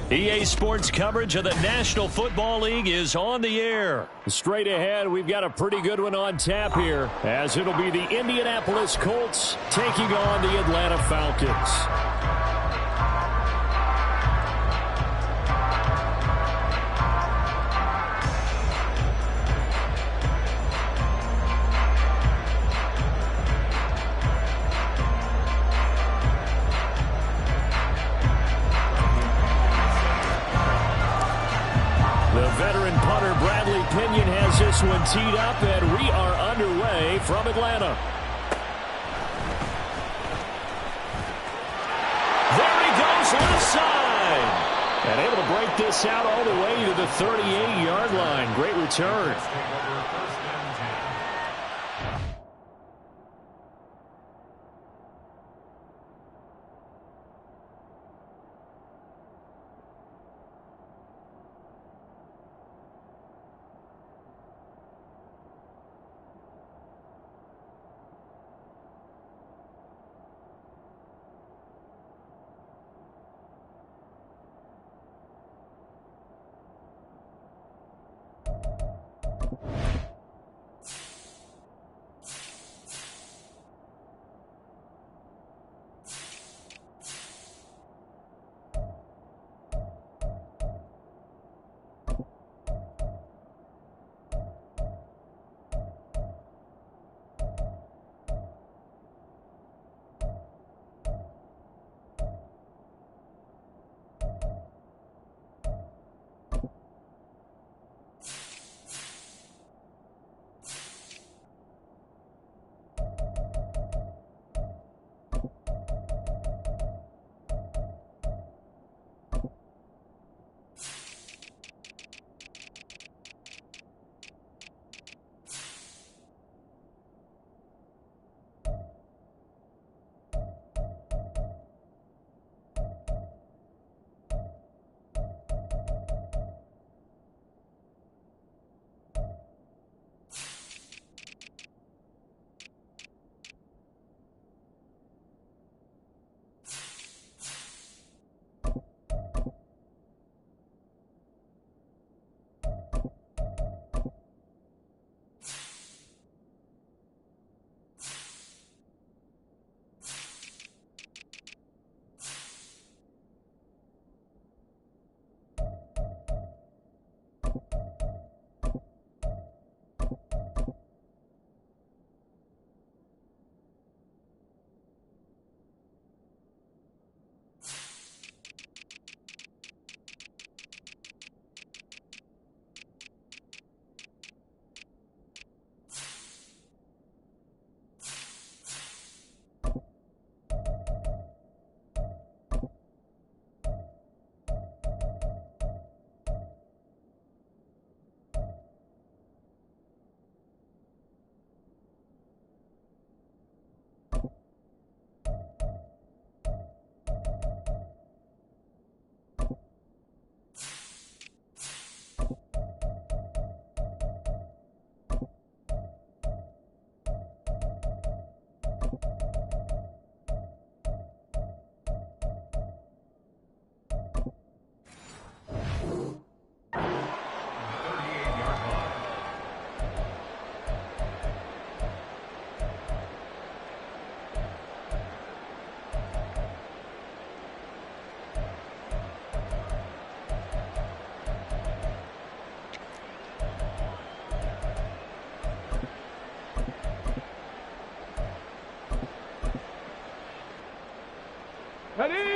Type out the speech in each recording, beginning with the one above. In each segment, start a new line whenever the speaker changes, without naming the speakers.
EA Sports coverage of the National Football League is on the air.
Straight ahead, we've got a pretty good one on tap here, as it'll be the Indianapolis Colts taking on the Atlanta Falcons.
This one teed up, and we are underway from Atlanta. There he goes, left side. And able to break this out all the way to the 38-yard line. Great return.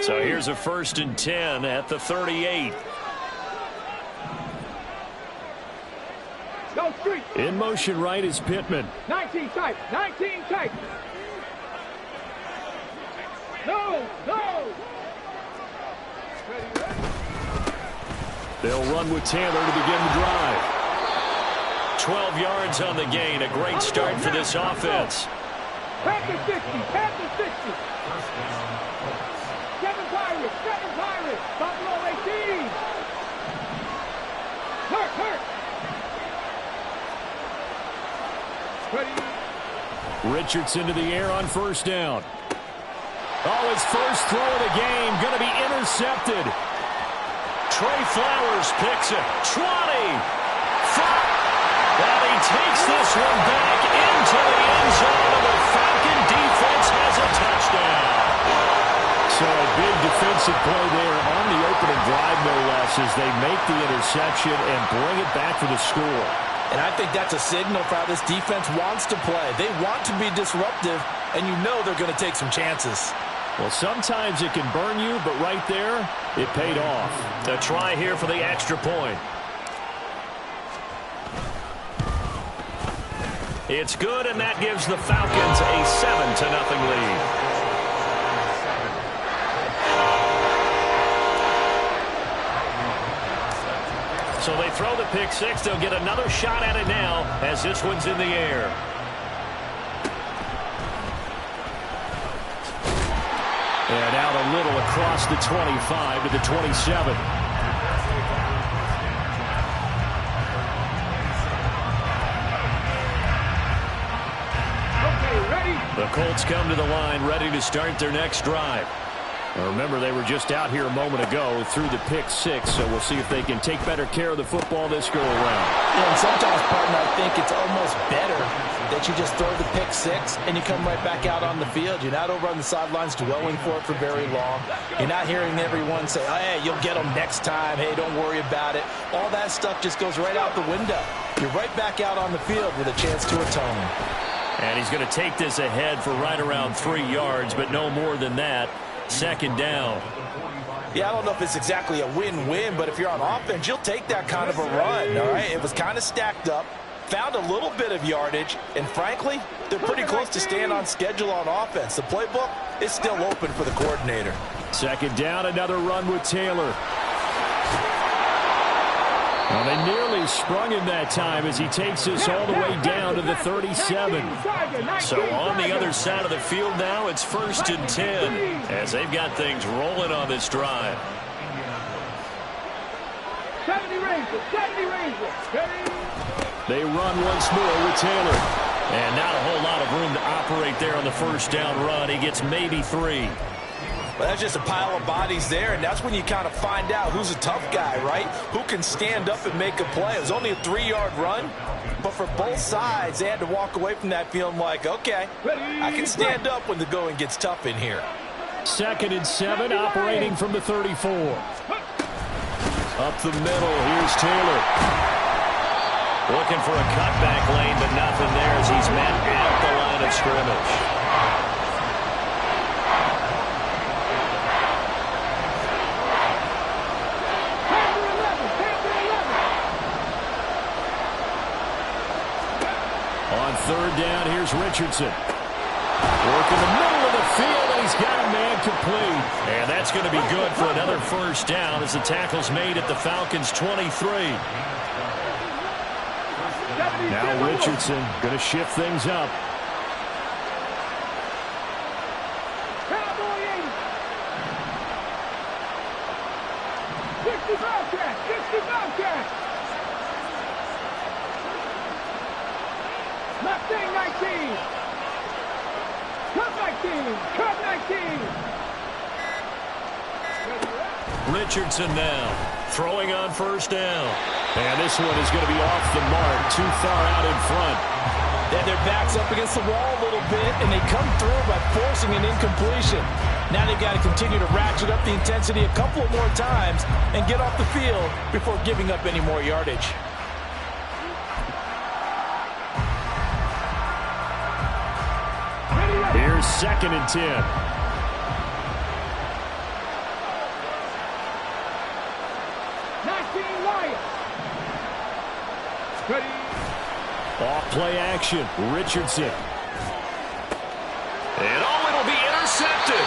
So here's a 1st and 10 at the 38.
Go street.
In motion right is Pittman.
19 tight. 19 tight. No.
They'll run with Taylor to begin the drive.
12 yards on the gain. A great start for this offense.
Pat the 60. Pat the 60. Seven Pirates. Buffalo 18. Hurt. Ready.
Richardson to the air on 1st down. Oh, his first throw of the game going to be intercepted. Trey Flowers picks it. 20. And he takes this one back into the end zone, and the Falcon defense has a touchdown. So a big defensive play there on the opening drive, no less, as they make the interception and bring it back for the score.
And I think that's a signal for how this defense wants to play. They want to be disruptive, and you know they're going to take some chances.
Well, sometimes it can burn you, but right there, it paid off. A try here for the extra point. It's good, and that gives the Falcons a 7-0 lead. So they throw the pick six. They'll get another shot at it now as this one's in the air. And out a little across the 25 to the 27. The Colts come to the line ready to start their next drive. Now remember, they were just out here a moment ago through the pick six, so we'll see if they can take better care of the football this go-around.
Yeah, and sometimes, partner, I think it's almost better that you just throw the pick six and you come right back out on the field. You're not over on the sidelines dwelling for it for very long. You're not hearing everyone say, oh, hey, you'll get them next time. Hey, don't worry about it. All that stuff just goes right out the window. You're right back out on the field with a chance to atone.
And he's going to take this ahead for right around 3 yards, but no more than that. Second down.
Yeah, I don't know if it's exactly a win-win, but if you're on offense, you'll take that kind of a run, all right? It was kind of stacked up, found a little bit of yardage, and frankly, they're pretty close to staying on schedule on offense. The playbook is still open for the coordinator.
Second down, another run with Taylor. Well, they nearly sprung him that time as he takes this all the way down to the 37. So on the other side of the field now, it's 1st and 10 as they've got things rolling on this drive.
70 Rangers, 70 Rangers.
They run once more with Taylor. And not a whole lot of room to operate there on the first down run. He gets maybe 3.
Well, that's just a pile of bodies there, and that's when you kind of find out who's a tough guy, right? Who can stand up and make a play. It was only a 3-yard run, but for both sides, they had to walk away from that feeling like, okay, I can stand up when the going gets tough in here.
2nd and 7, operating from the 34. Up the middle, here's Taylor. Looking for a cutback lane, but nothing there as he's met at the line of scrimmage. On 3rd down, here's Richardson. Work in the middle of the field, and he's got a man complete. And that's going to be good for another 1st down as the tackle's made at the Falcons' 23. Now Richardson going to shift things up.
Cowboy 80. 65 catch, 65 catch. Mustang 19. Cut 19. Cut 19.
Richardson now throwing on 1st down. And this one is going to be off the mark, too far out in front.
Then their back's up against the wall a little bit, and they come through by forcing an incompletion. Now they've got to continue to ratchet up the intensity a couple of more times and get off the field before giving up any more yardage.
Here's 2nd and 10. Off play action, Richardson. And it'll be intercepted.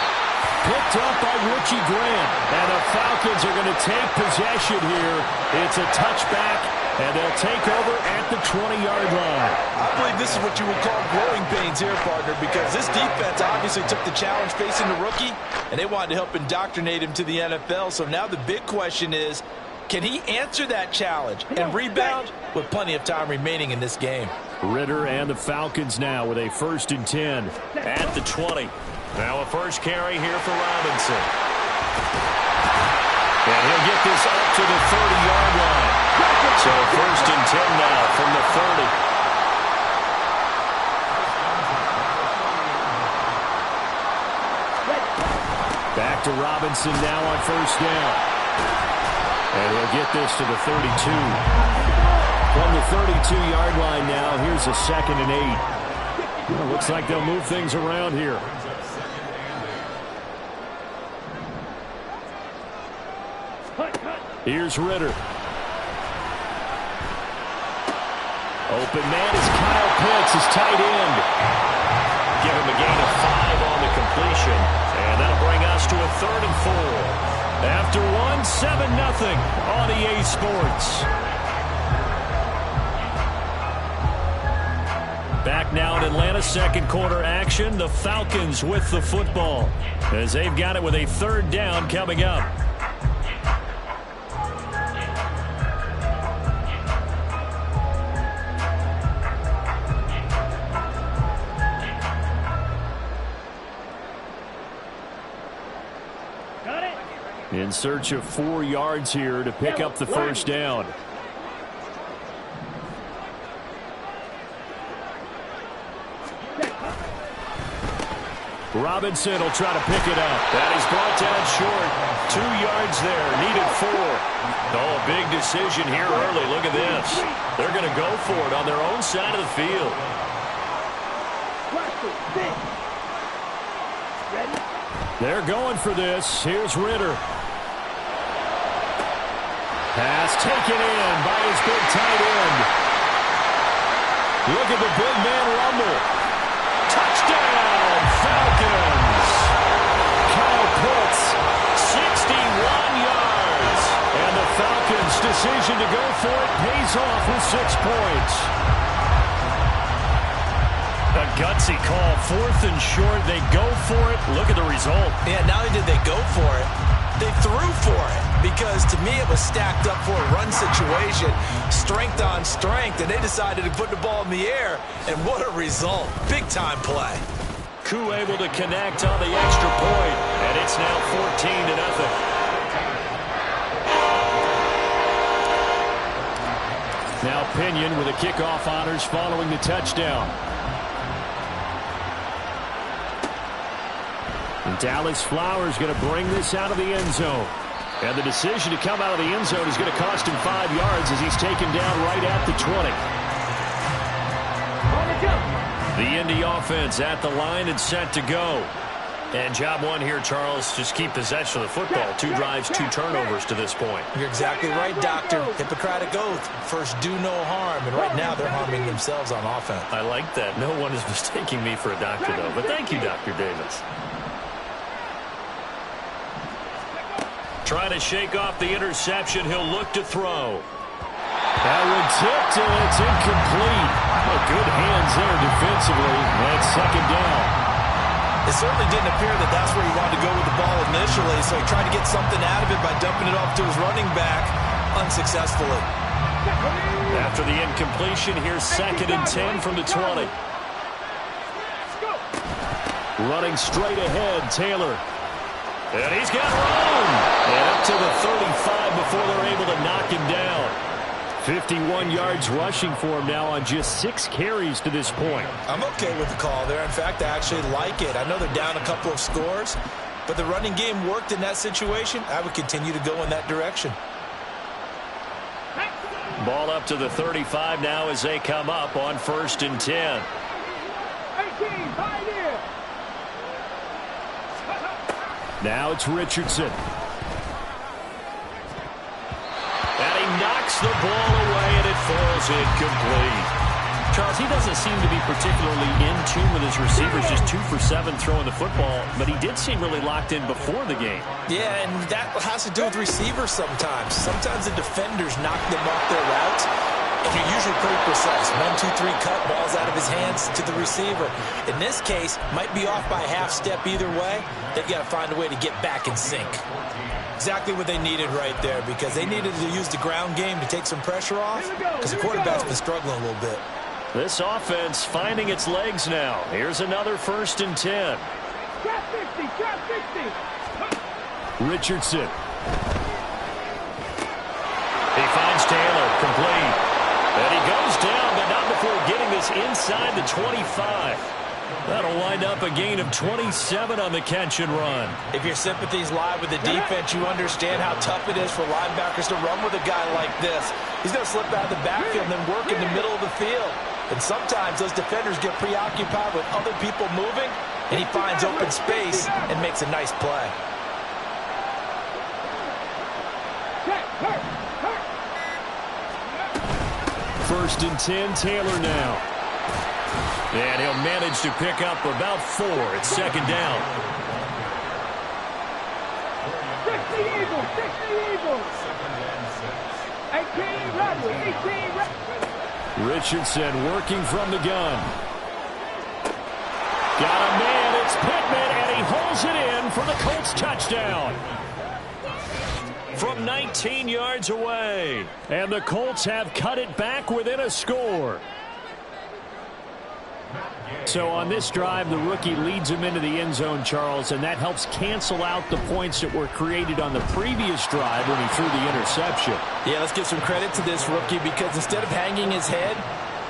Picked up by Richie Grant. And the Falcons are going to take possession here. It's a touchback, and they'll take over at the 20-yard line.
I believe this is what you would call growing pains here, partner, because this defense obviously took the challenge facing the rookie, and they wanted to help indoctrinate him to the NFL. So now the big question is, can he answer that challenge and rebound with plenty of time remaining in this game?
Ritter and the Falcons now with a 1st and 10 at the 20. Now a first carry here for Robinson.
And he'll get this up to the 30-yard line. So 1st and 10 now from the 30. Back to Robinson now on 1st down. And he'll get this to the 32. From the 32-yard line now, here's a 2nd and 8. Well, looks like they'll move things around here. Here's Ritter. Open man is Kyle Pitts, his tight end. Give him a gain of 5 on the completion. And that'll bring us to a 3rd and 4. After 7-0 on EA Sports. Back now in Atlanta, 2nd quarter action. The Falcons with the football as they've got it with a 3rd down coming up. In search of 4 yards here to pick up the 1st down. Robinson will try to pick it up. That is brought down short. 2 yards there. Needed 4. Oh, a big decision here early. Look at this. They're going to go for it on their own side of the field. They're going for this. Here's Ritter. Pass taken in by his big tight end. Look at the big man rumble. Touchdown, Falcons. Kyle Pitts, 61 yards. And the Falcons' decision to go for it pays off with 6 points. A gutsy call, 4th and short. They go for it. Look at the result.
Yeah, not only did they go for it, they threw for it. Because to me, it was stacked up for a run situation, strength on strength, and they decided to put the ball in the air. And what a result. Big-time play.
Koo able to connect on the extra point, and it's now 14-0. Now Pinion with a kickoff honors following the touchdown. And Dallas Flowers going to bring this out of the end zone. And the decision to come out of the end zone is going to cost him 5 yards as he's taken down right at the 20. The Indy offense at the line and set to go. And job 1 here, Charles, just keep possession of the football. 2 drives, 2 turnovers to this point.
You're exactly right, Doctor. Hippocratic oath. First, do no harm. And right now, they're harming themselves on offense.
I like that. No one is mistaking me for a doctor, though. But thank you, Dr. Davis. Trying to shake off the interception. He'll look to throw. That one tipped, and it's incomplete. Well, good hands there defensively. That's 2nd down.
It certainly didn't appear that that's where he wanted to go with the ball initially, so he tried to get something out of it by dumping it off to his running back unsuccessfully.
After the incompletion, here's 2nd and 10 from the 20. Running straight ahead, Taylor. And he's got room. And up to the 35 before they're able to knock him down. 51 yards rushing for him now on just 6 carries to this point.
I'm okay with the call there. In fact, I actually like it. I know they're down a couple of scores, but the running game worked in that situation. I would continue to go in that direction.
Ball up to the 35 now as they come up on 1st and 10.
18, pioneer.
Now it's Richardson. And he knocks the ball away, and it falls incomplete. Charles, he doesn't seem to be particularly in tune with his receivers, just 2 for 7 throwing the football, but he did seem really locked in before the game.
Yeah, and that has to do with receivers sometimes. Sometimes the defenders knock them off their routes, and you're usually pretty precise. 1, 2, 3 cut, balls out of his hands to the receiver. In this case, might be off by a half step either way. They've got to find a way to get back in sync. Exactly what they needed right there, because they needed to use the ground game to take some pressure off, because the quarterback's been struggling a little bit.
This offense finding its legs now. Here's another 1st and 10.
Trap 60, trap 60.
Richardson.
inside the 25. That'll wind up a gain of 27 on the catch and run.
If your sympathies lie with the defense, you understand how tough it is for linebackers to run with a guy like this. He's going to slip out of the backfield and then work in the middle of the field. And sometimes those defenders get preoccupied with other people moving, and he finds open space and makes a nice play.
First and 10, Taylor now. And he'll manage to pick up about 4. It's second down.
Fix the Eagles! Fix the Eagles! 18 Rebels! 18 Rebels!
Richardson working from the gun. Got a man. It's Pittman, and he holds it in for the Colts touchdown. From 19 yards away. And the Colts have cut it back within a score. So on this drive, the rookie leads him into the end zone, Charles, and that helps cancel out the points that were created on the previous drive when he threw the interception.
Yeah, let's give some credit to this rookie because instead of hanging his head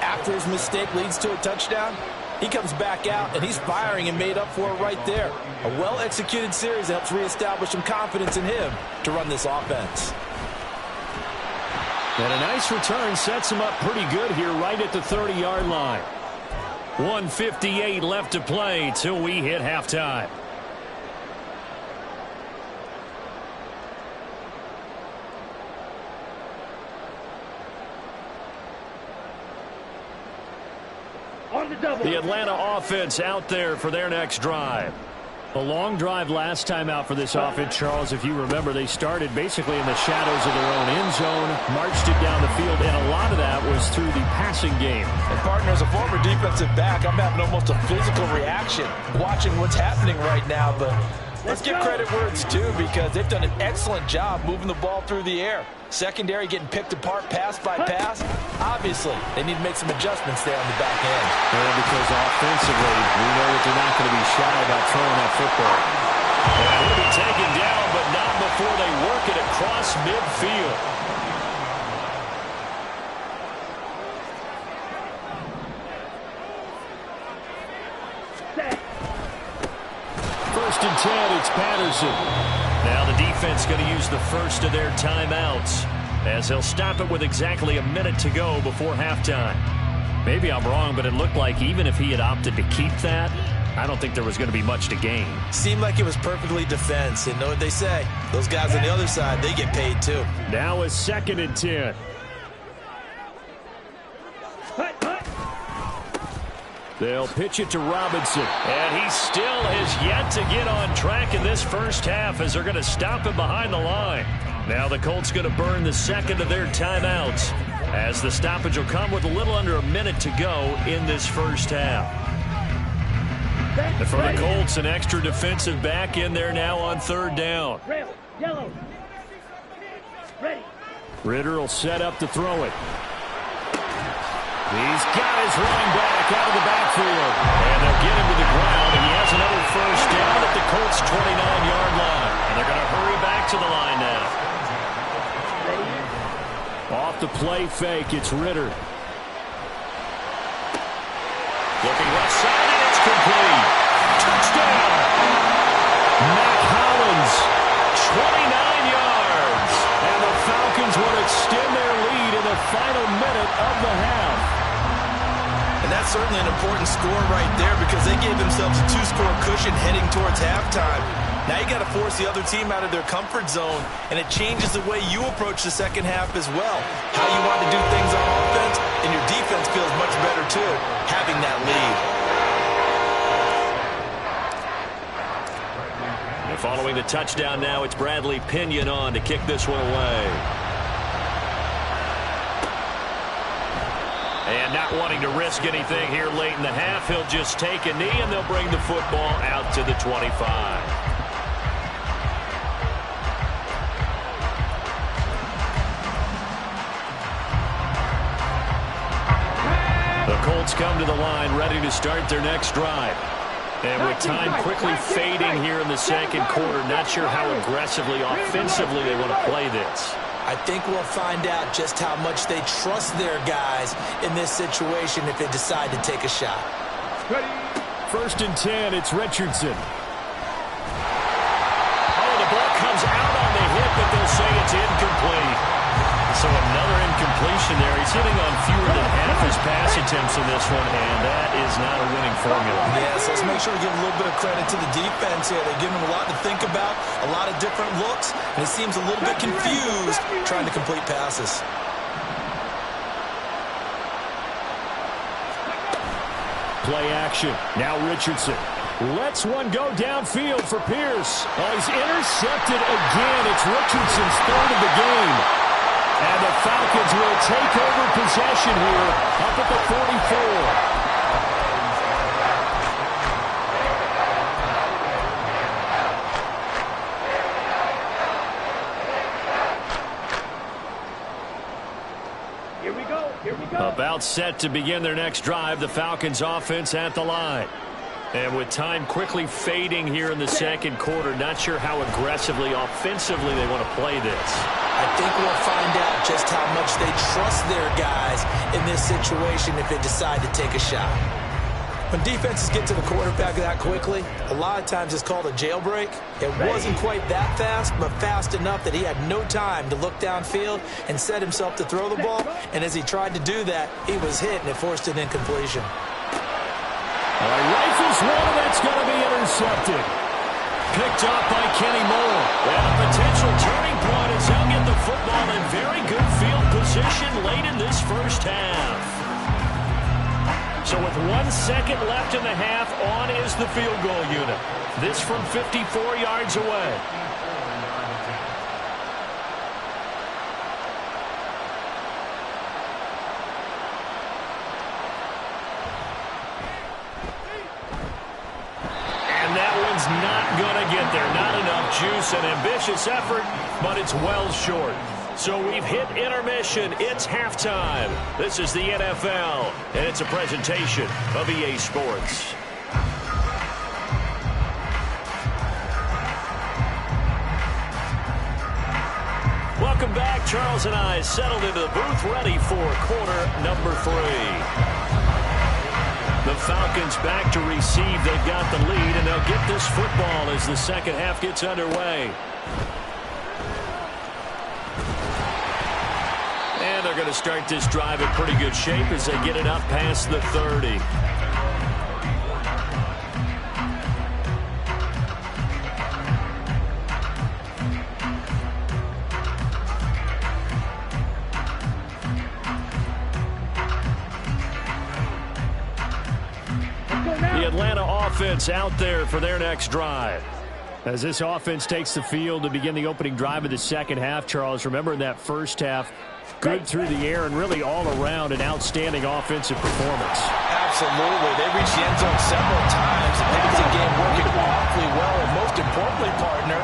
after his mistake leads to a touchdown, he comes back out and he's firing and made up for it right there. A well-executed series that helps reestablish some confidence in him to run this offense.
And a nice return sets him up pretty good here right at the 30-yard line. 1:58 left to play till we hit halftime. The Atlanta offense out there for their next drive. A long drive last time out for this offense, Charles. If you remember, they started basically in the shadows of their own end zone, marched it down the field, and a lot of that was through the passing game.
And partner, as a former defensive back, I'm having almost a physical reaction watching what's happening right now. But let's give credit where it's due because they've done an excellent job moving the ball through the air. Secondary getting picked apart pass by pass. Obviously, they need to make some adjustments there on the back end.
Yeah, because offensively, we know that they're not going to be shy about throwing that football. And he'll be taken down, but not before they work it across midfield. First and 10, it's Patterson. Now the defense going to use the first of their timeouts as they'll stop it with exactly a minute to go before halftime. Maybe I'm wrong, but it looked like even if he had opted to keep that, I don't think there was going to be much to gain.
Seemed like it was perfectly defense. And know what they say? Those guys on the other side, they get paid too.
Now it's second and 10. They'll pitch it to Robinson. And he still has yet to get on track in this first half as they're going to stop him behind the line. Now the Colts going to burn the second of their timeouts as the stoppage will come with a little under a minute to go in this first half. And for the Colts, an extra defensive back in there now on third down.
Yellow. Ready.
Ritter will set up to throw it. He's got his running back out of the backfield. And they'll get him to the ground. And he has another first down at the Colts' 29-yard line. And they're going to hurry back to the line now. Off the play fake, it's Ritter. Looking left side, and it's complete. Touchdown! Mac Hollins, 29 yards. And the Falcons will extend their lead in the final minute of the half.
And that's certainly an important score right there because they gave themselves a 2-score cushion heading towards halftime. Now you got to force the other team out of their comfort zone, and it changes the way you approach the second half as well. How you want to do things on offense, and your defense feels much better too, having that lead.
And following the touchdown now, it's Bradley Pinion on to kick this one away. And not wanting to risk anything here late in the half, he'll just take a knee, and they'll bring the football out to the 25. The Colts come to the line, ready to start their next drive. And with time quickly fading here in the second quarter, not sure how aggressively, offensively they want to play this.
I think we'll find out just how much they trust their guys in this situation if they decide to take a shot.
Ready.
1st and 10, it's Richardson.
Oh, the ball comes out on the hit, but they'll say it's incomplete. So another incompletion there. He's hitting on fewer than half his pass attempts in this one, and that is not a winning formula.
Yes, let's make sure we give a little bit of credit to the defense here. They're giving him a lot to think about, a lot of different looks, and he seems a little bit confused trying to complete passes.
Play action. Now Richardson lets one go downfield for Pierce. Oh, he's intercepted again. It's Richardson's 3rd of the game. And the Falcons will take over possession here up at the 44.
Here we go.
About set to begin their next drive, the Falcons offense at the line. And with time quickly fading here in the second quarter, not sure how aggressively, offensively they want to play this.
I think we'll find out just how much they trust their guys in this situation if they decide to take a shot. When defenses get to the quarterback that quickly, a lot of times it's called a jailbreak. It wasn't quite that fast, but fast enough that he had no time to look downfield and set himself to throw the ball. And as he tried to do that, he was hit, and it forced an incompletion.
Rifles one, and that's going to be intercepted.
Picked up by Kenny Moore. And a potential turning point as he'll get the football in very good field position late in this first half. So with 1 second left in the half, on is the field goal unit. This from 54 yards away. And that one's not going to get there. Not enough juice, an ambitious effort, but it's well short. So we've hit intermission. It's halftime. This is the NFL, and it's a presentation of EA Sports. Welcome back. Charles and I settled into the booth, ready for quarter number 3. The Falcons back to receive. They've got the lead, and they'll get this football as the second half gets underway. And they're going to start this drive in pretty good shape as they get it up past the 30. The Atlanta offense out there for their next drive. As this offense takes the field to begin the opening drive of the second half, Charles, remember in that first half, good through the air and really all around an outstanding offensive performance.
Absolutely. They reached the end zone several times. It was a game working awfully well, and most importantly, partner,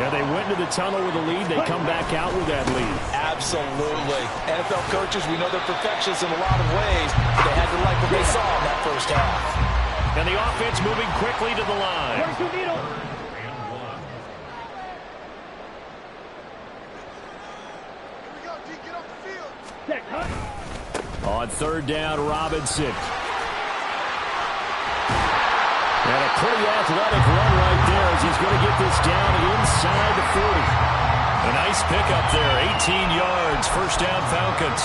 yeah, they went into the tunnel with a lead. They come back out with that lead.
Absolutely. NFL coaches, we know they're perfectionists in a lot of ways, but they had to like what they saw in that first half.
And the offense moving quickly to the line.
On 3rd down, Robinson. And a pretty athletic run right there as he's going to get this down inside the 40.
A nice pickup there, 18 yards, first down Falcons.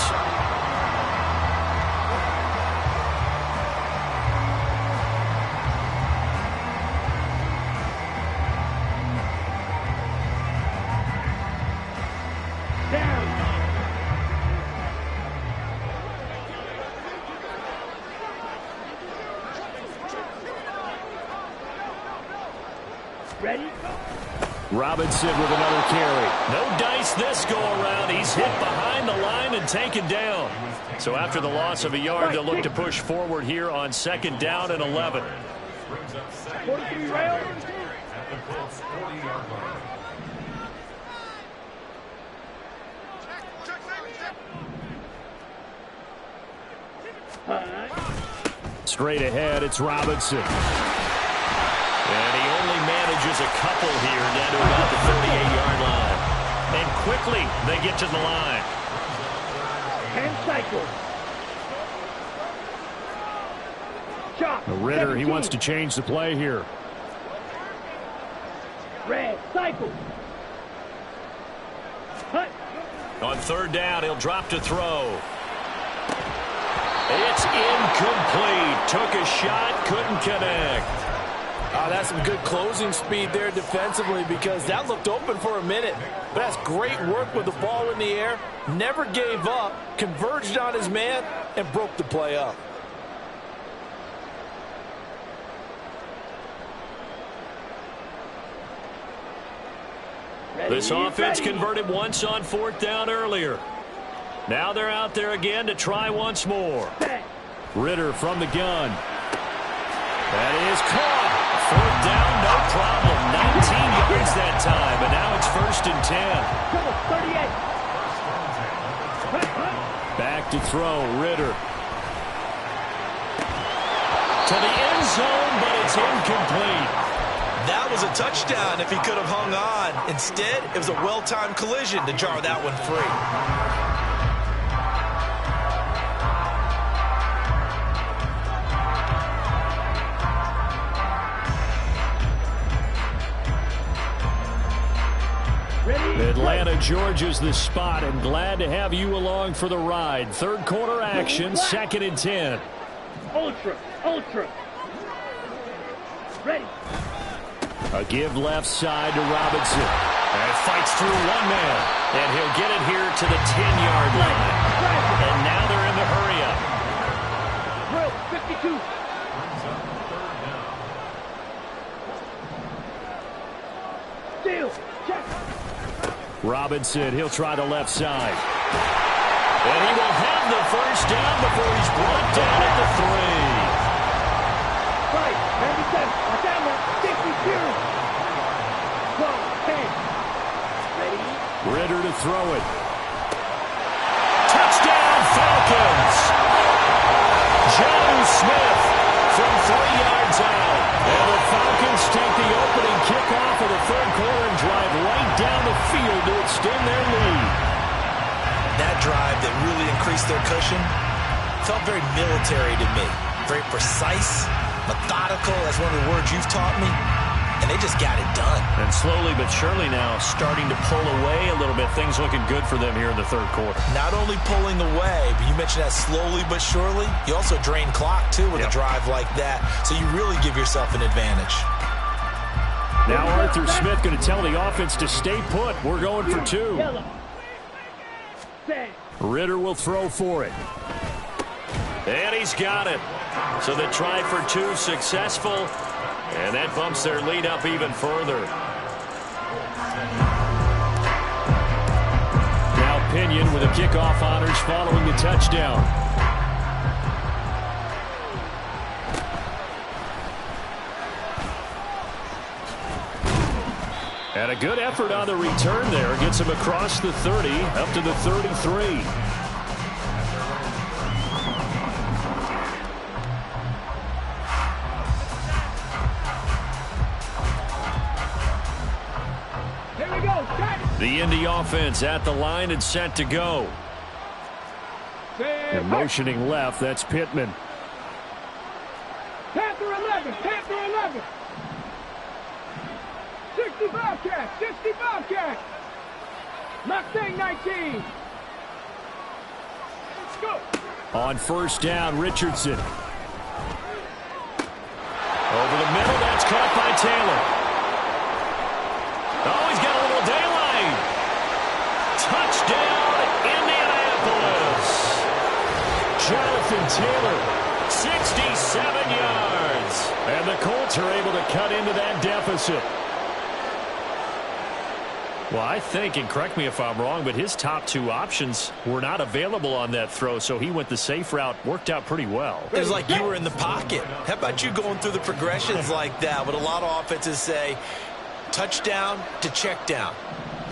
Robinson with another carry.
No dice this go-around. He's hit behind the line and taken down. So after the loss of a yard, they'll look to push forward here on 2nd down and 11.
43 rail.
Straight ahead, it's Robinson.
And he only manages a couple here down to about the 38-yard line. And quickly they get to the line.
10 cycles. Shot.
Ritter,
17.
he wants to change the play here.
Red cycle. Hut.
On third down, he'll drop to throw. It's incomplete. Took a shot, couldn't connect.
That's some good closing speed there defensively because that looked open for a minute. But that's great work with the ball in the air. Never gave up, converged on his man, and broke the play up.
This offense converted once on fourth down earlier. Now they're out there again to try once more.
Ritter from the gun.
That is caught. Fourth down, no problem. 19 yards that time, and now it's 1st and 10.
Back to throw, Ritter.
To the end zone, but it's incomplete.
That was a touchdown if he could have hung on. Instead, it was a well-timed collision to jar that one free.
Atlanta, Georgia's the spot, and glad to have you along for the ride. Third quarter action, 2nd and 10.
Ultra. Ready.
A give left side to Robinson.
And fights through one man. And he'll get it here to the 10-yard line. And now they're in the hurry-up.
Drill, 52. Steal. Check.
Robinson, he'll try the left side.
And he will have the first down before he's brought down at the 3.
Right. 97. On camera. 62. 12, 10. Ready.
Ritter to throw it.
Touchdown, Falcons! Joe Smith from 3 yards out. And the Falcons take the opening kickoff of the third quarter and drive right down the field to extend their lead.
That drive that really increased their cushion felt very military to me. Very precise, methodical. That's one of the words you've taught me. And they just got it done.
And slowly but surely now starting to pull away a little bit. Things looking good for them here in the third quarter.
Not only pulling away, but you mentioned that slowly but surely. You also drain clock, too, with a drive like that. So you really give yourself an advantage.
Now Arthur Smith going to tell the offense to stay put. We're going for 2. Ritter will throw for it.
And he's got it. So the try for 2 successful. And that bumps their lead up even further.
Now Pinion with a kickoff honors following the touchdown. And a good effort on the return there. Gets him across the 30, up to the 33. The Indy offense at the line and set to go. And motioning left, that's Pittman.
Panther 11, Panther 11. 65 catch, 65 catch. Mustang 19. Let's go.
On first down, Richardson.
Over the middle, that's caught by Taylor. Oh, he's got a little daylight. Touchdown, Indianapolis.
Jonathan Taylor.
67 yards.
And the Colts are able to cut into that deficit.
Well, I think, and correct me if I'm wrong, but his top 2 options were not available on that throw, so he went the safe route. Worked out pretty well.
It was like you were in the pocket. How about you going through the progressions like that? What a lot of offenses say, touchdown to check down.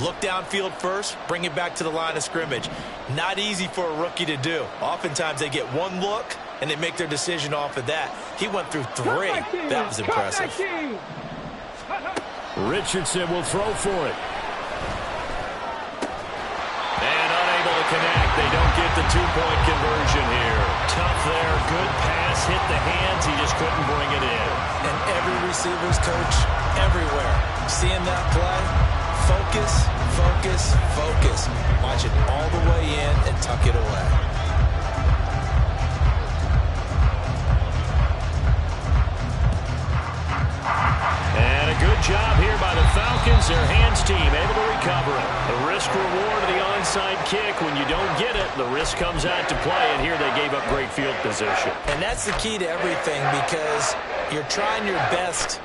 Look downfield first, bring it back to the line of scrimmage. Not easy for a rookie to do. Oftentimes they get one look, and they make their decision off of that. He went through 3. That was impressive.
Richardson will throw for it.
connect. They don't get the two-point conversion here. Tough there. Good pass. Hit the hands. He just couldn't bring it in.
And every receiver's coach everywhere. Seeing that play, focus, focus, focus. Watch it all the way in and tuck it away.
And a good job here by the Falcons. Their hands team able to recover it. The risk reward of the onside kick. When you don't get it, the risk comes out to play. And here they gave up great field position.
And that's the key to everything, because you're trying your best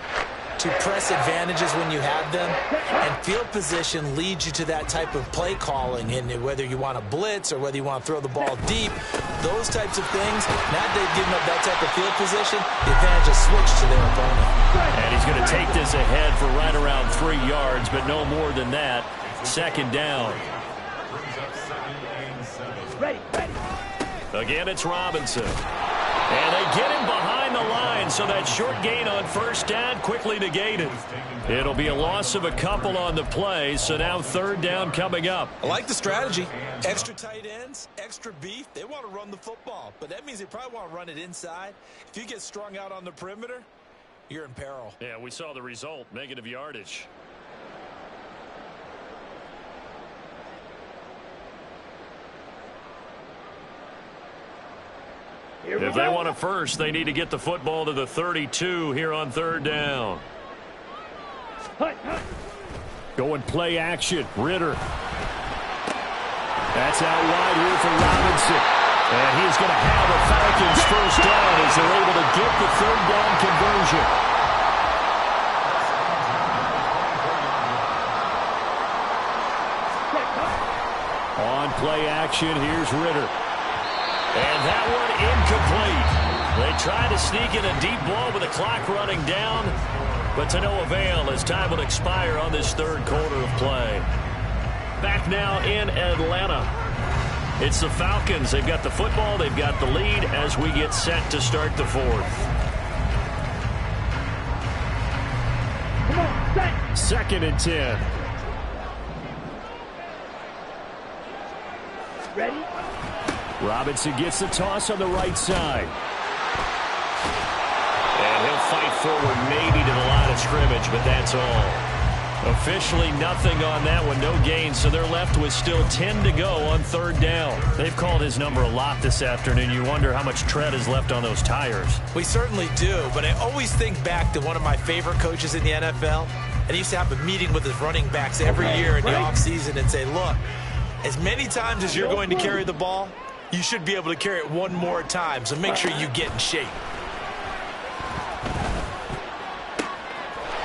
to press advantages when you have them, and field position leads you to that type of play calling. And whether you want to blitz or whether you want to throw the ball deep, those types of things, now that they've given up that type of field position, the advantage is switched to their opponent.
And he's going to take this ahead for right around 3 yards, but no more than that. Second down. Again, it's Robinson. And they get him behind the line, so that short gain on first down quickly negated. It'll be a loss of a couple on the play, so now third down coming up.
I like the strategy. Extra tight ends, extra beef. They want to run the football, but that means they probably want to run it inside. If you get strung out on the perimeter, you're in peril.
Yeah, we saw the result, negative yardage. If they want it first, they need to get the football to the 32 here on third down. Going play action. Ritter. That's out wide here for Robinson. And he's going to have the Falcons first down as they're able to get the third down conversion. On play action, here's Ritter. And that one incomplete. They try to sneak in a deep ball with the clock running down, but to no avail as time will expire on this third quarter of play. Back now in Atlanta. It's the Falcons. They've got the football. They've got the lead as we get set to start the fourth.
Come on, set.
Second and 10.
Ready?
Robinson gets the toss on the right side. And he'll fight forward maybe to the line of scrimmage, but that's all. Officially nothing on that one, no gain, so they're left with still 10 to go on third down. They've called his number a lot this afternoon. You wonder how much tread is left on those tires.
We certainly do, but I always think back to one of my favorite coaches in the NFL, and he used to have a meeting with his running backs every year in the offseason and say, look, as many times as you're going to carry the ball, you should be able to carry it one more time, so make sure you get in shape.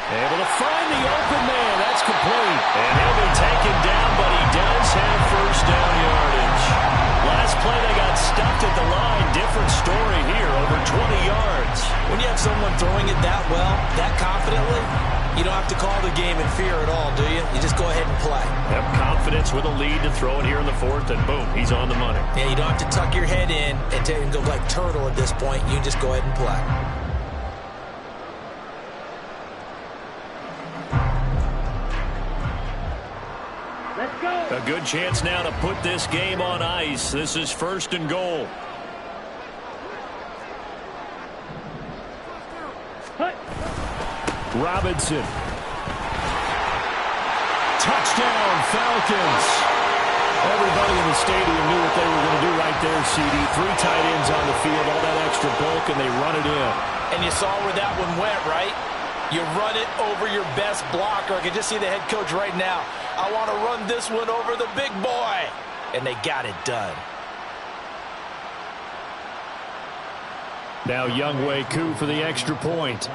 Able to find the open man. That's complete. And he'll be taken down, but he does have first down yardage. Last play, they got stuffed at the line. Different story here, over 20 yards.
When you have someone throwing it that well, that confidently, you don't have to call the game in fear at all, do you? You just go ahead and play.
Have confidence with a lead to throw it here in the fourth, and boom, he's on the money.
Yeah, you don't have to tuck your head in and go like turtle at this point. You just go ahead and play.
Let's go.
A good chance now to put this game on ice. This is first and goal. Robinson. Touchdown, Falcons. Everybody in the stadium knew what they were going to do right there, CD. 3 tight ends on the field, all that extra bulk, and they run it in.
And you saw where that one went, right? You run it over your best blocker. I can just see the head coach right now. I want to run this one over the big boy. And they got it done.
Now Younghoe Koo for the extra point.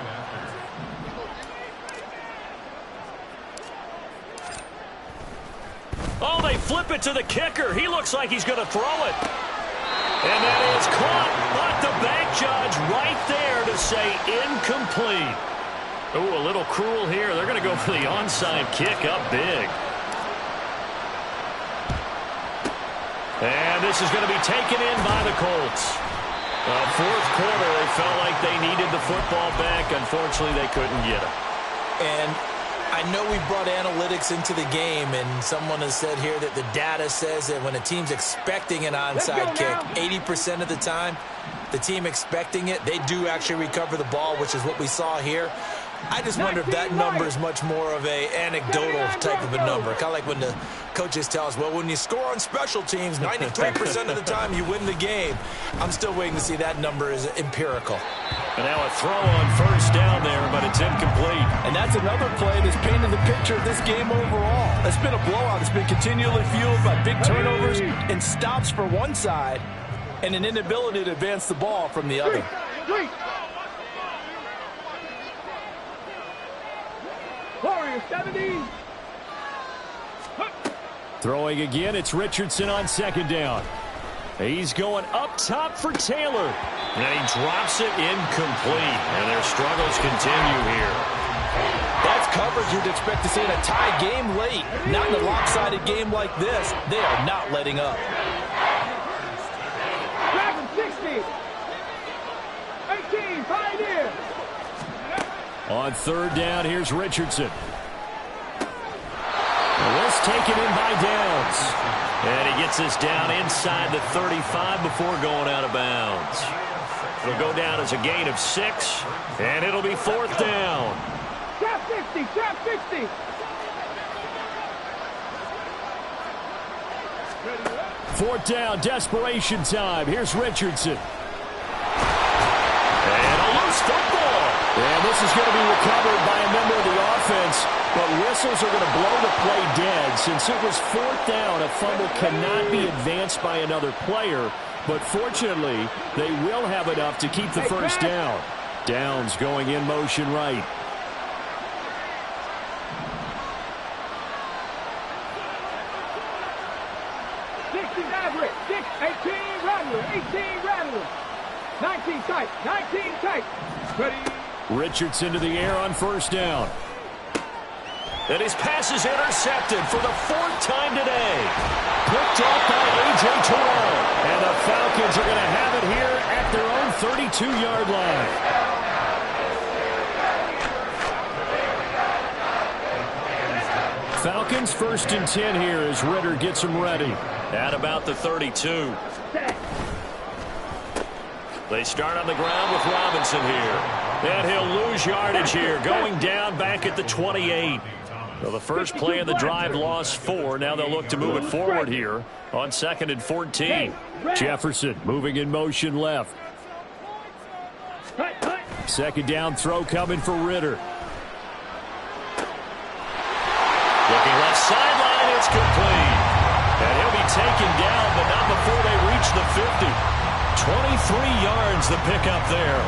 Oh, they flip it to the kicker. He looks like he's going to throw it. And that is caught. But the back judge right there to say incomplete. Oh, a little cruel here. They're going to go for the onside kick up big. And this is going to be taken in by the Colts. Fourth quarter, they felt like they needed the football back. Unfortunately, they couldn't get it.
And I know we brought analytics into the game, and someone has said here that the data says that when a team's expecting an onside kick, 80% of the time, the team expecting it, they do actually recover the ball, which is what we saw here. I just wonder if that number is much more of a anecdotal type of a number. Kind of like when the coaches tell us, well, when you score on special teams, 93% of the time you win the game. I'm still waiting to see that number is empirical.
And now a throw on first down there, but it's incomplete.
And that's another play that's painted the picture of this game overall. It's been a blowout. It's been continually fueled by big turnovers and stops for one side and an inability to advance the ball from the other.
Warrior 70.
Throwing again, it's Richardson on second down. He's going up top for Taylor. And he drops it incomplete. And their struggles continue here.
That's coverage you'd expect to see in a tie game late. Not in a lopsided game like this. They are not letting up.
Grab him 60. 18, Pioneer.
On third down, here's Richardson. This taken in by Downs. And he gets this down inside the 35 before going out of bounds. It'll go down as a gain of 6, and it'll be fourth down.
Trap 50, trap 50.
Fourth down, desperation time. Here's Richardson. And a loose football. And this is going to be recovered by a member of the offense, but whistles are going to blow the play dead. Since it was fourth down, a fumble cannot be advanced by another player, but fortunately, they will have enough to keep the first down. Downs going in motion right.
Average, 18 Rattler, 18 Rattler, 19 tight, 19 tight. Ready?
Richardson to the air on first down. And his pass is intercepted for the fourth time today. Picked off by A.J. Terrell. And the Falcons are going to have it here at their own 32-yard line. Falcons first and 10 here as Ritter gets them ready. At about the 32. They start on the ground with Robinson here. And he'll lose yardage here, going down back at the 28. Well, the first play of the drive lost 4. Now they'll look to move it forward here on 2nd and 14. Jefferson moving in motion left. Second down throw coming for Ritter. Looking left sideline, it's complete. And he'll be taken down, but not before they reach the 50. 23 yards the pickup there.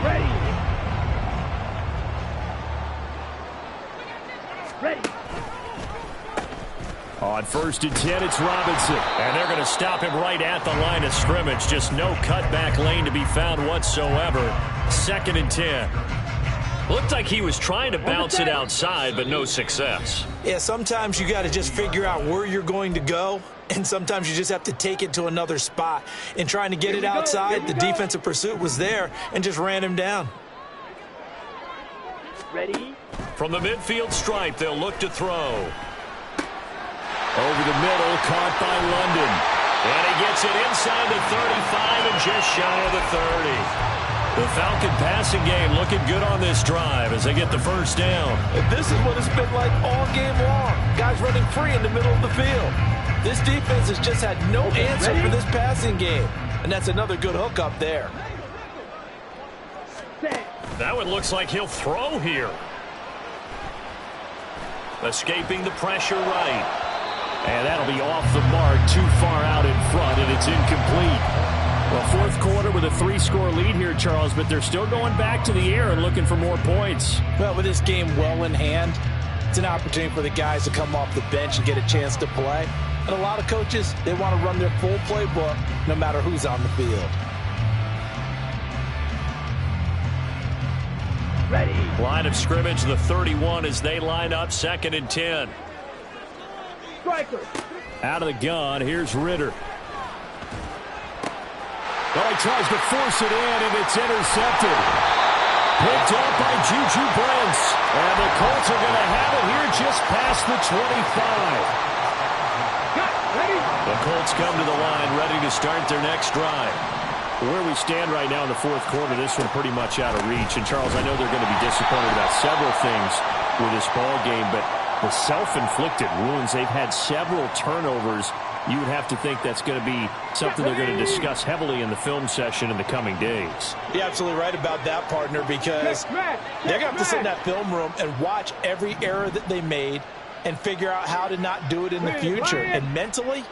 Ready. Ready.
On first and 10, it's Robinson. And they're going to stop him right at the line of scrimmage. Just no cutback lane to be found whatsoever. 2nd and 10. Looked like he was trying to bounce it outside, but no success.
Yeah, sometimes you got to just figure out where you're going to go, and sometimes you just have to take it to another spot. In trying to get it outside, the defensive pursuit was there and just ran him down.
Ready.
From the midfield stripe, they'll look to throw. Over the middle, caught by London. And he gets it inside the 35 and just shy of the 30. The Falcon passing game looking good on this drive as they get the first down.
And this is what it's been like all game long. Guys running free in the middle of the field. This defense has just had no answer for this passing game. And that's another good hook up there.
That one looks like he'll throw here. Escaping the pressure right. And that'll be off the mark, too far out in front, and it's incomplete. Well, fourth quarter with a 3-score lead here, Charles, but they're still going back to the air and looking for more points.
Well, with this game well in hand, it's an opportunity for the guys to come off the bench and get a chance to play. And a lot of coaches, they want to run their full playbook no matter who's on the field.
Ready.
Line of scrimmage, the 31 as they line up 2nd and 10.
Striker.
Out of the gun, here's Ritter. Well, he tries to force it in, and it's intercepted. picked up by Juju Brents. And the Colts are going to have it here just past the 25. The Colts come to the line ready to start their next drive. Where we stand right now in the fourth quarter, this one pretty much out of reach. And, Charles, I know they're going to be disappointed about several things with this ball game, but the self-inflicted wounds, they've had several turnovers. You would have to think that's going to be something they're going to discuss heavily in the film session in the coming days.
You're absolutely right about that, partner, because they're going to have to sit in that film room and watch every error that they made and figure out how to not do it in the future. And mentally,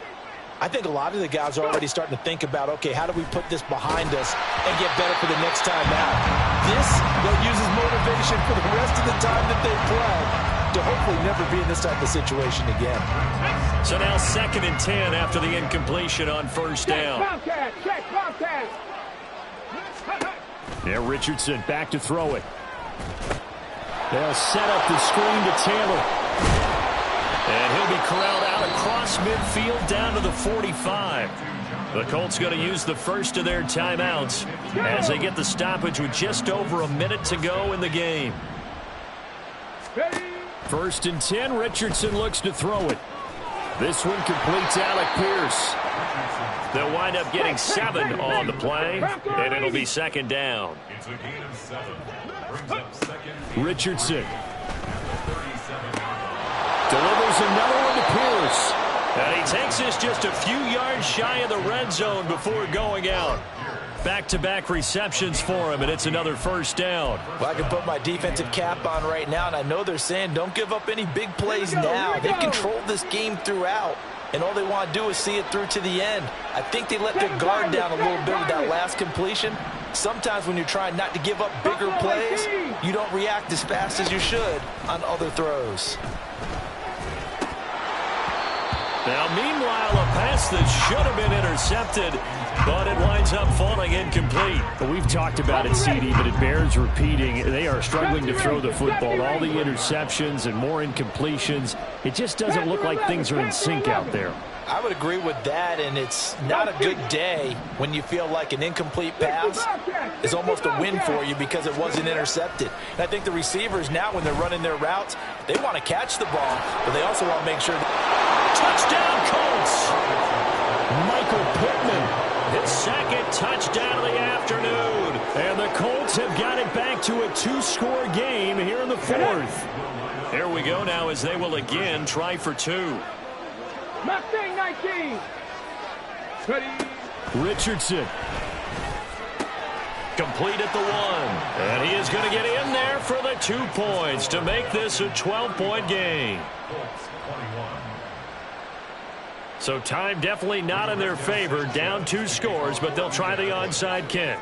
I think a lot of the guys are already starting to think about, okay, how do we put this behind us and get better for the next time out? This, they'll use as motivation for the rest of the time that they play to hopefully never be in this type of situation again.
So now 2nd and 10 after the incompletion on first down. Yeah, Richardson back to throw it. They'll set up the screen to Taylor. And he'll be corralled out across midfield down to the 45. The Colts going to use the first of their timeouts as they get the stoppage with just over a minute to go in the game. 1st and 10, Richardson looks to throw it. This one completes Alec Pierce. They'll wind up getting 7 on the play, and it'll be 2nd down.
It's a gain of 7. Brings up 2nd.
Richardson delivers another one to Pierce. And he takes this just a few yards shy of the red zone before going out. Back-to-back receptions for him, and it's another first down.
Well, I can put my defensive cap on right now, and I know they're saying don't give up any big plays now. They've controlled this game throughout, and all they want to do is see it through to the end. I think they let their guard down a little bit with that last completion. Sometimes when you're trying not to give up bigger plays, you don't react as fast as you should on other throws.
Now, meanwhile, a pass that should have been intercepted, but it winds up falling incomplete. We've talked about it, CD, but it bears repeating. They are struggling to throw the football. All the interceptions and more incompletions. It just doesn't look like things are in sync out there.
I would agree with that, and it's not a good day when you feel like an incomplete pass is almost a win for you because it wasn't intercepted. And I think the receivers now, when they're running their routes, they want to catch the ball, but they also want to make sure
touchdown, Colts! Michael Pittman, his 2nd touchdown of the afternoon. And the Colts have got it back to a 2-score game here in the 4th. Here we go now as they will again try for 2.
Mustang 19. Ready.
Richardson. Complete at the 1. And he is going to get in there for the 2 points to make this a 12-point game. So time definitely not in their favor. Down 2 scores, but they'll try the onside kick.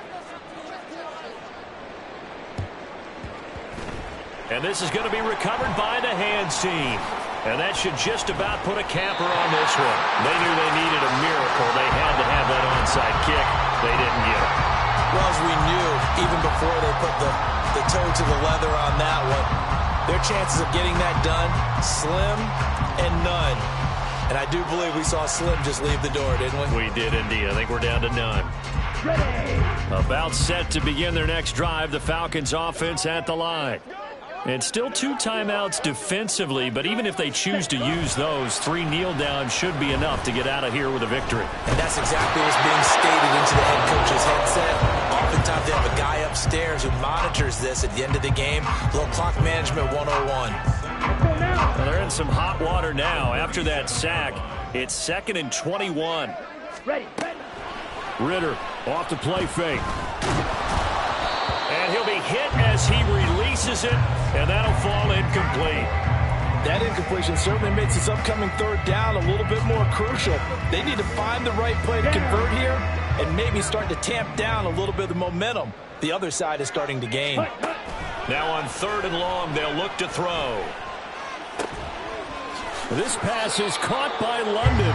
And this is going to be recovered by the hands team. And that should just about put a capper on this one. They knew they needed a miracle. They had to have that onside kick. They didn't get it.
Well, as we knew, even before they put the toe to the leather on that one, their chances of getting that done, slim and none. And I do believe we saw Slim just leave the door, didn't we?
We did indeed. I think we're down to none. Ready. About set to begin their next drive, the Falcons offense at the line. And still 2 timeouts defensively, but even if they choose to use those, 3 kneel downs should be enough to get out of here with a victory.
And that's exactly what's being stated into the head coach's headset. Oftentimes they have a guy upstairs who monitors this at the end of the game. Little clock management 101.
Well, they're in some hot water now. After that sack, it's 2nd and 21.
Ready.
Ritter off the play fake. And he'll be hit as he releases it, and that'll fall incomplete.
That incompletion certainly makes this upcoming 3rd down a little bit more crucial. They need to find the right play to convert here and maybe start to tamp down a little bit of the momentum the other side is starting to gain.
Now on 3rd and long, they'll look to throw. This pass is caught by London.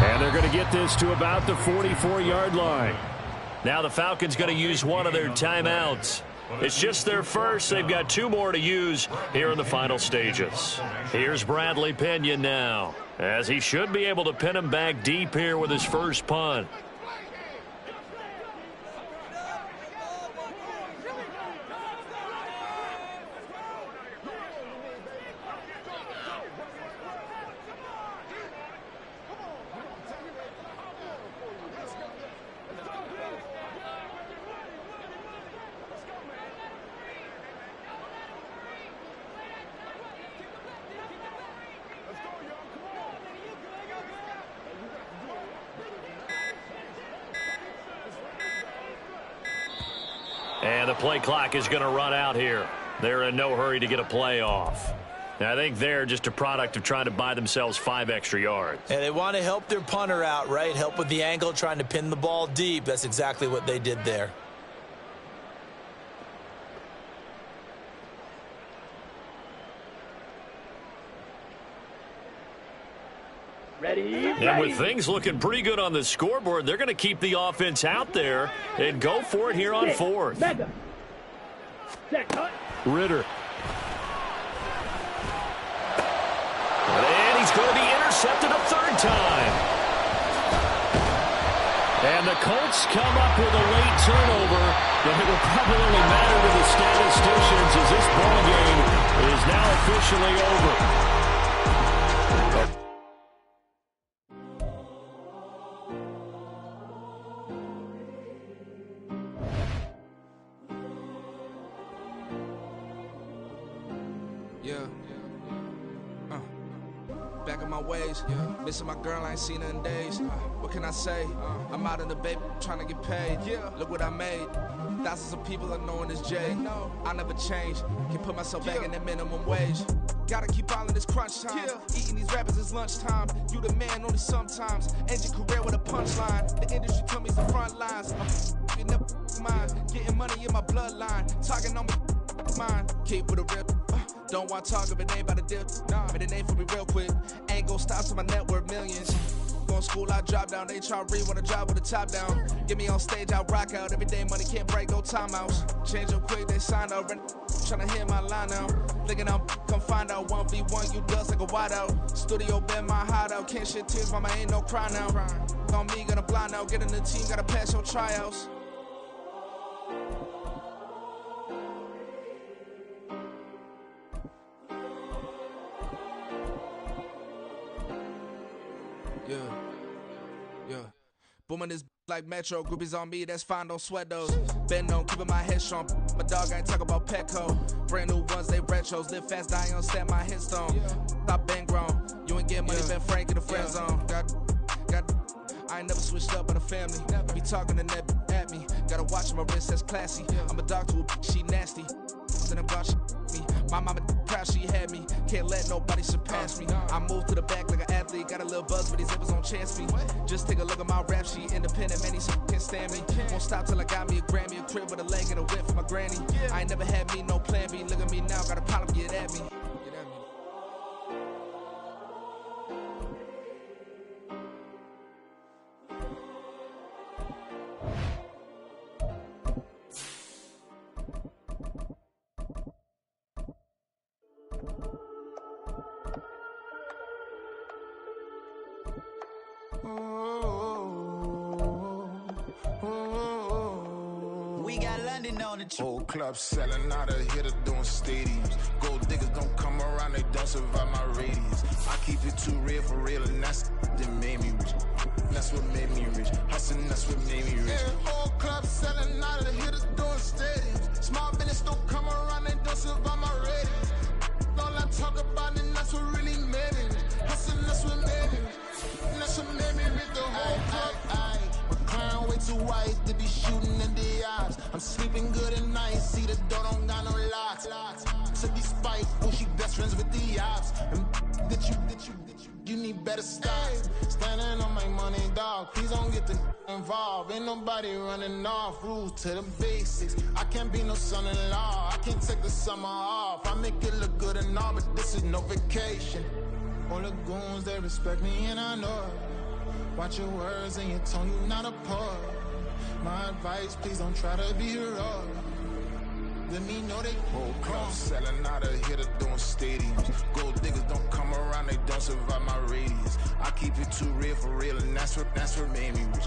And they're going to get this to about the 44-yard line. Now the Falcons going to use one of their timeouts. It's just their first. They've got 2 more to use here in the final stages. Here's Bradley Pinion now, as he should be able to pin him back deep here with his first punt. And the play clock is going to run out here. They're in no hurry to get a play off. I think they're just a product of trying to buy themselves 5 extra yards.
And they want to help their punter out, right? Help with the angle, trying to pin the ball deep. That's exactly what they did there.
And with things looking pretty good on the scoreboard, they're going to keep the offense out there and go for it here on 4th.
Ritter.
And he's going to be intercepted a 3rd time. And the Colts come up with a late turnover, but it will probably only matter to the statisticians as this ball game is now officially over.
Back in my ways, missing my girl, I ain't seen her in days. What can I say? I'm out in the baby, trying to get paid. Look what I made. Thousands of people are knowing this Jay. I never change. Can put myself back in that minimum wage. Gotta keep all in this crunch time. Eating these rappers is lunchtime. You the man only sometimes. End your career with a punchline. The industry told me it's the front lines. I'm never mine. Getting money in my bloodline. Talking on me mine. Keep with a real. Don't want to talk if it ain't about a deal. But it ain't for me real quick. Ain't gon' stop till my net worth millions. Going school, I drop down. They try to read, wanna drive with the top down. Get me on stage, I rock out. Every day money can't break, no timeouts. Change up quick, they sign up. Tryna hit my line now. Thinking I'm come find out 1v1, you dust like a wideout. Studio been my hideout. Can't shed tears, mama ain't no cry now. On me, gonna blind out. Get in the team, gotta pass your tryouts. Booming this like Metro, groupies on me, that's fine, don't sweat those. Been on, keeping my head strong. My dog ain't talking about Petco. Brand new ones, they retros. Live fast, die on, stand my headstone. Stop been grown. You ain't get money, been frank in the friend zone. I ain't never switched up on the family. Be talking to that at me. Gotta watch my wrist, that's classy. I'm a dog to a she nasty. Then about me. My mama proud she had me. Can't let nobody surpass me. I moved to the back like an athlete. Got a little buzz, but these zippers on chance me. Just take a look at my rap sheet. Independent, man, these can't stand me. Won't stop till I got me a Grammy, a crib with a leg and a whip for my granny. I ain't never had me no plan B. Look at me now, got a problem, get at me.
Old clubs selling out of here to doing stadiums. Gold diggers don't come around, they don't survive my radius. I keep it too real for real, and that's that made me rich. That's what made me rich. Hustling, that's what made me rich. Yeah, old clubs selling out of here to doing stadiums. Small business don't come around, they don't survive my radius. All I talk about, and that's what really made me rich. Hustling, that's what made me rich. And that's what made me rich. The whole club. Clown way too white to be shooting in the eyes. I'm sleeping good at night, see the door don't got no locks. To be spiteful, she best friends with the ops. And you need better stop. Standing on my money, dog. Please don't get the involved. Ain't nobody running off. Rules to the basics. I can't be no son-in-law. I can't take the summer off. I make it look good and all, but this is no vacation. All the goons, they respect me and I know it. Watch your words and your tone, you not a poet. My advice, please don't try to be heroic. Let me know they whole clubs selling out of here to doing stadiums. Gold diggers don't come around, they don't survive my radius. I keep it too real for real, and that's what made me rich.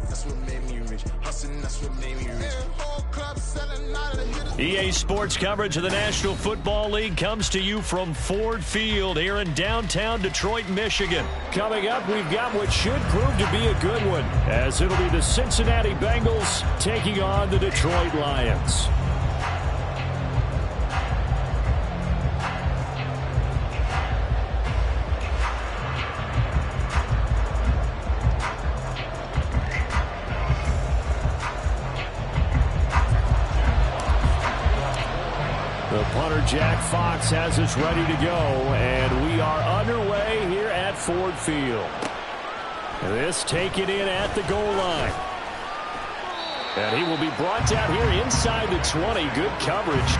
That's what made me rich. Hustling, that's what made me rich. Yeah, whole clubs selling out of here to
EA Sports coverage of the National Football League comes to you from Ford Field here in downtown Detroit, Michigan. Coming up, we've got what should prove to be a good one, as it'll be the Cincinnati Bengals taking on the Detroit Lions. Jack Fox has us ready to go, and we are underway here at Ford Field. This taken in at the goal line. And he will be brought down here inside the 20. Good coverage.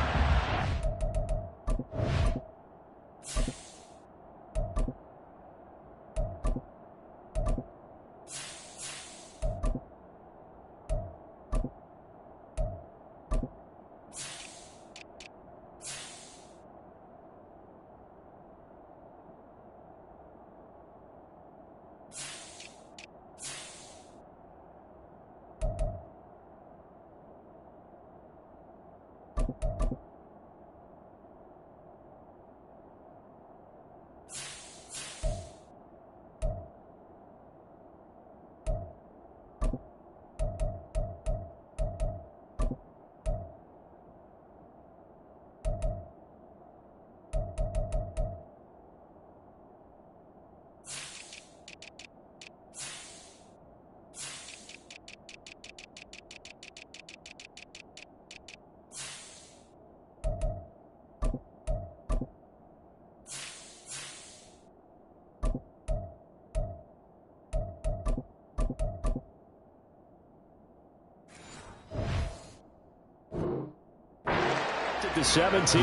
To 17.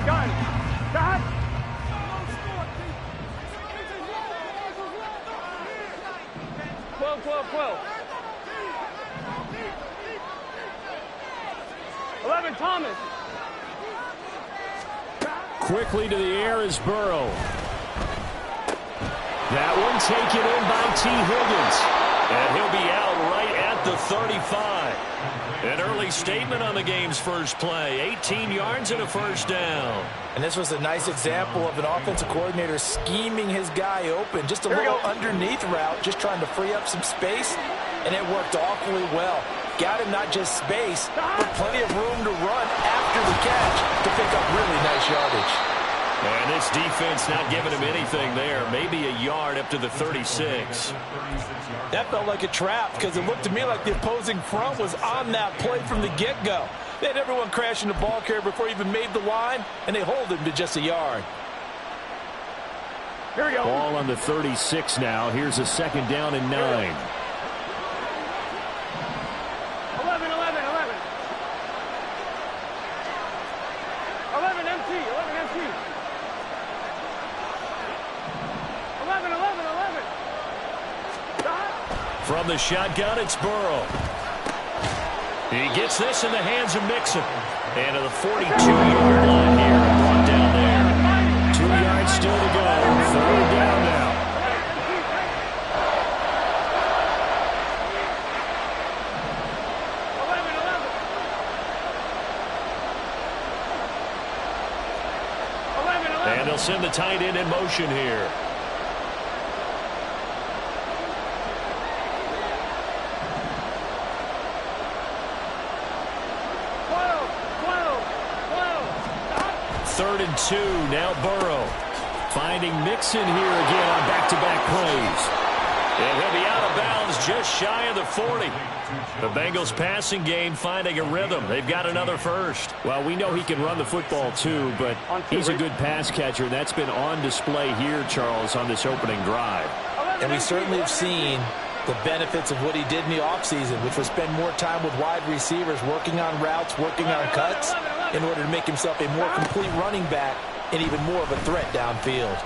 Gun. Cut. 12. 11, Thomas.
Quickly to the air is Burrow. That one taken in by T. Higgins. And he'll be out right at the 35. An early statement on the game's first play. 18 yards and a first down.
And this was a nice example of an offensive coordinator scheming his guy open. Just a little underneath route, just trying to free up some space. And it worked awfully well. Got him not just space, but plenty of room to run after the catch to pick up really nice yardage.
And this defense not giving him anything there. Maybe a yard up to the 36.
That felt like a trap because it looked to me like the opposing front was on that play from the get-go. They had everyone crashing the ball carrier before he even made the line, and they hold him to just a yard.
Here we go.
Ball on the 36 now. Here's a second down and 9.
11 empty. 11.
From the shotgun, it's Burrow. He gets this in the hands of Mixon. And to the 42-yard line here. Brought down there. 2 yards still to go. Third down now. And they'll send the tight end in motion here. Third and 2, now Burrow. Finding Mixon here again on back-to-back plays. And he'll be out of bounds just shy of the 40. The Bengals passing game finding a rhythm. They've got another first. Well, we know he can run the football too, but he's a good pass catcher. That's been on display here, Charles, on this opening drive.
And we certainly have seen the benefits of what he did in the offseason, which was spend more time with wide receivers, working on routes, working on cuts, in order to make himself a more complete running back and even more of a threat downfield.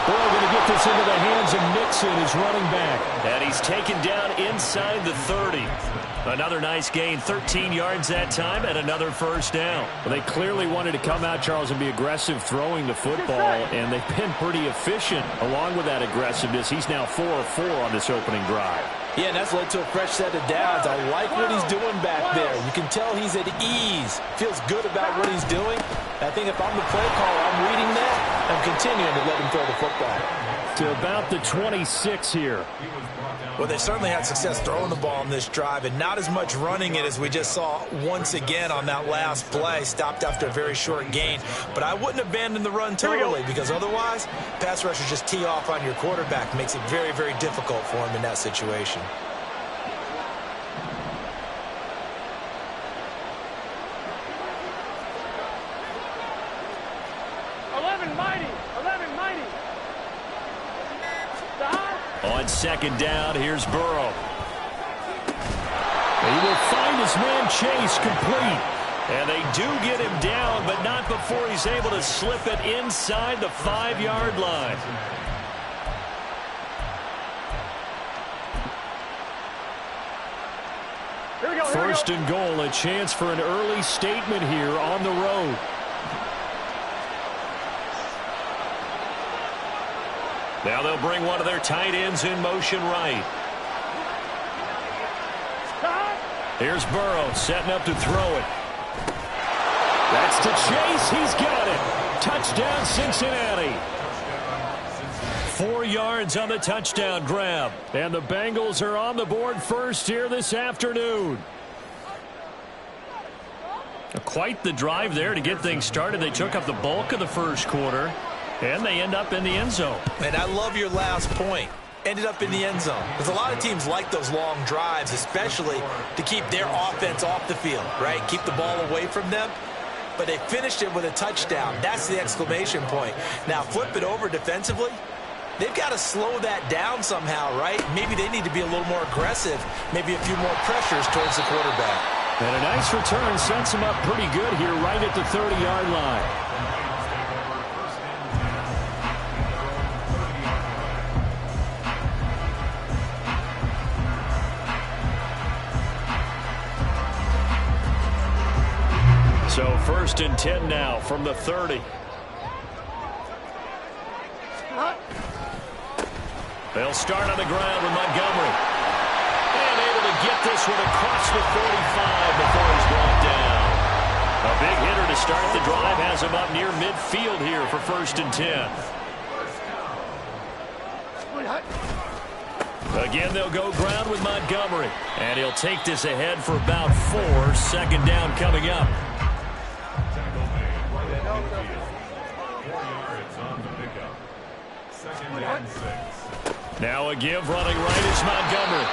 Burrow going to get this into the hands of Mixon, his running back. And he's taken down inside the 30. Another nice gain, 13 yards that time, and another first down. Well, they clearly wanted to come out, Charles, and be aggressive throwing the football, and they've been pretty efficient along with that aggressiveness. He's now 4 of 4 on this opening drive.
Yeah, and that's led to a fresh set of downs. I like what he's doing back there. You can tell he's at ease. Feels good about what he's doing. I think if I'm the play caller, I'm reading that. I'm continuing to let him throw the football.
To about the 26 here.
Well, they certainly had success throwing the ball on this drive and not as much running it as we just saw once again on that last play. Stopped after a very short gain. But I wouldn't abandon the run totally because otherwise, pass rushers just tee off on your quarterback. Makes it very, very difficult for him in that situation.
On second down, here's Burrow. He will find his man Chase complete. And they do get him down, but not before he's able to slip it inside the 5-yard line. First and goal, a chance for an early statement here on the road. Now they'll bring one of their tight ends in motion right. Here's Burrow setting up to throw it. That's to Chase. He's got it. Touchdown, Cincinnati. 4 yards on the touchdown grab. And the Bengals are on the board first here this afternoon. Quite the drive there to get things started. They took up the bulk of the first quarter. And they end up in the end zone.
And I love your last point. Ended up in the end zone. Because a lot of teams like those long drives, especially to keep their offense off the field, right? Keep the ball away from them. But they finished it with a touchdown. That's the exclamation point. Now, flip it over defensively. They've got to slow that down somehow, right? Maybe they need to be a little more aggressive. Maybe a few more pressures towards the quarterback.
And a nice return sets him up pretty good here right at the 30-yard line. So first and 10 now from the 30. They'll start on the ground with Montgomery. And able to get this one across the 45 before he's brought down. A big hitter to start the drive has him up near midfield here for first and 10. Again, they'll go ground with Montgomery. And he'll take this ahead for about 4. Second down coming up. Now a give running right is Montgomery.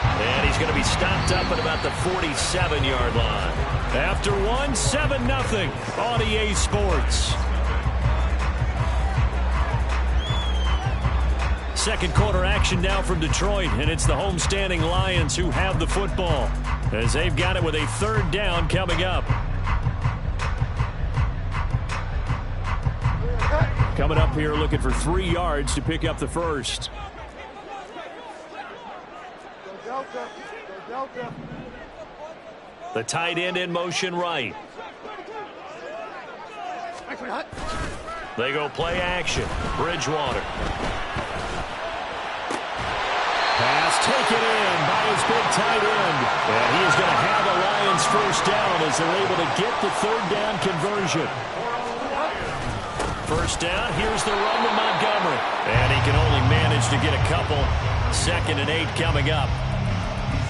And he's going to be stopped up at about the 47-yard line. After one, 7-0 on EA Sports. Second quarter action now from Detroit, and it's the homestanding Lions who have the football as they've got it with a third down coming up. Coming up here looking for 3 yards to pick up the first. The tight end in motion right. They go play action. Bridgewater. Pass taken in by his big tight end. And he is going to have the Lions first down as they're able to get the third down conversion. First down, here's the run with Montgomery. And he can only manage to get a couple. 2nd and 8 coming up.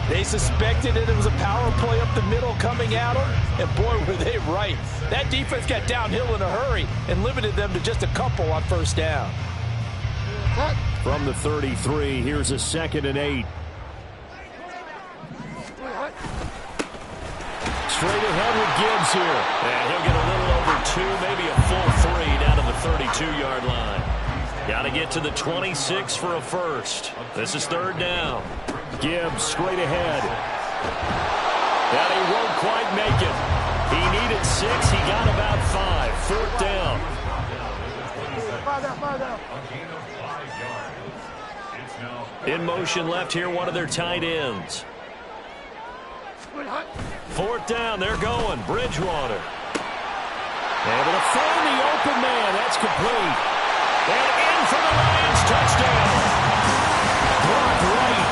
They suspected it was a power play up the middle coming at them, and boy, were they right. That defense got downhill in a hurry and limited them to just a couple on first down.
From the 33, here's a 2nd and 8. Straight ahead with Gibbs here. And he'll get a little over 2, maybe a full 3 down to the 32-yard line. Got to get to the 26 for a first. This is third down. Gibbs straight ahead. And he won't quite make it. He needed 6. He got about 5. Fourth down. In motion left here, one of their tight ends. Fourth down, they're going. Bridgewater. Able to find the open man. That's complete. And in for the Lions touchdown. Brock Wright,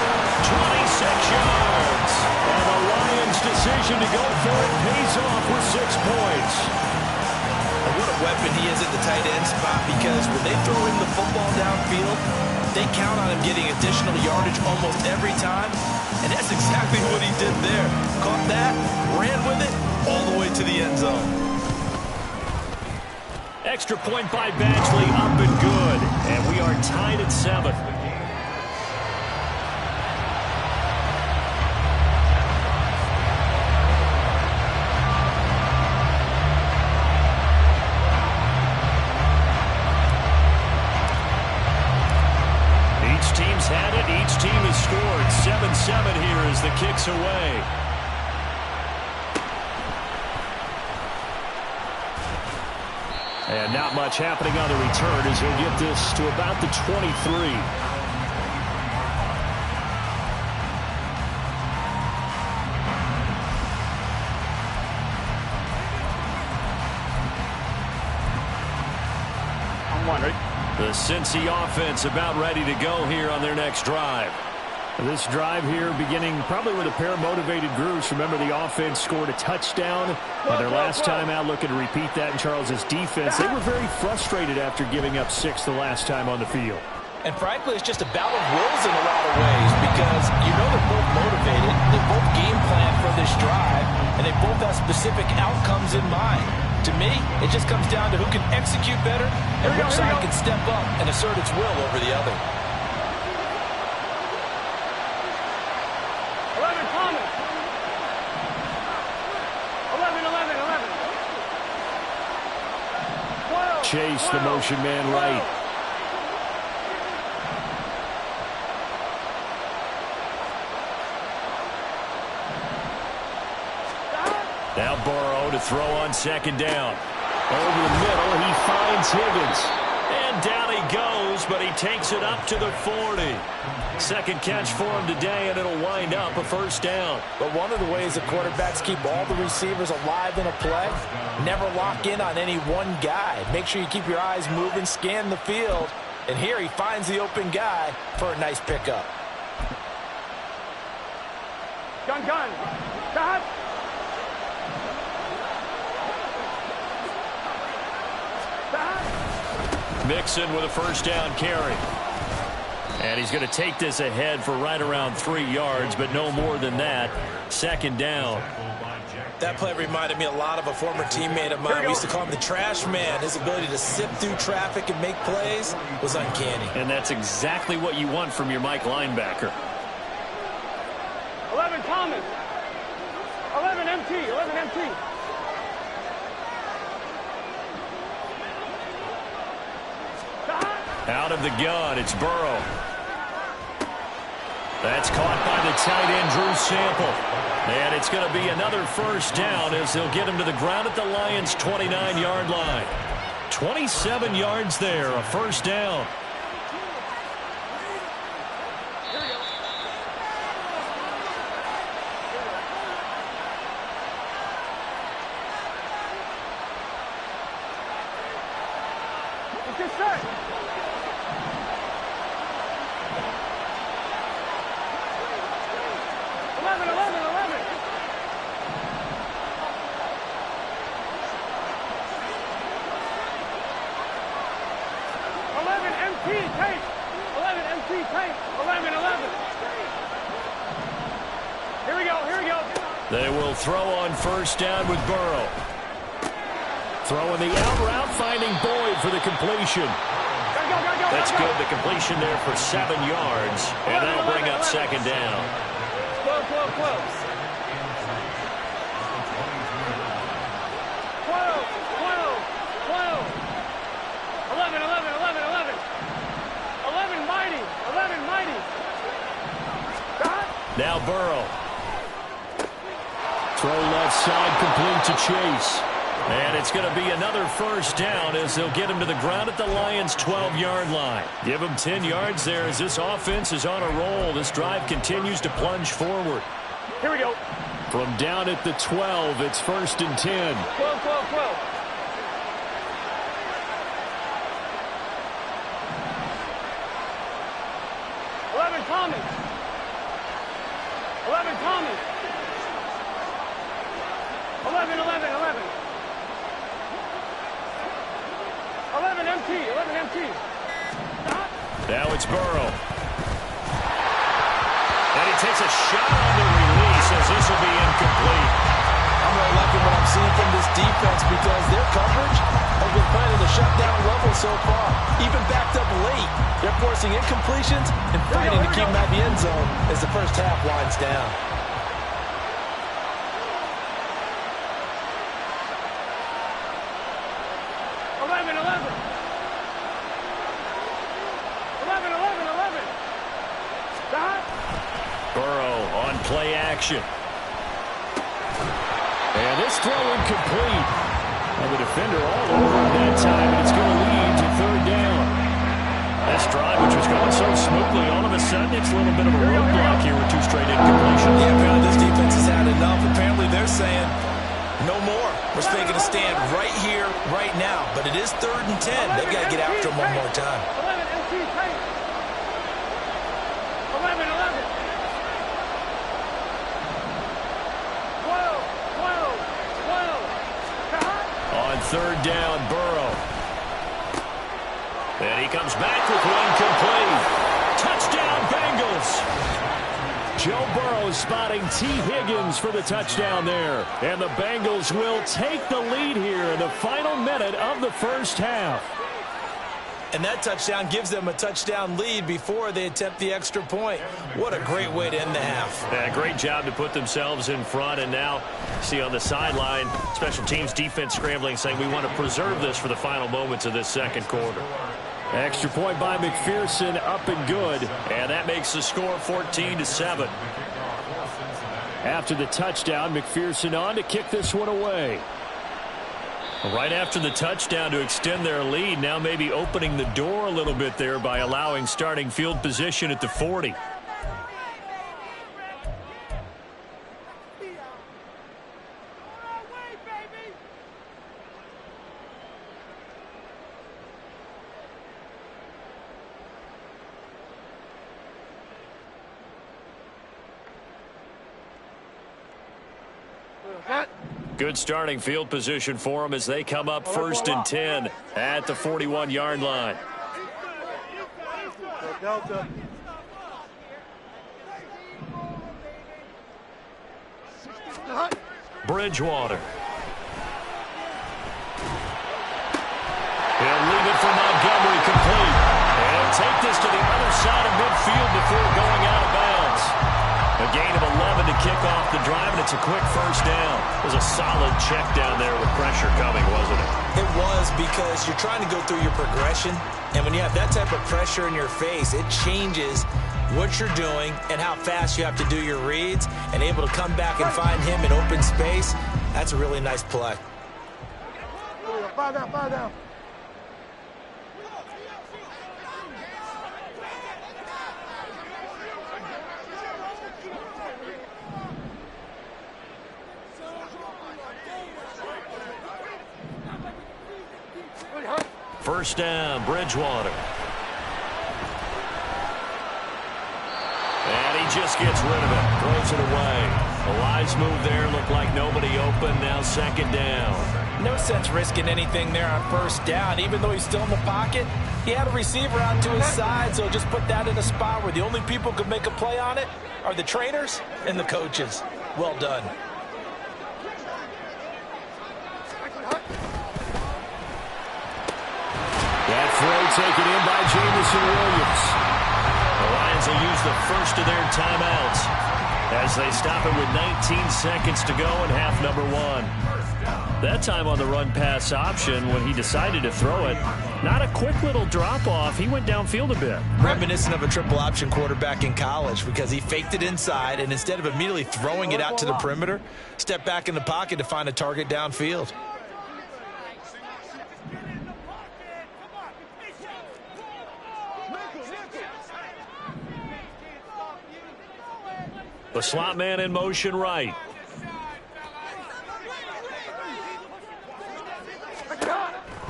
26 yards. And the Lions' decision to go for it pays off with 6 points.
And what a weapon he is at the tight end spot, because when they throw in the football downfield, They count on him getting additional yardage almost every time, and that's exactly what he did there. Caught that, ran with it, all the way to the end zone.
Extra point by Badgley, up and good. And we are tied at 7. Each team's had it. Each team has scored. 7-7 here as the kick's away. And not much happening on the return as he'll get this to about the 23. The Cincy offense about ready to go here on their next drive. This drive here beginning probably with a pair of motivated groups. Remember, the offense scored a touchdown their last time out, looking to repeat that in Charles's defense. They were very frustrated after giving up 6 the last time on the field.
And frankly, it's just a battle of wills in a lot of ways because you know they're both motivated, they both game plan for this drive, and they both have specific outcomes in mind. To me, it just comes down to who can execute better and which side can step up and assert its will over the other.
11, Thomas. 11, 11, 11. 12.
Chase, the motion man right. Now Burrow to throw on second down. Over the middle, he finds Higgins. And down he goes, but he takes it up to the 40. Second catch for him today, and it'll wind up a first down.
But one of the ways the quarterbacks keep all the receivers alive in a play, never lock in on any one guy. Make sure you keep your eyes moving, scan the field. And here he finds the open guy for a nice pickup.
Gun. Cut.
Mixon with a first down carry. And he's going to take this ahead for right around 3 yards, but no more than that. Second down.
That play reminded me a lot of a former teammate of mine. We used to call him the trash man. His ability to sift through traffic and make plays was uncanny.
And that's exactly what you want from your Mike linebacker.
11, Thomas. 11, MT. 11, MT.
Out of the gun, it's Burrow. That's caught by the tight end, Drew Sample. And it's going to be another first down as they'll get him to the ground at the Lions' 29-yard line. 27 yards there, a first down.
Get set. 11, 11, 11. 11 MT tank. 11 MT tank. 11, 11. Here we go.
They will throw on first down with Burrow. Throwing the out route, finding Boyd for the completion.
Go.
That's good. The completion there for 7 yards. And that'll bring up second down.
Close. 12. 11, mighty.
Now Burrow. Throw left side, complete to Chase. And it's going to be another first down as they'll get him to the ground at the Lions' 12-yard line. Give him 10 yards there as this offense is on a roll. This drive continues to plunge forward.
Here we go.
From down at the 12, it's 1st and 10.
12. 11, Thomas. 11, Thomas. 11. 11 MT.
Now it's Burrow. And he takes a shot on the release as this will be incomplete.
I'm really liking what I'm seeing from this defense because their coverage has been playing at the shutdown level so far. Even backed up late, they're forcing incompletions and fighting to keep them out of the end zone as the first half winds down.
Burrow on play action. And this throw incomplete. And the defender all over him that time, and it's going to lead to third down. This drive, which was going so smoothly, all of a sudden it's a little bit of a roadblock here with 2 straight incompletions.
Yeah, apparently this defense has had enough. Apparently they're saying no more. We're making a stand right here, right now. But it is 3rd and 10. They've got to get after him one more time.
3rd down, Burrow. And he comes back with one complete. Touchdown, Bengals. Joe Burrow spotting T. Higgins for the touchdown there. And the Bengals will take the lead here in the final minute of the first half.
And that touchdown gives them a touchdown lead before they attempt the extra point. What a great way to end the half.
Yeah, great job to put themselves in front. And now, see on the sideline, special teams defense scrambling, saying we want to preserve this for the final moments of this second quarter. Extra point by McPherson, up and good. And that makes the score 14-7. After the touchdown, McPherson on to kick this one away. Right after the touchdown to extend their lead, now maybe opening the door a little bit there by allowing starting field position at the 40. Good starting field position for them as they come up 1st and 10 at the 41-yard line. Bridgewater. He'll leave it for Montgomery complete. And he'll take this to the other side of midfield before going out of bounds. A gain of 11 to kick off the drive, and it's a quick first down. It was a solid check down there with pressure coming, wasn't it?
It was, because you're trying to go through your progression, and when you have that type of pressure in your face, it changes what you're doing and how fast you have to do your reads, and able to come back and find him in open space. That's a really nice play.
Five down.
First down, Bridgewater. And he just gets rid of it. Throws it away. A wise move there. Looked like nobody open. Now 2nd down.
No sense risking anything there on 1st down. Even though he's still in the pocket, he had a receiver out to his side, so just put that in a spot where the only people who could make a play on it are the trainers and the coaches. Well done.
That throw taken in by Jamison Williams. The Lions will use the first of their timeouts as they stop it with 19 seconds to go in half number 1. That time on the run-pass option when he decided to throw it. Not a quick little drop-off. He went downfield a bit.
Reminiscent of a triple option quarterback in college, because he faked it inside, and instead of immediately throwing it out to the perimeter, stepped back in the pocket to find a target downfield.
The slot man in motion right.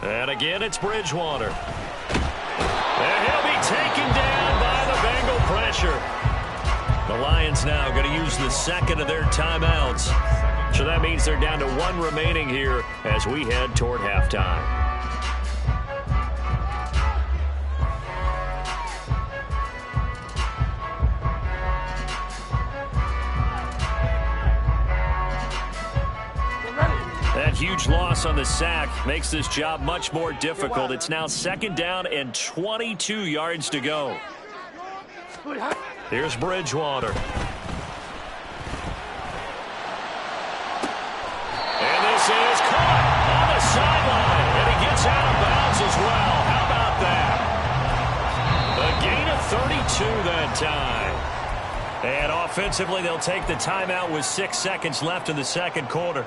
And again, it's Bridgewater. And he'll be taken down by the Bengal pressure. The Lions now going to use the second of their timeouts. So that means they're down to 1 remaining here as we head toward halftime. huge loss on the sack. Makes this job much more difficult. It's now 2nd down and 22 yards to go. Here's Bridgewater. And this is caught on the sideline. And he gets out of bounds as well. How about that? A gain of 32 that time. And offensively, they'll take the timeout with 6 seconds left in the second quarter.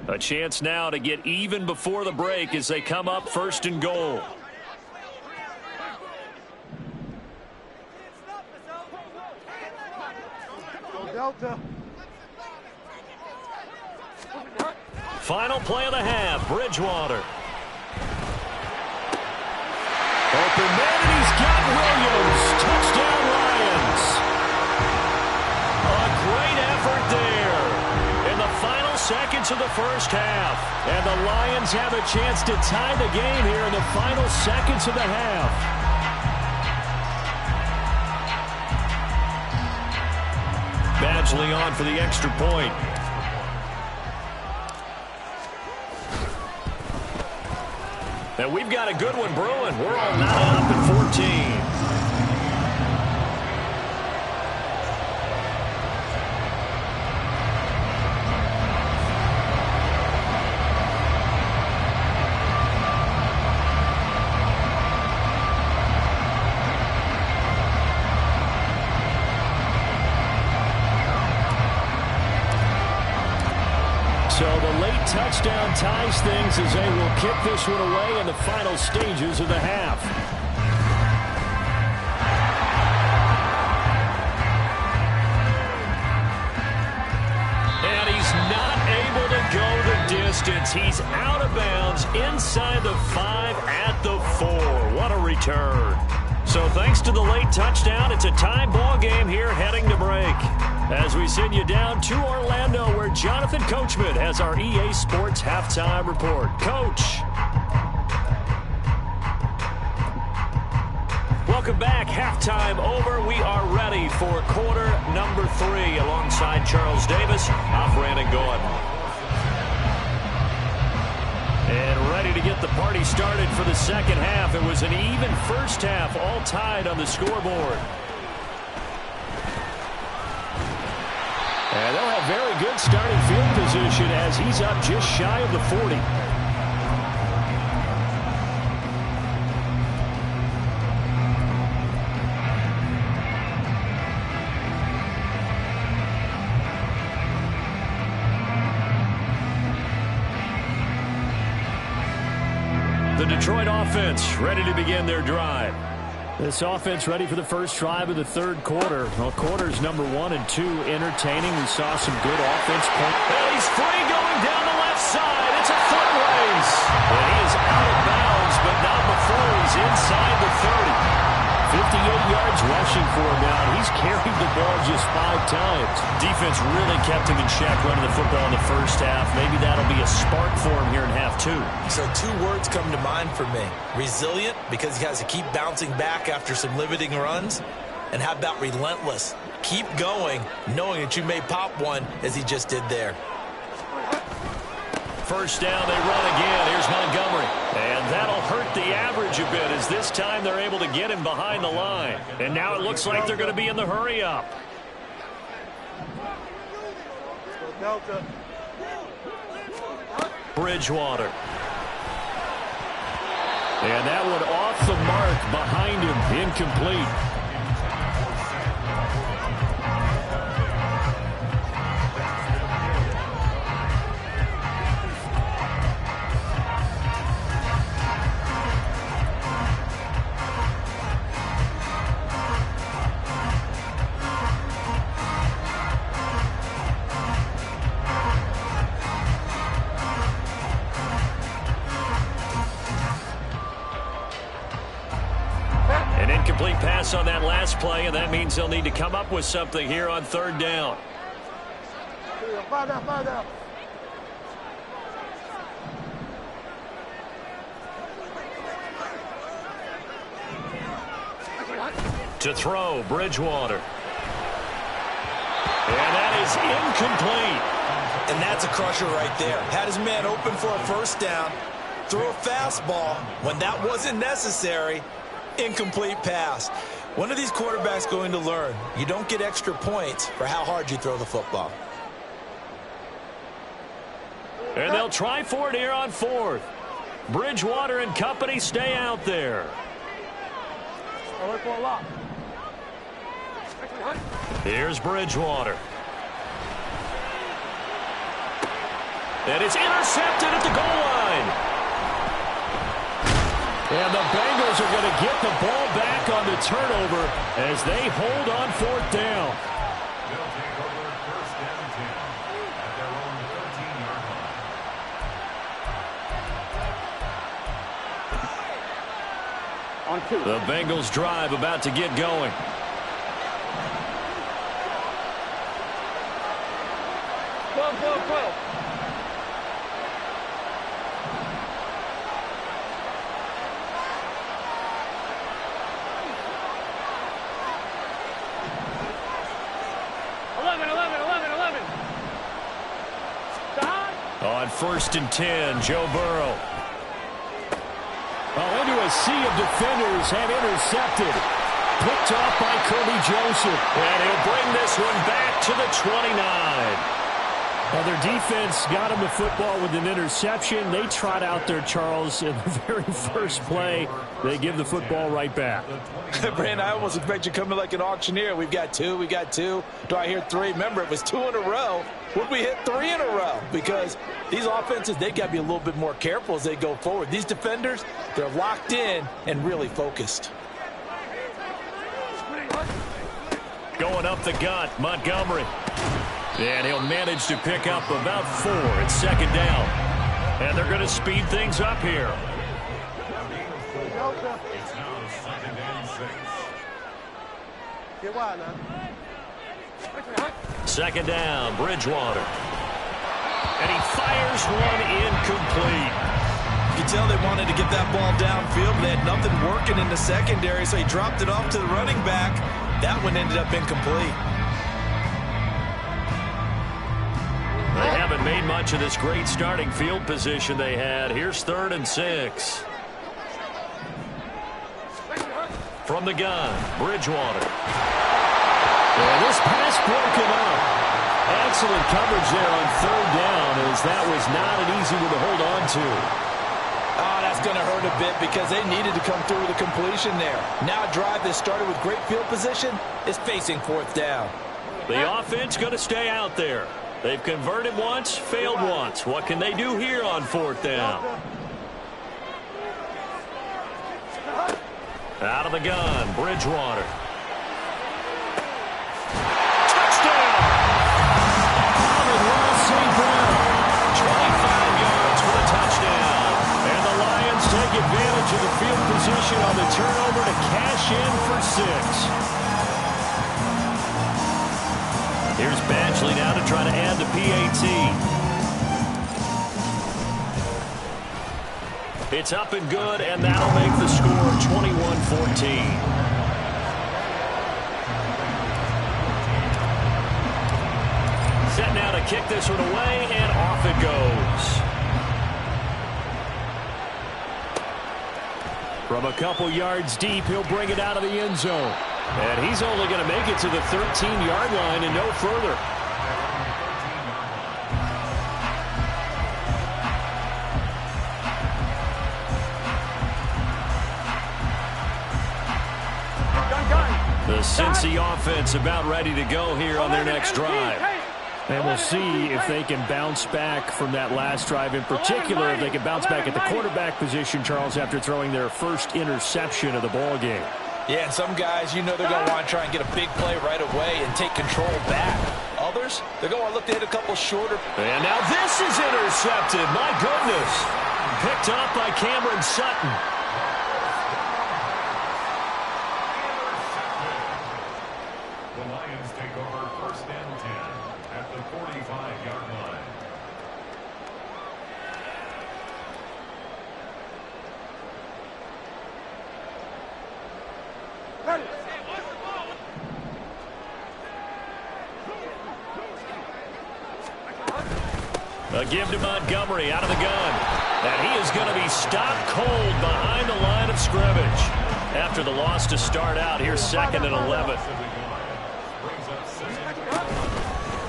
A chance now to get even before the break as they come up 1st and goal.
Delta.
Final play of the half, Bridgewater. Open man, and he's got Williams. Touchdown, Lions. A great effort there in the final seconds of the first half. And the Lions have a chance to tie the game here in the final seconds of the half. Badgley on for the extra point. And we've got a good one brewing. We're all knotted up at 14. So the late touchdown ties things as they will kick this one away in the final stages of the half. And he's not able to go the distance. He's out of bounds inside the 5 at the 4. What a return. So thanks to the late touchdown, it's a tie ball game here heading to break. As we send you down to Orlando, where Jonathan Coachman has our EA Sports Halftime Report. Coach. Welcome back. Halftime over. We are ready for quarter number 3 alongside Charles Davis. I'm Brandon Gordon. And ready to get the party started for the second half. It was an even first half, all tied on the scoreboard. And they'll have very good starting field position as he's up just shy of the 40. The Detroit offense ready to begin their drive. This offense ready for the first drive of the third quarter. Well, quarters number 1 and 2 entertaining. We saw some good offense. And he's free going down the left side. It's a foot race. And he is out of bounds, but not before he's inside the 30. 58 yards rushing for him now. He's carried the ball just 5 times. Defense really kept him in check running the football in the first half. Maybe that'll be a spark for him here in half 2.
So 2 words come to mind for me. Resilient, because he has to keep bouncing back after some limiting runs. And how about relentless? Keep going, knowing that you may pop one as he just did there.
First down, they run again. Here's Montgomery. And that'll hurt the average a bit as this time they're able to get him behind the line. And now it looks like they're going to be in the hurry-up. Bridgewater. And that one off the mark behind him. Incomplete. Incomplete pass on that last play, and that means they'll need to come up with something here on third down. To throw, Bridgewater. And that is incomplete.
And that's a crusher right there. Had his man open for a first down, threw a fastball when that wasn't necessary. Incomplete pass. When are these quarterbacks going to learn? You don't get extra points for how hard you throw the football.
And they'll try for it here on fourth. Bridgewater and company stay out there. Here's Bridgewater. And it's intercepted at the goal line. And the Bengals are going to get the ball back on the turnover as they hold on fourth down.
They'll take over first and 10 at their own 13-yard line.
On 2.
The Bengals drive about to get going.
12. 11.
On first and 10, Joe Burrow. Well, into a sea of defenders and intercepted. Picked off by Kirby Joseph. And he'll bring this one back to the 29. Well, their defense got him the football with an interception. They trot out there, Charles, in the very first play. They give the football right back.
Brandon, I almost expect you coming like an auctioneer. We've got two. Do I hear 3? Remember, it was 2 in a row. Would we hit 3 in a row? Because these offenses, they got to be a little bit more careful as they go forward. These defenders, they're locked in and really focused.
Going up the gut, Montgomery. And he'll manage to pick up about 4 at second down. And they're going to speed things up here.
It's now 2nd and 6.
Second down, Bridgewater. And he fires one incomplete.
You can tell they wanted to get that ball downfield. They had nothing working in the secondary, so he dropped it off to the running back. That one ended up incomplete.
They haven't made much of this great starting field position they had. Here's 3rd and 6. From the gun, Bridgewater. And this pass broken up. Excellent coverage there on 3rd down, as that was not an easy one to hold on to.
Oh, that's going to hurt a bit because they needed to come through with a completion there. Now a drive that started with great field position is facing 4th down.
The offense going to stay out there. They've converted once, failed once. What can they do here on 4th down? Out of the gun, Bridgewater. Touchdown! Amon-Ra St. Brown. 25 yards for the touchdown. And the Lions take advantage of the field position on the turnover to cash in for 6. Here's Badgley now to try to add the PAT. It's up and good, and that'll make the score 21-14. Set now to kick this one away, and off it goes. From a couple yards deep, he'll bring it out of the end zone. And he's only going to make it to the 13-yard line and no further. The Cincy offense about ready to go here on their next drive. And we'll see if they can bounce back from that last drive. In particular, if they can bounce back at the quarterback position, Charles, after throwing their first interception of the ball game.
Yeah, and some guys, you know they're going to want to try and get a big play right away and take control back. Others, they're going to look to hit a couple shorter.
And now this is intercepted. My goodness. Picked up by Cameron Sutton.
The Lions take over 1st and 10 at the 45-yard line.
A give to Montgomery out of the gun. And he is going to be stopped cold behind the line of scrimmage. After the loss to start out, here's 2nd and 11.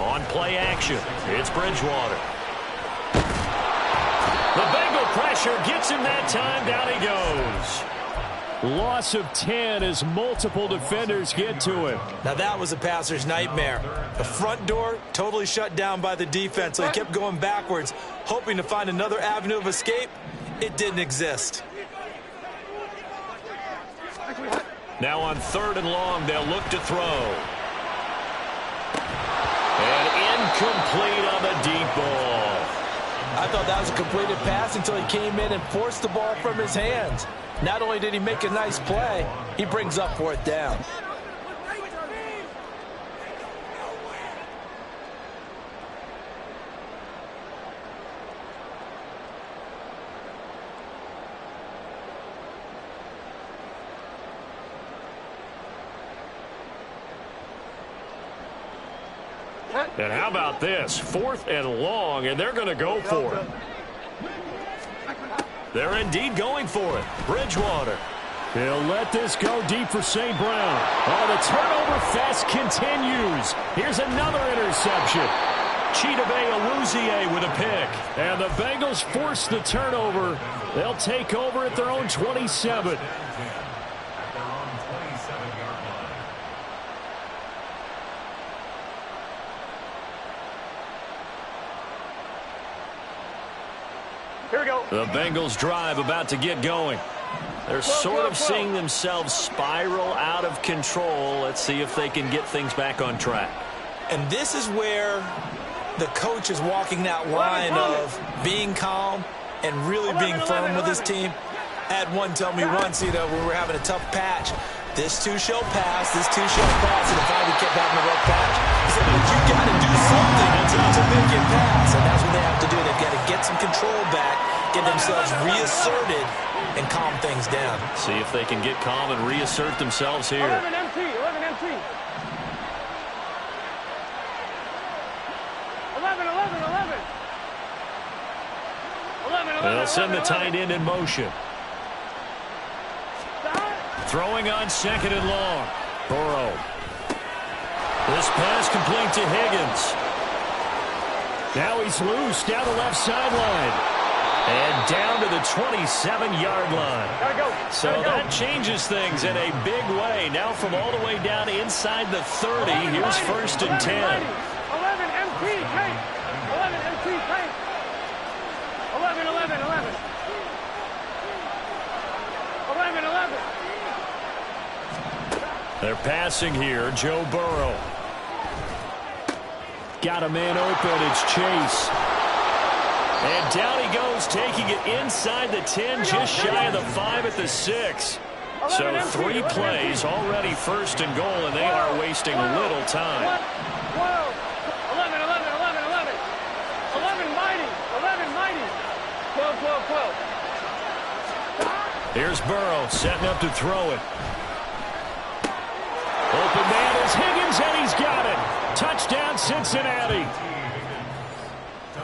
On play action, it's Bridgewater. The Bengal pressure gets him that time. Down he goes.
Loss of 10 as multiple defenders get to him.
Now that was a passer's nightmare. The front door totally shut down by the defense, so he kept going backwards, hoping to find another avenue of escape. It didn't exist.
Now on 3rd and long, they'll look to throw. And incomplete on the deep ball.
I thought that was a completed pass until he came in and forced the ball from his hands. Not only did he make a nice play, he brings up 4th down.
And how about this? 4th and long, and they're going to go for it. They're indeed going for it. Bridgewater.
He'll let this go deep for St. Brown. Oh, the turnover fest continues. Here's another interception.
Chidobe Awuzie with a pick.
And the Bengals force the turnover. They'll take over at their own 27.
Here we go.
The Bengals drive about to get going. They're sort of seeing themselves spiral out of control. Let's see if they can get things back on track.
And this is where the coach is walking that line of being calm and really being firm with his team. I had one tell me once, when we were having a tough patch, this too shall pass, this too shall pass, and if I would keep having a rough patch, he said, but you got to do something to make it pass, and that's what they have to do. They've got to get some control back, get themselves reasserted, and calm things down.
See if they can get calm and reassert themselves here.
11 MT, 11 MT. 11, 11, 11. 11, 11,
They'll send the
11,
tight end in motion. Throwing on 2nd and long. Burrow. This pass complete to Higgins.
Now he's loose down the left sideline.
And down to the 27-yard line.
Gotta go.
So that changes things in a big way. Now from all the way down inside the 30, here's 1st and 10.
11 MT, tank. 11 MT, tank. 11, 11, 11. 11, 11.
They're passing here. Joe Burrow.
Got a man open. It's Chase.
And down he goes, taking it inside the 10, just shy of the 5 at the 6. So 3 plays, already 1st and goal, and they are wasting little time.
11, 11, 11, 11. 11 mighty. 11 mighty. 12, 12, 12.
Here's Burrow setting up to throw it.
Open man is Higgins, and he's got it. Touchdown, Cincinnati.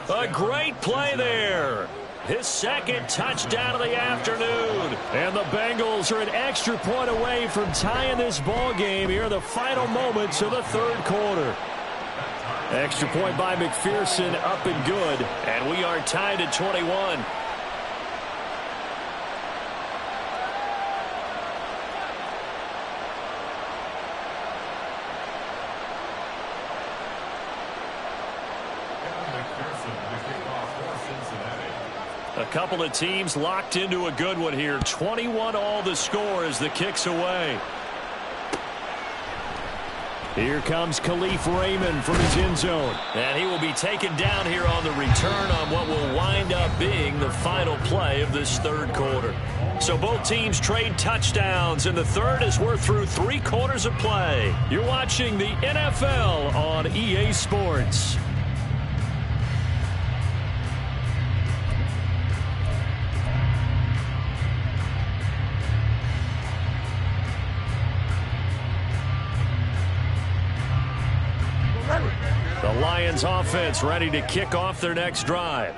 A great play there. His 2nd touchdown of the afternoon.
And the Bengals are an extra point away from tying this ball game here in the final moments of the 3rd quarter. Extra point by McPherson, up and good.
And we are tied at 21. A couple of teams locked into a good one here. 21 all the score as the kick's away.
Here comes Khalif Raymond from his end zone.
And he will be taken down here on the return on what will wind up being the final play of this 3rd quarter. So both teams trade touchdowns in the 3rd as we're through 3 quarters of play. You're watching the NFL on EA Sports. Lions offense ready to kick off their next drive.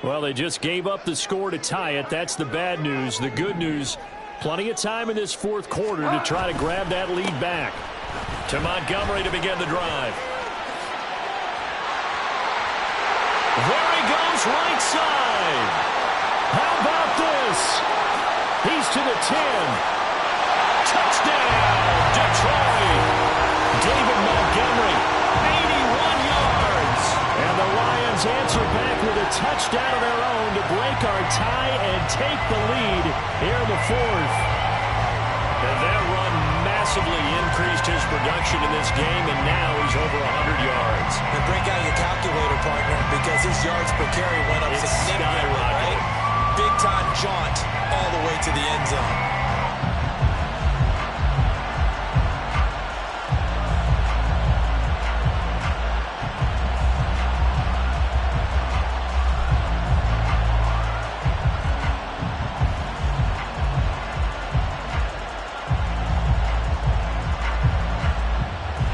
Well, they just gave up the score to tie it. That's the bad news. The good news, plenty of time in this fourth quarter to try to grab that lead back. To Montgomery to begin the drive. There he goes, right side. How about this? He's to the 10. Touchdown, Detroit. David Montgomery, 81 yards. And the Lions answer back with a touchdown of their own to break our tie and take the lead here in the fourth. And that run massively increased his production in this game, and now he's over 100 yards.
And break out your calculator, partner, because his yards per carry went up significantly, right? Big-time jaunt all the way to the end zone.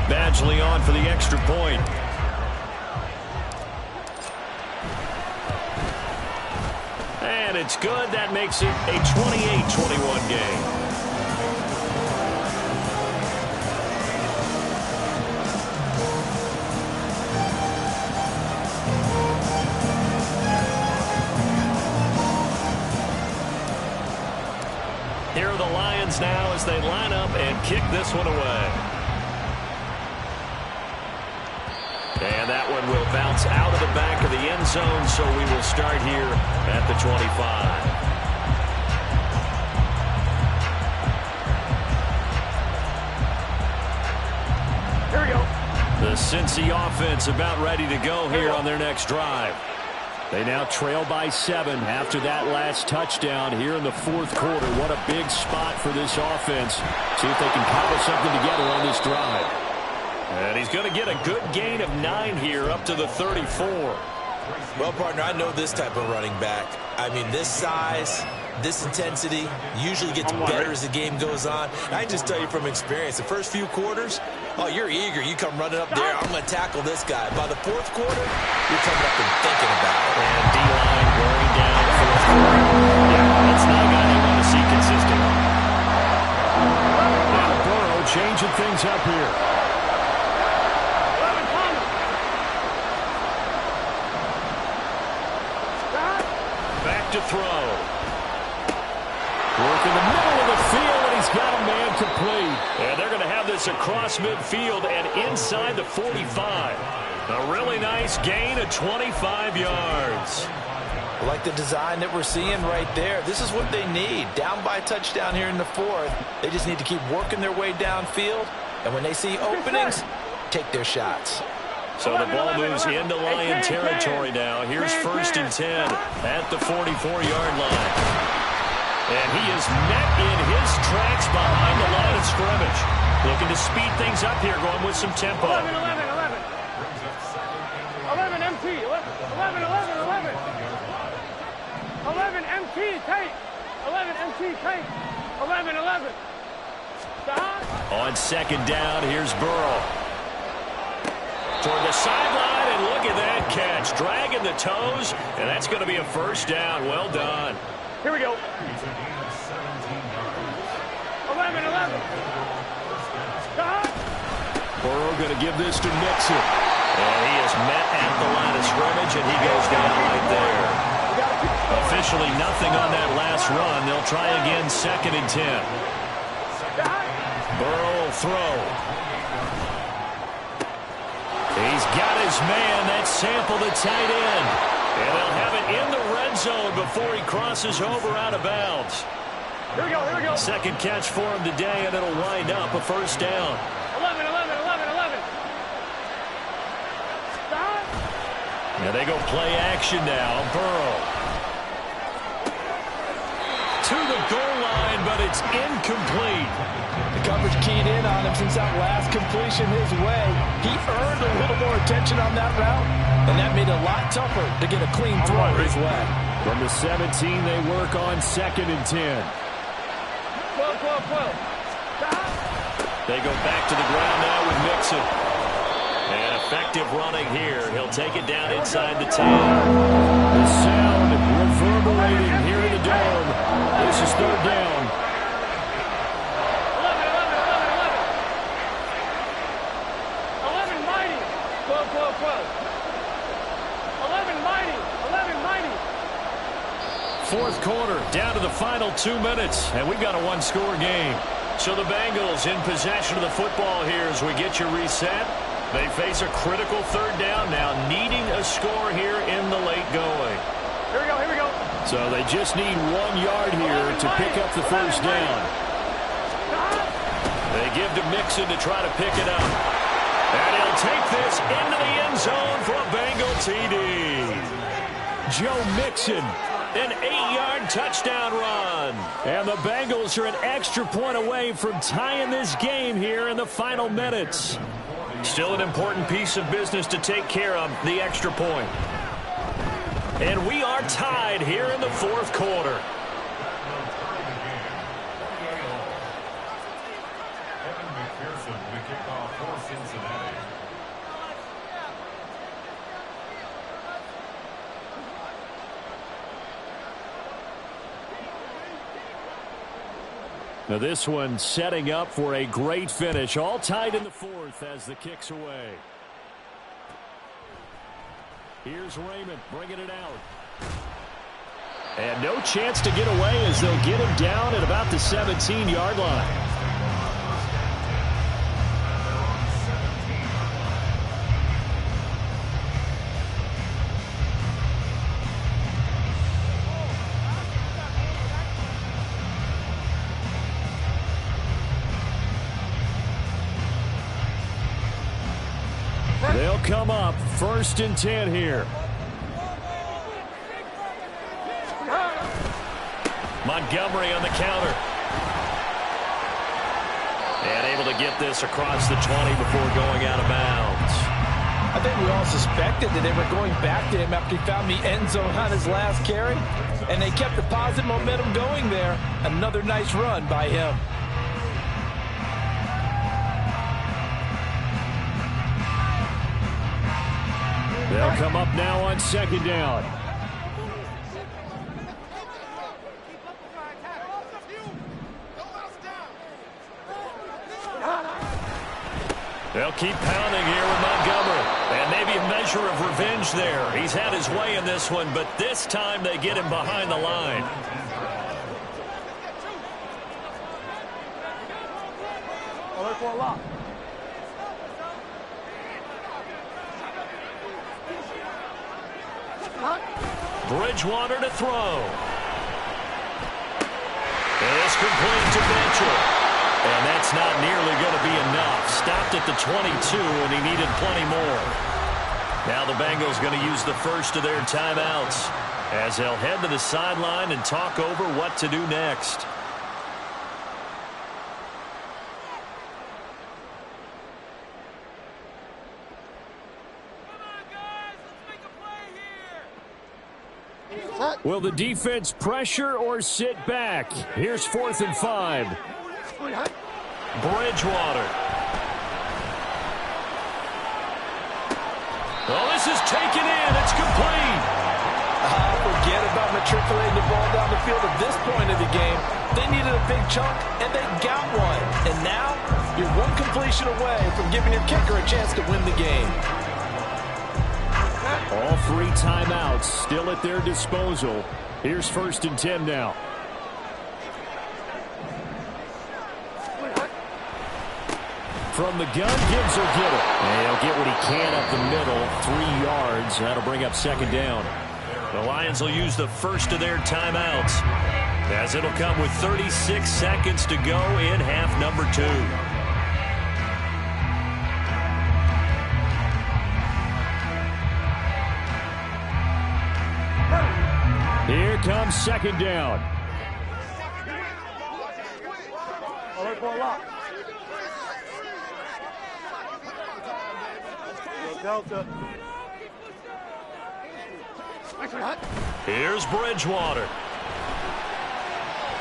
Badgley on for the extra point. And it's good. That makes it a 28-21 game. Here are the Lions now as they line up and kick this one away. And that one will bounce out of the back of the end zone, so we will start here at the 25.
Here we go.
The Cincy offense about ready to go here on their next drive. They now trail by 7 after that last touchdown here in the fourth quarter. What a big spot for this offense. See if they can cobble something together on this drive. And he's going to get a good gain of 9 here up to the 34.
Well, partner, I know this type of running back. I mean, this size, this intensity usually gets better as the game goes on. And I just tell you from experience, the first few quarters, oh, you're eager. You come running up there, I'm going to tackle this guy. By the fourth quarter, you're coming up and thinking about it.
And D-line wearing down fourth quarter. Yeah, that's not a guy they want to see consistently. Now Burrow changing things up here. To throw. Work in the middle of the field, and he's got a man complete. And they're going to have this across midfield and inside the 45. A really nice gain of 25 yards.
I like the design that we're seeing right there. This is what they need. Down by a touchdown here in the fourth. They just need to keep working their way downfield. And when they see openings, take their shots.
So the ball moves into Lion territory now. Here's 1st and 10 at the 44-yard line. And he is met in his tracks behind the line of scrimmage. Looking to speed things up here, going with some tempo.
11 MT, 11 MT, tight. 11 MT, tight. 11.
On 2nd down, here's Burrow. Toward the sideline, and look at that catch. Dragging the toes, and that's going to be a 1st down. Well done.
Here we go. 11.
Burrow going to give this to Mixon. And he is met at the line of scrimmage, and he goes down right there. Officially nothing on that last run. They'll try again 2nd and 10. Burrow will throw. He's got his man. That's Sample, the tight end. And they'll have it in the red zone before he crosses over out of bounds.
Here we go.
2nd catch for him today, and it'll wind up a 1st down.
11. Stop.
Now they go play action now. Burrow. To the goal line, but it's incomplete.
The coverage keyed in on him since that last completion his way. He earned a little more attention on that route, and that made it a lot tougher to get a clean throw his way.
From the 17, they work on 2nd and 10.
12.
They go back to the ground now with Mixon. And a effective running here. He'll take it down inside the 10.
The sound reverberating here in the dome. This is third down.
11 mighty. 12, 12, 12. 11 mighty. 11 mighty.
Fourth quarter, down to the final 2 minutes, and we've got a one-score game.
So the Bengals in possession of the football here as we get you reset. They face a critical third down now, needing a score here in the late going.
Here we go, here we go.
So they just need 1 yard here to pick up the first down.
They give to Mixon to try to pick it up. And he'll take this into the end zone for a Bengal TD.
Joe Mixon.
An 8-yard touchdown run.
And the Bengals are an extra point away from tying this game here in the final minutes.
Still an important piece of business to take care of, the extra point. And we are tied here in the fourth quarter.
Now this one setting up for a great finish. All tied in the fourth as the kick's away. Here's Raymond bringing it out. And no chance to get away as they'll get him down at about the 17-yard line. They'll come up 1st and 10 here.
Montgomery on the counter. And able to get this across the 20 before going out of bounds.
I think we all suspected that they were going back to him after he found the end zone on his last carry. And they kept the positive momentum going there. Another nice run by him.
They'll come up now on 2nd down.
They'll keep pounding here with Montgomery. And maybe a measure of revenge there. He's had his way in this one, but this time they get him behind the line.
Alert for a lock.
Bridgewater to throw. It's complete to Mitchell. And that's not nearly going to be enough. Stopped at the 22, and he needed plenty more. Now the Bengals going to use the first of their timeouts as they'll head to the sideline and talk over what to do next.
Will the defense pressure or sit back? Here's 4th and 5.
Bridgewater. Oh, this is taken in. It's complete.
Forget about matriculating the ball down the field at this point of the game. They needed a big chunk, and they got one. And now, you're one completion away from giving your kicker a chance to win the game.
All 3 timeouts still at their disposal. Here's 1st and 10 now. From the gun, Gibbs will get it. And he'll get what he can up the middle, 3 yards. That'll bring up 2nd down.
The Lions will use the first of their timeouts as it'll come with 36 seconds to go in half number 2.
Here comes 2nd down.
Alert for a lock. Delta.
Here's Bridgewater.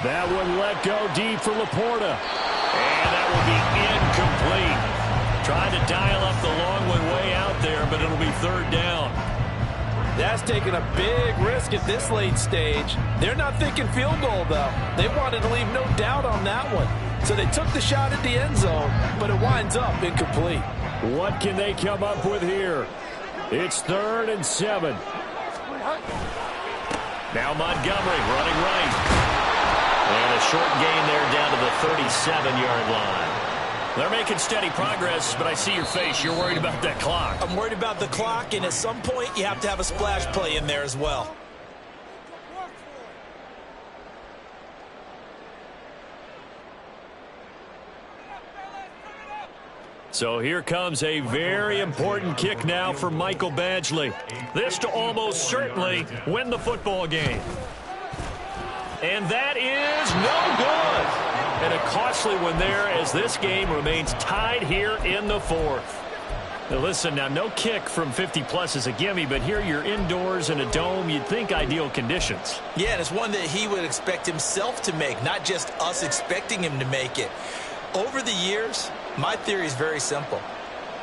That one let go deep for Laporta.
And that will be incomplete. Trying to dial up the long one way out
there, but it'll be third down.
That's taking a big risk at this late stage. They're not thinking field goal, though. They wanted to leave no doubt on that one. So they took the shot at the end zone, but it winds up incomplete.
What can they come up with here? It's 3rd and 7. Now Montgomery running right. And a short gain there down to the 37-yard line. They're making steady progress, but I see your face. You're worried about that clock.
I'm worried about the clock, and at some point you have to have a splash play in there as well.
So here comes a very important kick now for Michael Badgley. This to almost certainly win the football game. And that is no good. And a costly one there as this game remains tied here in the 4th. Now listen, now no kick from 50-plus is a gimme, but here you're indoors in a dome. You'd think ideal conditions.
Yeah, and it's one that he would expect himself to make, not just us expecting him to make it. Over the years, my theory is very simple.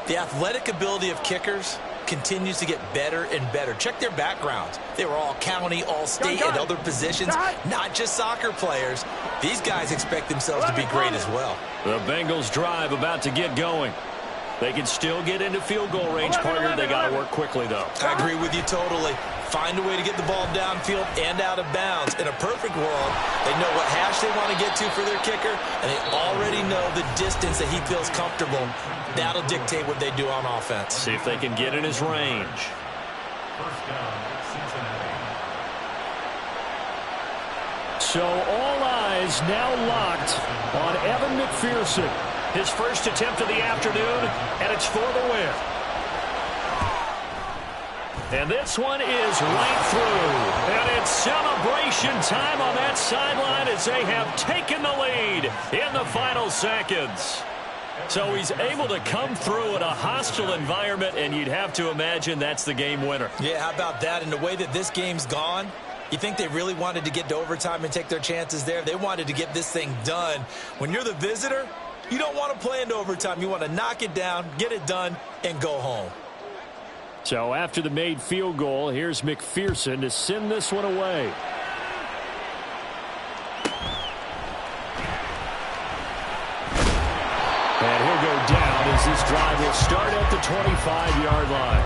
The athletic ability of kickers continues to get better and better. Check their backgrounds. They were all county, all state, and other positions, not just soccer players. These guys expect themselves to be great as well.
The Bengals drive about to get going. They can still get into field goal range, partner. They got to work quickly, though.
I agree with you totally. Find a way to get the ball downfield and out of bounds. In a perfect world, they know what hash they want to get to for their kicker, and they already know the distance that he feels comfortable. That'll dictate what they do on offense.
See if they can get in his range. So all eyes now locked on Evan McPherson. His first attempt of the afternoon, and it's for the win. And this one is right through. And it's celebration time on that sideline as they have taken the lead in the final seconds. So he's able to come through in a hostile environment, and you'd have to imagine that's the game winner.
Yeah, how about that? And the way that this game's gone, you think they really wanted to get to overtime and take their chances there? They wanted to get this thing done. When you're the visitor, you don't want to play into overtime. You want to knock it down, get it done, and go home.
So after the made field goal, here's McPherson to send this one away. And he'll go down as this drive will start at the 25-yard line.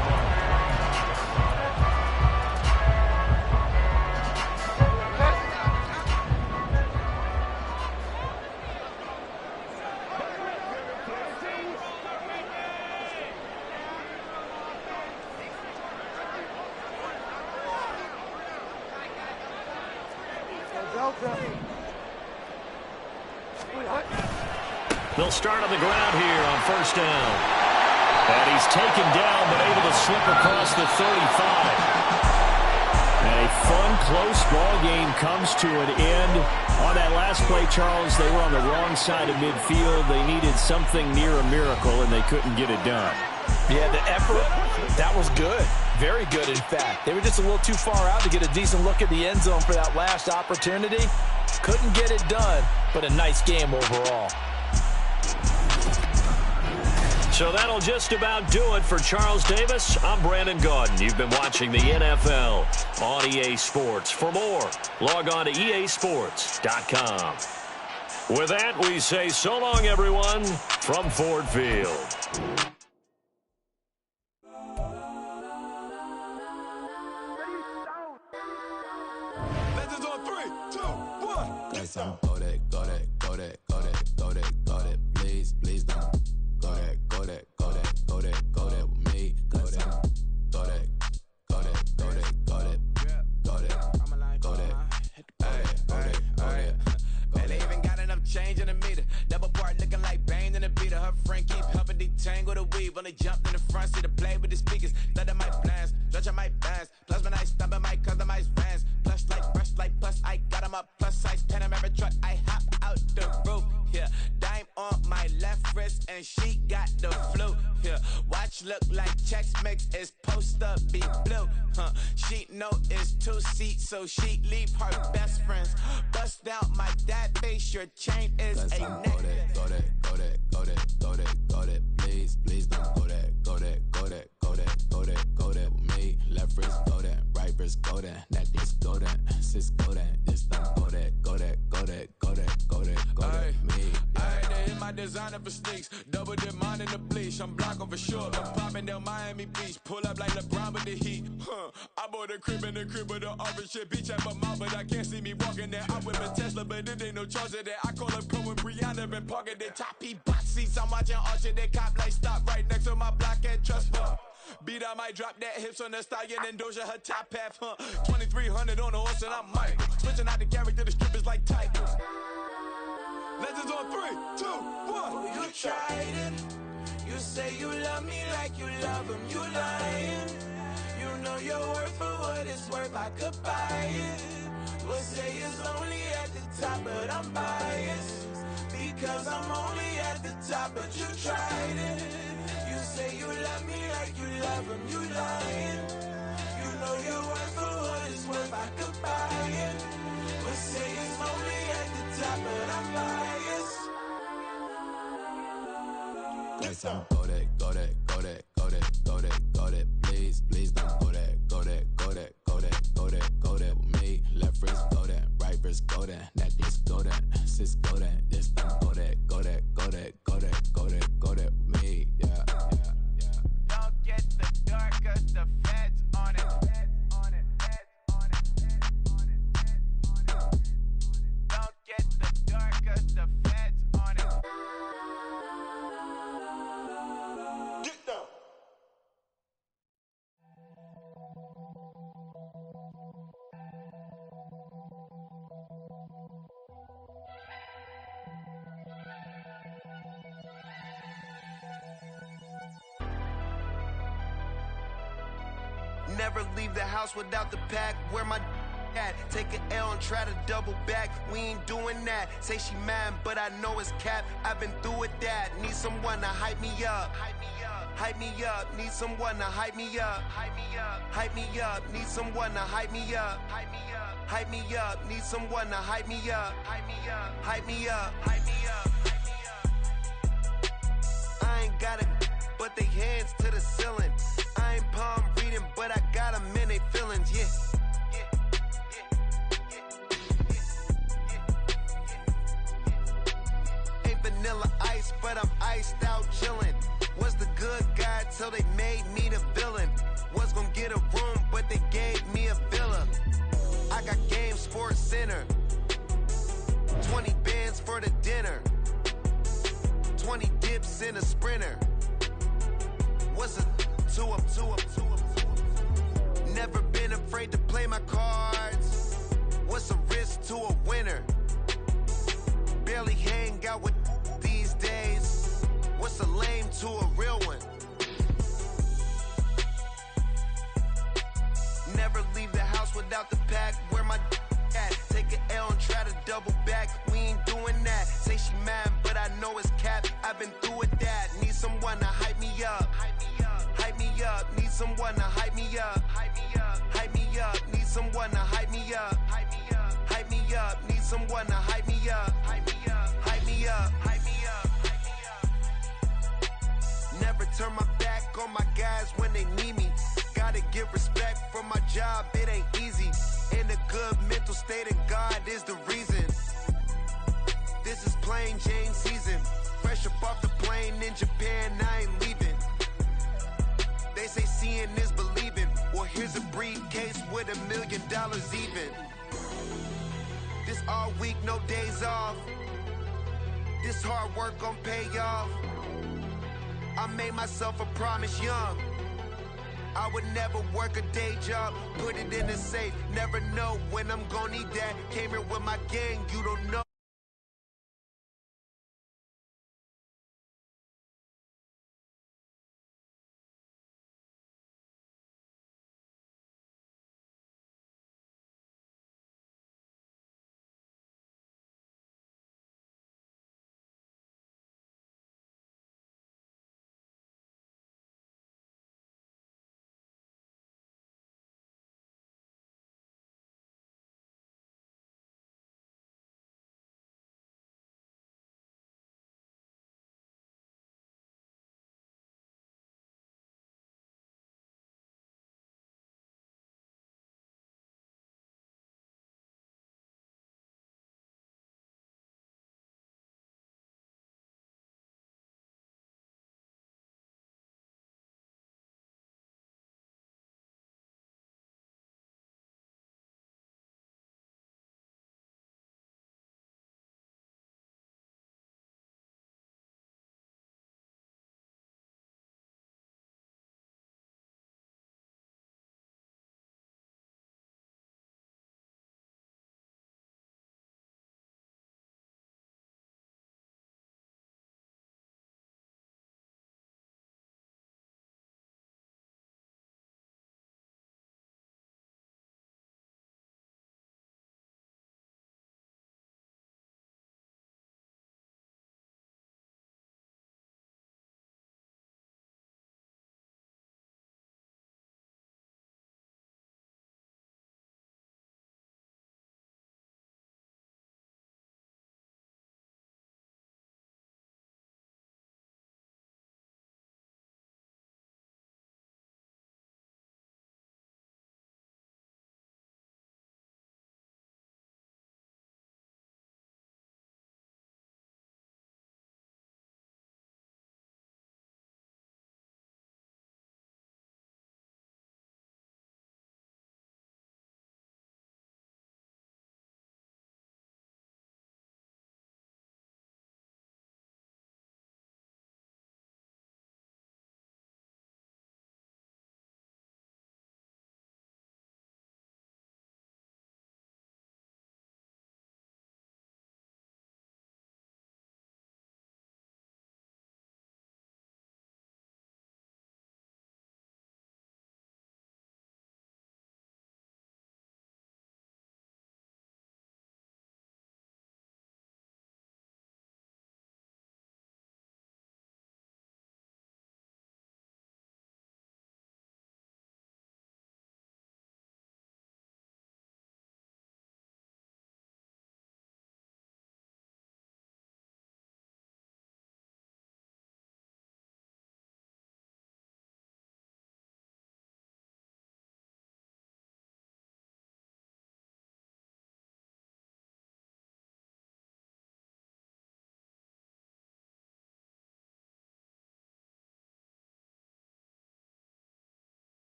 They'll start on the ground here on first down. And he's taken down but able to slip across the 35. And a fun, close ball game comes to an end. On that last play, Charles, they were on the wrong side of midfield. They needed something near a miracle, and they couldn't get it done.
Yeah, the effort, that was good. Very good, in fact. They were just a little too far out to get a decent look at the end zone for that last opportunity. Couldn't get it done, but a nice game overall.
So that'll just about do it for Charles Davis. I'm Brandon Gaudin. You've been watching the NFL on EA Sports. For more, log on to easports.com. With that, we say so long, everyone, from Ford Field.
Legends on 3, 2, 1.
Guys, I'm go that, please, please don't. Go that with me. Go that.
Man, they even got enough change in the meter. Double part looking like Bane in the beater. Her friend keep helping detangle the weave. When they jumped in the front seat to play with the speakers. Thunder my plans, stretch my bands. Plus when I stumble my customized vans. Plus like brush like plus I got them up. Plus size Panamera truck. I hop out the roof. Yeah, dime on my left wrist and she got the flu. Yeah, watch look like Chex Mix is post up be blue. She know it's 2 seats, so she leave her best friends. Bust out my dad face, your chain is a necklace.
Go that, please don't go that.
go that with me. Left wrist, go that. Right wrist, go that. Necklace, go that. Sis, go that. This time, go that, go that, go that, go that, go that, go that with me.
Ayy, they hit my designer for sneaks. Double dip mine in the bleach. I'm blocking for sure. I'm popping down Miami Beach. Pull up like LeBron with the heat. I bought a crib in the crib with the office shit. Beach at my mouth, but I can't see me walking there. I'm with a Tesla, but it ain't no charge of that. I call up Cohen, Brianna, been parking the top P box seats. I'm watching Archer, they cop like stop right next to my block at Trust Fund. Beat, I might drop that hips on the stallion and Doja her top half, 2300 on the horse and I'm Mike. Switching out the character, the strippers like Titans. Legends on 3, 2, 1.
Oh, you tried it. You say you love me like you love him. You lying. You know your worth for what it's worth. I could buy it. We'll say it's only at the top, but I'm biased because I'm only at the top. But you tried it. You say you love me like you love him. You lying. You know your worth for what it's worth. I could buy it. We'll say it's only at the top, but I'm biased.
Yes, I'm go that, go that, go that, go that, go that, go that. Please, please don't go that, go that, go that, go that, go that, go that with me. Left wrist, go that, right wrist, go that, necklace, go that, sis, go that, this time, go that, go that, go that, go that, go that, go that with me. Yeah, yeah, yeah.
Don't get the dark, cause the feds on it. Don't get the dark, cause the feds on it.
Get down.
Never leave the house without the pack. Where my at? Take an L and try to double back. We ain't doing that. Say she mad, but I know it's cap. I've been through with that. Need someone to hype me up. Hype me up. Hype me up. Need someone to hype me up. Hype me up. Hype me up. Need someone to hype me up. Hype me up. Hype me up. Need someone to hype me up. Hype me up. Hype me up. Hype me up. Hype me up. I ain't got it, but they hands to the ceiling. I ain't palm reading, but I got them in they feelings, yeah. Ain't vanilla ice, but I'm iced out chillin'. Was the good guy till they made me the villain. Was gonna get a room, but they gave me a villa. I got game, Sports Center. 20 bands for the dinner. 20 dips in a Sprinter. What's a two up? Never been afraid to play my cards. What's a risk to a winner? Barely hang out with these days. What's a lame to a real one? Never leave the house without the pack. Where my at? Take an L and try to double back. We ain't doing that. Say she mad, but I know it's cap. I've been through with that. Need someone to hype me up. Hype me up. Hype me up. Need someone to hype me up. Hype me up. Hype me up. Need someone to hype me up. Hype me up. Hype me up. Need someone to hype me up. Hype me up. Hype me up. Hype me up. Hype me up. Never turn my back on my guys when they need me. Gotta give respect for my job, it ain't easy. In a good mental state and God is the reason. This is plain Jane season. Fresh up off the plane in Japan, I ain't leaving. They say seeing is believing. Well, here's a briefcase with $1 million even. This all week, no days off. This hard work gon' pay off. I made myself a promise young. I would never work a day job, put it in the safe. Never know when I'm gonna need that. Came here with my gang, you don't know.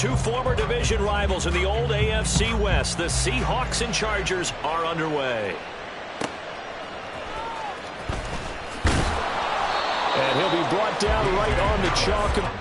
Two former division rivals in the old AFC West. The Seahawks and Chargers are underway.
And he'll be brought down right on the chalk.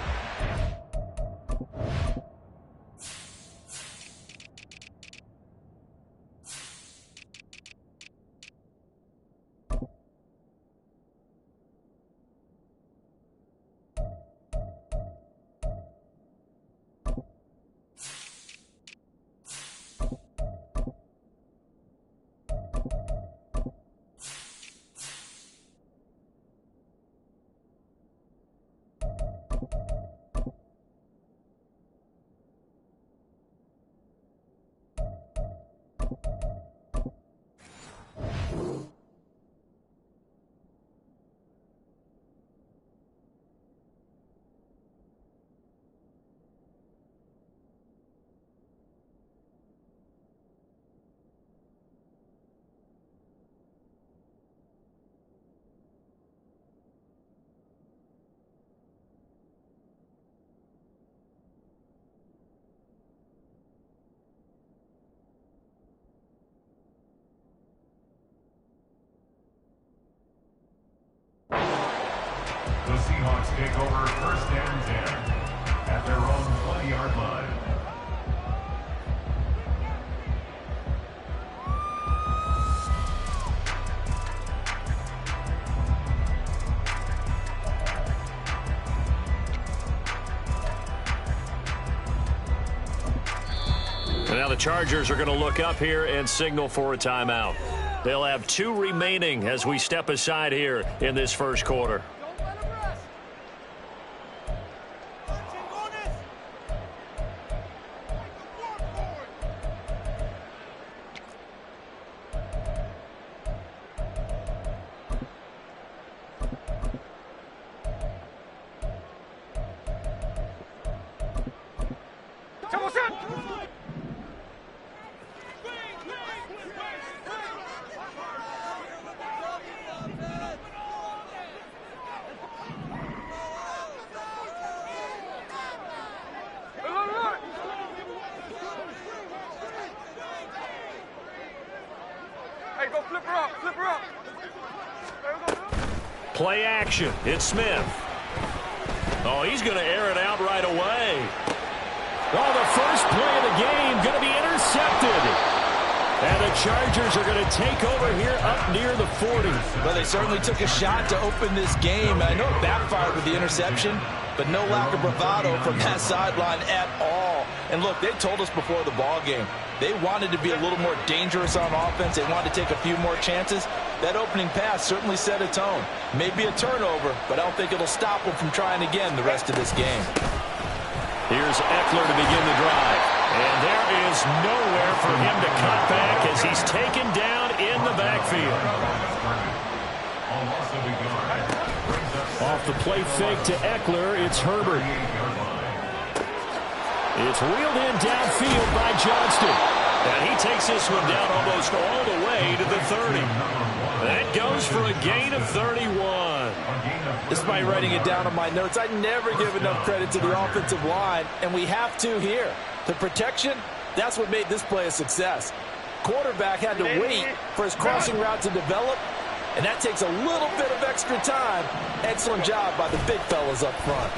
The Seahawks take over first and 10 at their own 20-yard line.
And now the Chargers are going to look up here and signal for a timeout. They'll have 2 remaining as we step aside here in this first quarter. Play action. It's Smith. Oh, he's going to air it out right away.
Oh, the first play of the game going to be intercepted. And the Chargers are going to take over here up near the 40.
Well, they certainly took a shot to open this game. I know it backfired with the interception, but no lack of bravado from that sideline at all. And look, they told us before the ball game, they wanted to be a little more dangerous on offense. They wanted to take a few more chances. That opening pass certainly set a tone. Maybe a turnover, but I don't think it'll stop them from trying again the rest of this game.
Here's Eckler to begin the drive. And there is nowhere for him to cut back as he's taken down in the backfield.
Off the play fake to Eckler, it's Herbert. It's reeled in downfield by Johnston.
And he takes this one down almost all the way to the 30. That goes for a gain of 31.
Despite writing it down on my notes, I never give enough credit to the offensive line, and we have to here. The protection, that's what made this play a success. Quarterback had to wait for his crossing route to develop, and that takes a little bit of extra time. Excellent job by the big fellas up front.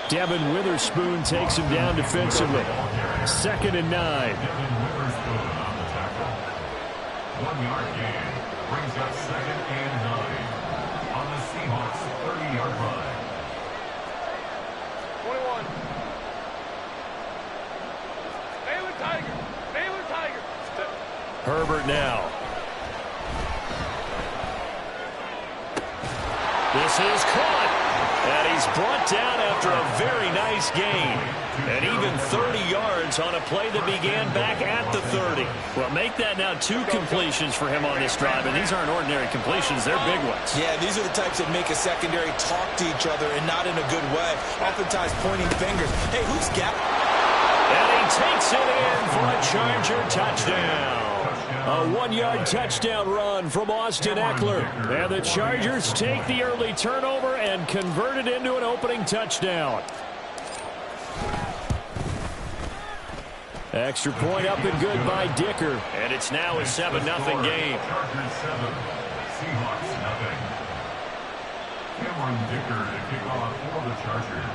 Devin Witherspoon takes him down defensively. 2nd and 9.
1 yard gain brings up 2nd and 9 on the Seahawks 30-yard line.
21. Baylor Tigers. Baylor Tigers.
Herbert now.
This is caught. And he's brought down after a very nice gain. And even 30 yards on a play that began back at the 30.
Well, make that now 2 completions for him on this drive. And these aren't ordinary completions. They're big ones.
Yeah, these are the types that make a secondary talk to each other and not in a good way. Oftentimes pointing fingers. Hey, who's got...
And he takes it in for a Charger touchdown.
A 1-yard touchdown run from Austin Eckler. And the Chargers take the early turnover and converted into an opening touchdown. Extra point up and good by Dicker.
And it's now a 7-0 game.
Chargers 7, Seahawks nothing. Cameron Dicker to kick off for the Chargers.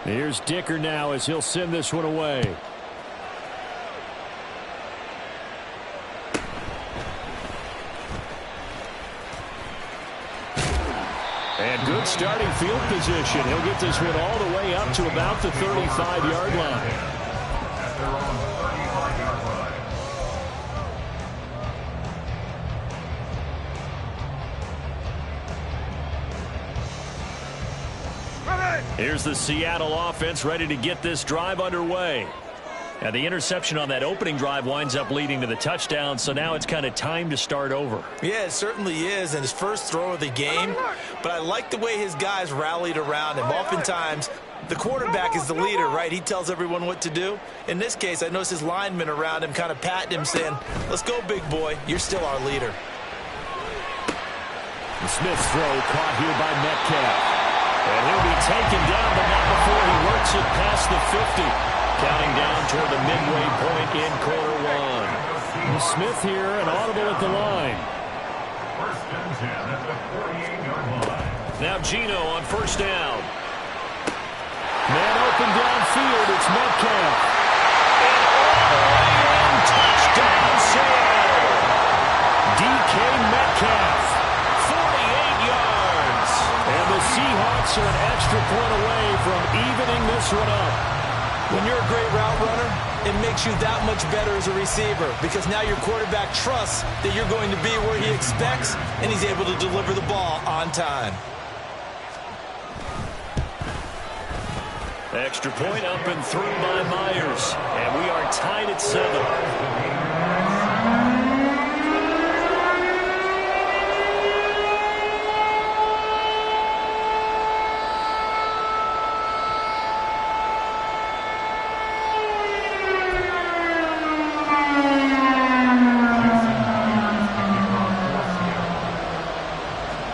Here's Dicker now as he'll send this one away. And good starting field position. He'll get this one all the way up to about the 35-yard line.
At their own 35-yard line.
Here's the Seattle offense ready to get this drive underway. Now the interception on that opening drive winds up leading to the touchdown, so now it's kind of time to start over.
Yeah, it certainly is, and his first throw of the game. But I like the way his guys rallied around him. Oftentimes, the quarterback is the leader, right? He tells everyone what to do. In this case, I noticed his linemen around him kind of patting him, saying, let's go, big boy. You're still our leader.
The Smith's throw caught here by Metcalf. And he'll be taken down, but not before he works it past the 50. Counting down toward the midway point in quarter one. Smith here, an audible at the line.
First and 10 at the 48-yard line.
Now Gino on first down.
Man open downfield, it's Metcalf.
And all the way in, touchdown Seattle.
DK Metcalf.
48 yards.
And the Seahawks are an extra point away from evening this one up.
When you're a great route runner, it makes you that much better as a receiver because now your quarterback trusts that you're going to be where he expects, and he's able to deliver the ball on time.
Extra point up and through by Myers. And we are tied at 7.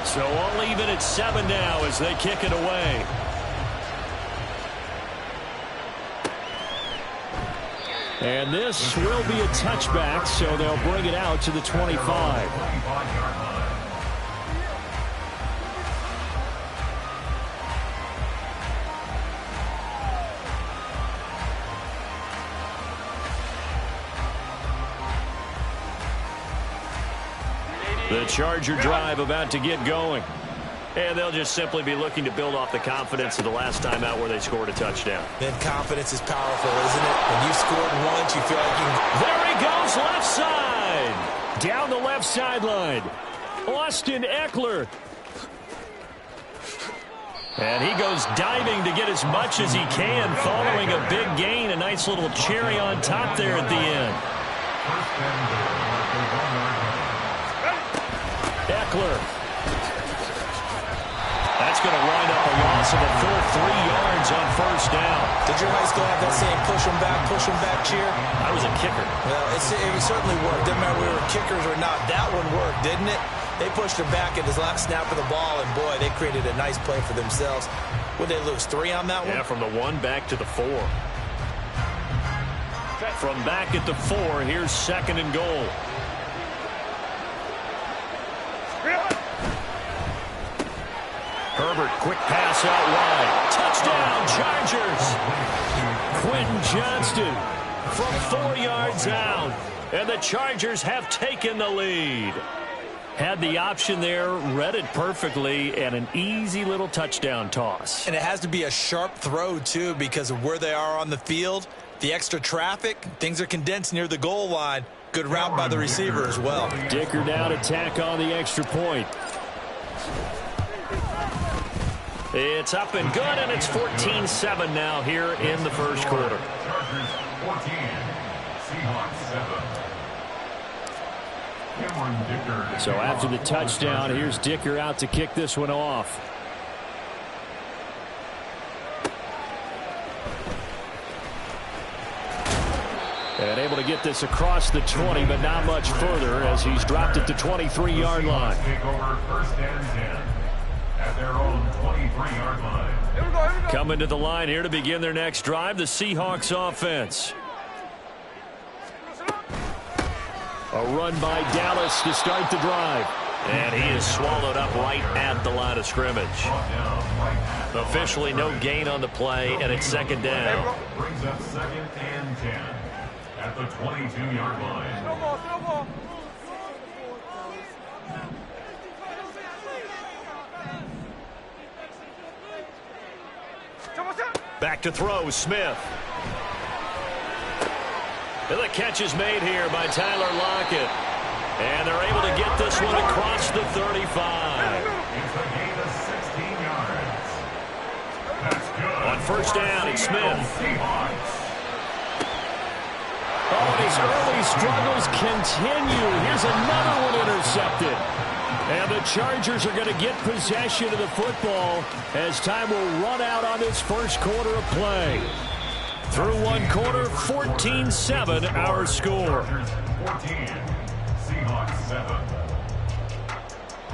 So all even at 7 now as they kick it away.
And this will be a touchback, so they'll bring it out to the 25.
The Charger drive about to get going. And they'll just simply be looking to build off the confidence of the last time out where they scored a touchdown.
Then confidence is powerful, isn't it? When you scored once, you feel like you can...
There he goes, left side. Down the left sideline. Austin Eckler.
And he goes diving to get as much as he can following a big gain. A nice little cherry on top there at the end.
Eckler.
That's going to wind up a loss of a full 3 yards on first down.
Did your high school have that same push them back cheer?
I was a kicker.
Well, it certainly worked. Didn't matter if we were kickers or not. That one worked, didn't it? They pushed him back at his last snap of the ball, and boy, they created a nice play for themselves. Would they lose 3 on that one?
Yeah, from the 1 back to the 4. From back at the 4, here's 2nd and goal. Herbert, quick pass out wide. Touchdown, Chargers.
Quentin Johnston
From 4 yards out. And the Chargers have taken the lead.
had the option there, read it perfectly, and an easy little touchdown toss.
And it has to be a sharp throw, too, because of where they are on the field. The extra traffic, things are condensed near the goal line. Good route by the receiver as well.
Dicker down to tack on the extra point.
It's up and good, and it's 14-7 now here in the first quarter.
Chargers 14, Seahawks 7.
So after the touchdown, here's Dicker out to kick this one off. And able to get this across the 20, but not much further as he's dropped it to 23-yard line.
Take over first and 10 at their own 23-yard line.
Here we go.
Coming to the line here to begin their next drive, the Seahawks offense.
A run by Dallas to start the drive.
And he is swallowed up right at the line of scrimmage. Officially no gain on the play, and it's second down.
Brings up second and 10 at the 22-yard line.
Snowball.
Back to throw, Smith. And the catch is made here by Tyler Lockett. And they're able to get this one across the 35.
It's a gain of 16 yards. That's good.
On first down, it's Smith.
Oh, his early struggles continue. Here's another one intercepted. And the Chargers are going to get possession of the football as time will run out on this first quarter of play. Through one quarter, 14-7 our score.
14, Seahawks 7.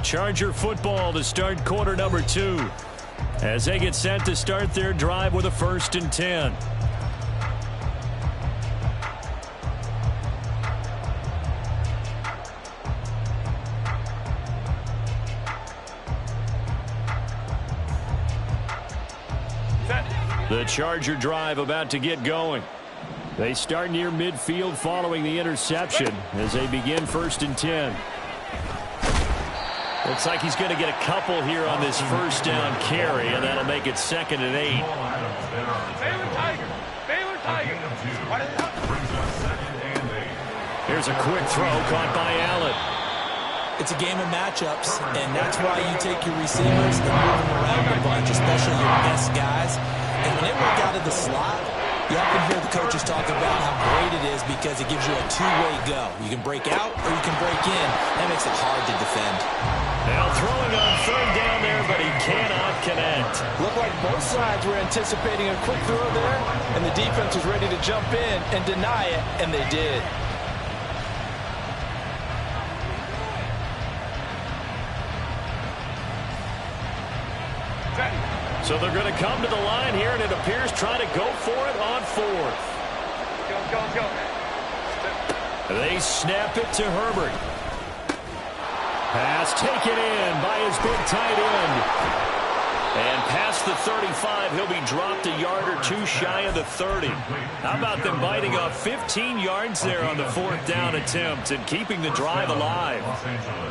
Charger football to start quarter number 2 as they get set to start their drive with a 1st and 10. The Charger drive about to get going. They start near midfield following the interception as they begin 1st and 10. Looks like he's going to get a couple here on this first down carry, and that'll make it 2nd and 8.
Baylor Tiger.
Here's a quick throw caught by Allen.
It's a game of matchups, and that's why you take your receivers and move them around a bunch, especially your best guys. And when they work out of the slot, you often hear the coaches talk about how great it is because it gives you a two-way go. You can break out or you can break in. That makes it hard to defend.
Now throwing on 3rd down there, but he cannot connect.
Looked like both sides were anticipating a quick throw there, and the defense was ready to jump in and deny it, and they did.
So they're going to come to the line here, and it appears trying to go for it on 4th.
Go.
They snap it to Herbert.
Pass taken in by his big tight end.
And past the 35, he'll be dropped a yard or two shy of the 30. How about them biting off 15 yards there on the 4th down attempt and keeping the drive alive?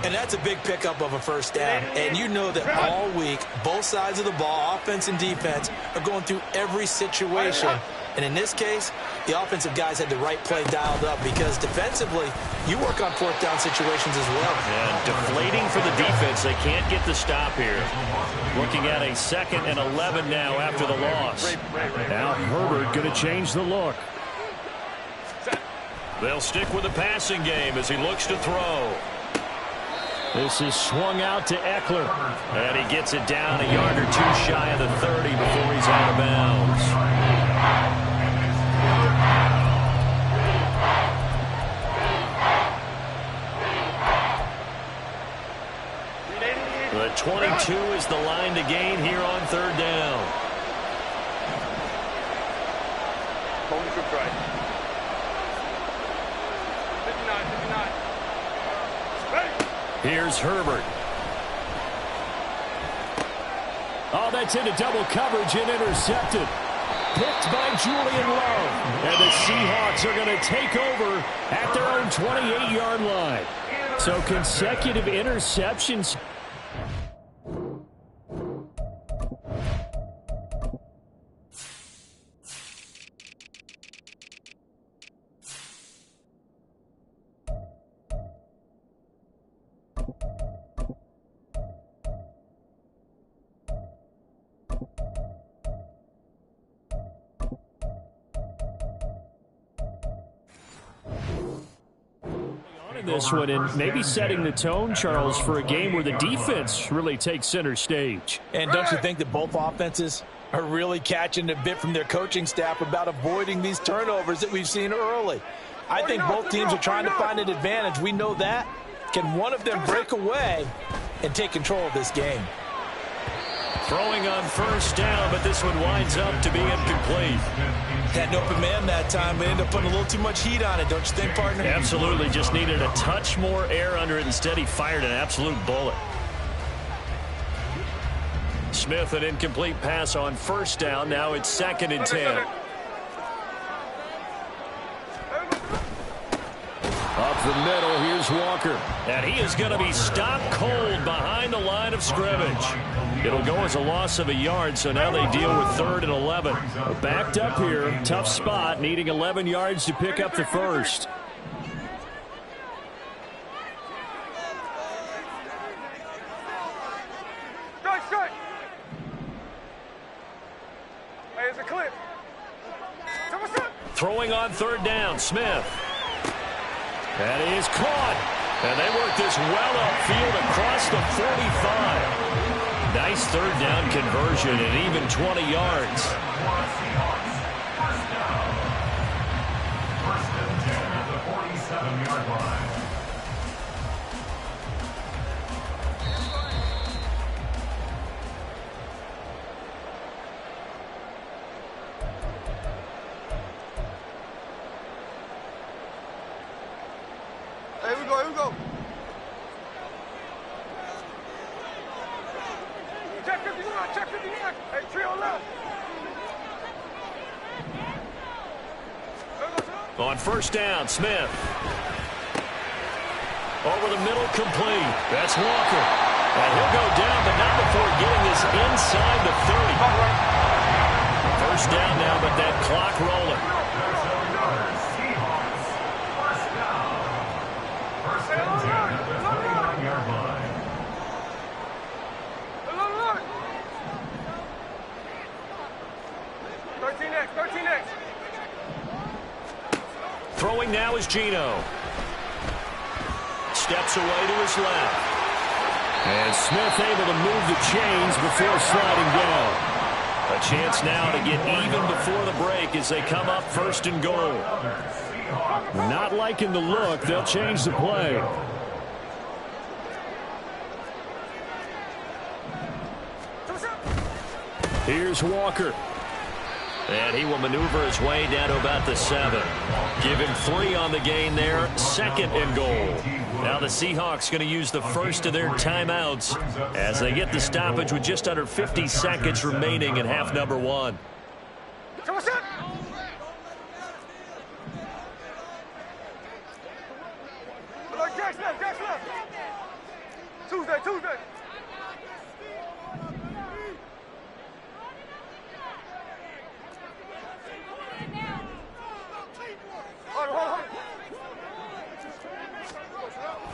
And that's a big pickup of a first down. And you know that all week, both sides of the ball, offense and defense, are going through every situation. And in this case, the offensive guys had the right play dialed up because defensively, you work on 4th down situations as well.
And deflating for the defense. They can't get the stop here. Looking at a 2nd and 11 now after the loss.
Now Herbert going to change the look.
They'll stick with the passing game as he looks to throw.
This is swung out to Eckler.
And he gets it down a yard or two shy of the 30 before he's out of bounds. The 22 is the line to gain here on 3rd down.
Holding troops right. 59.
Here's Herbert. Oh, that's into double coverage and intercepted. Picked by Julian Love. And the Seahawks are going to take over at their own 28-yard line. So consecutive interceptions. This one and maybe setting the tone, Charles, for a game where the defense really takes center stage.
And don't you think that both offenses are really catching a bit from their coaching staff about avoiding these turnovers that we've seen early? I think both teams are trying to find an advantage. We know that. Can one of them break away and take control of this game?
Throwing on first down, but this one winds up to be incomplete.
Had an open man that time, but ended up putting a little too much heat on it, don't you think, partner?
Absolutely. Just needed a touch more air under it. Instead, he fired an absolute bullet. Smith, an incomplete pass on first down. Now it's 2nd and 10. Up the middle, here's Walker. And he is going to be stopped cold behind the line of scrimmage. It'll go as a loss of a yard, so now they deal with 3rd and 11. Backed up here, tough spot, needing 11 yards to pick up the first.
Strike! Hey, it's a clip.
Throwing on 3rd down, Smith. That is caught. And they work this well upfield across the 45. Nice 3rd down conversion and even 20 yards.
First and 10 at the 47-yard line.
Here we go. Check 59. Hey, trio left.
On first down, Smith. Over the middle, complete. That's Walker. And he'll go down, but not before getting this inside the 30. First down now, but that clock rolling.
First and 10 at the 31-yard line.
Look. 13X.
Throwing now is Geno. Steps away to his left. And Smith able to move the chains before sliding down. A chance now to get even before the break as they come up 1st and goal. Not liking the look. They'll change the play. Here's Walker. And he will maneuver his way down to about the 7. Give him 3 on the gain there. 2nd and goal. Now the Seahawks going to use the first of their timeouts as they get the stoppage with just under 50 seconds remaining in half number 1.
Jack's left. Tuesday.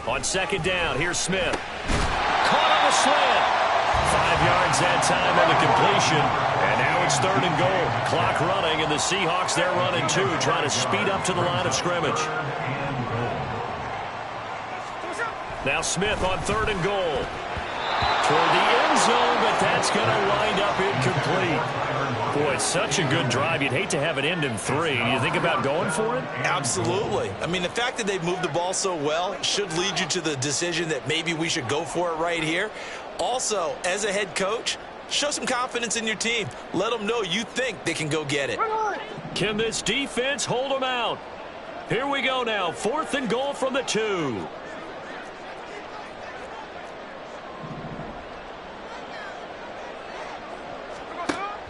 On 2nd down, here's Smith. Caught on the slant. 5 yards that time on the completion. And now it's 3rd and goal. Clock running, and the Seahawks, they're running too, trying to speed up to the line of scrimmage. Now Smith on 3rd and goal. Toward the end zone, but that's going to wind up incomplete. Boy, it's such a good drive. You'd hate to have it end in 3. Do you think about going for it?
Absolutely. I mean, the fact that they've moved the ball so well should lead you to the decision that maybe we should go for it right here. Also, as a head coach, show some confidence in your team. Let them know you think they can go get it.
Can this defense hold them out? Here we go now. 4th and goal from the 2.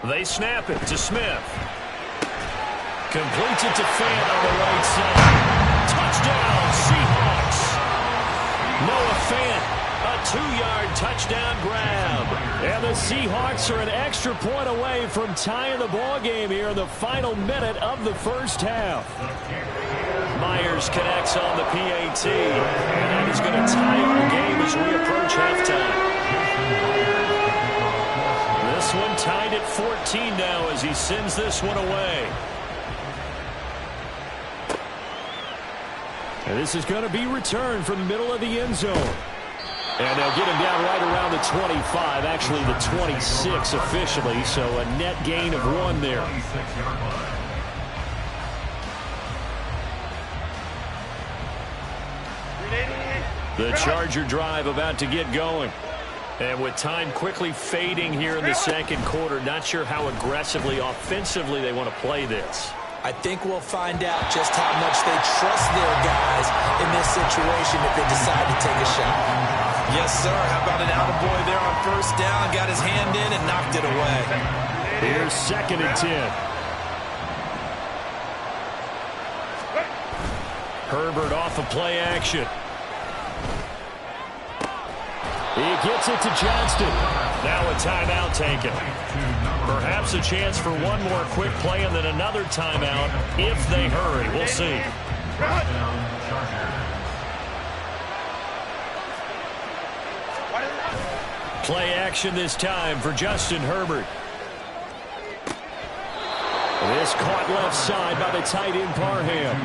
They snap it to Smith. Completes it to Fant on the right side. Touchdown, Seahawks. Noah Fant, a 2-yard touchdown grab. And the Seahawks are an extra point away from tying the ball game here in the final minute of the first half. Myers connects on the PAT. And that is going to tie our game as we approach halftime. This one tied at 14 now as he sends this one away. And this is going to be returned from the middle of the end zone. And they'll get him down right around the 25, actually the 26 officially, so a net gain of 1 there. The Charger drive about to get going. And with time quickly fading here in the second quarter, not sure how aggressively, offensively they want to play this.
I think we'll find out just how much they trust their guys in this situation if they decide to take a shot. Yes, sir. How about an attaboy there on first down? Got his hand in and knocked it away.
Here's 2nd and 10. Herbert off of play action. He gets it to Johnston. Now a timeout taken. Perhaps a chance for one more quick play and then another timeout if they hurry. We'll see. Play action this time for Justin Herbert. This caught left side by the tight end Parham.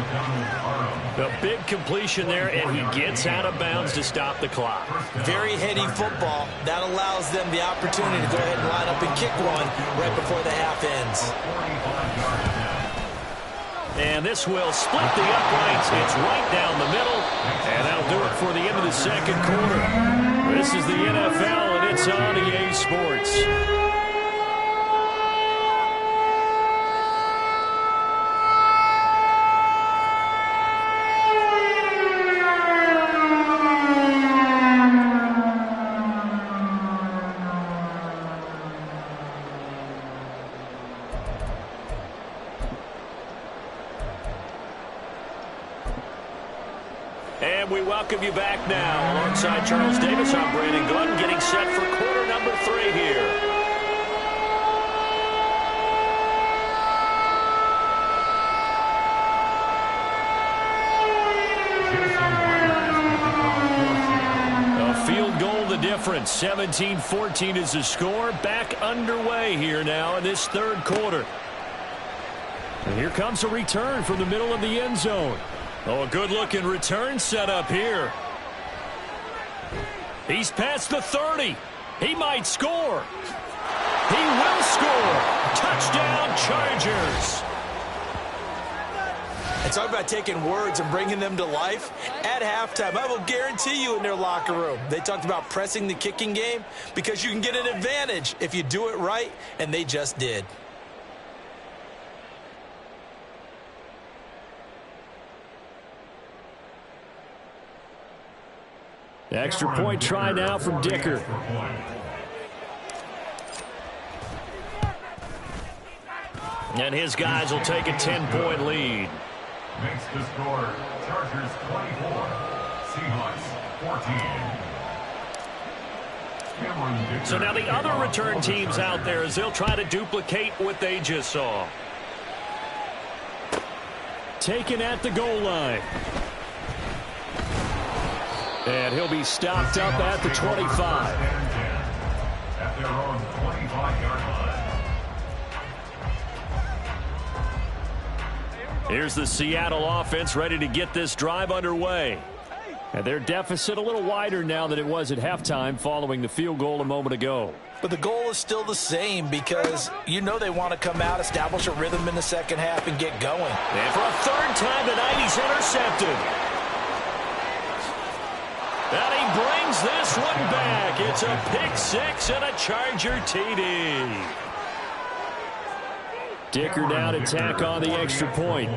A big completion there, and he gets out of bounds to stop the clock.
Very heady football. That allows them the opportunity to go ahead and line up and kick one right before the half ends.
And this will split the uprights. It's right down the middle, and that'll do it for the end of the second quarter. This is the NFL, and it's on EA Sports. And we welcome you back now. Alongside Charles Davis, I'm Brandon Glenn, getting set for quarter number 3 here. A field goal the difference. 17-14 is the score. Back underway here now in this third quarter. And here comes a return from the middle of the end zone. Oh, a good-looking return set up here. He's past the 30. He might score. He will score. Touchdown, Chargers.
And talk about taking words and bringing them to life. At halftime, I will guarantee you in their locker room, they talked about pressing the kicking game because you can get an advantage if you do it right, and they just did.
Extra point try now from Dicker. And his guys will take a 10-point lead.
Makes the score Chargers 24, Seahawks 14.
So now the other return teams out there as they'll try to duplicate what they just saw. Taken at the goal line. And he'll be stopped up at the 25.
At their own 25-yard line.
Here's the Seattle offense ready to get this drive underway. And their deficit a little wider now than it was at halftime following the field goal a moment ago.
But the goal is still the same because you know they want to come out, establish a rhythm in the second half, and get going.
And for a third time tonight, he's intercepted. And he brings this one back. It's a pick six and a Charger TD. Dicker down to tack on the extra point.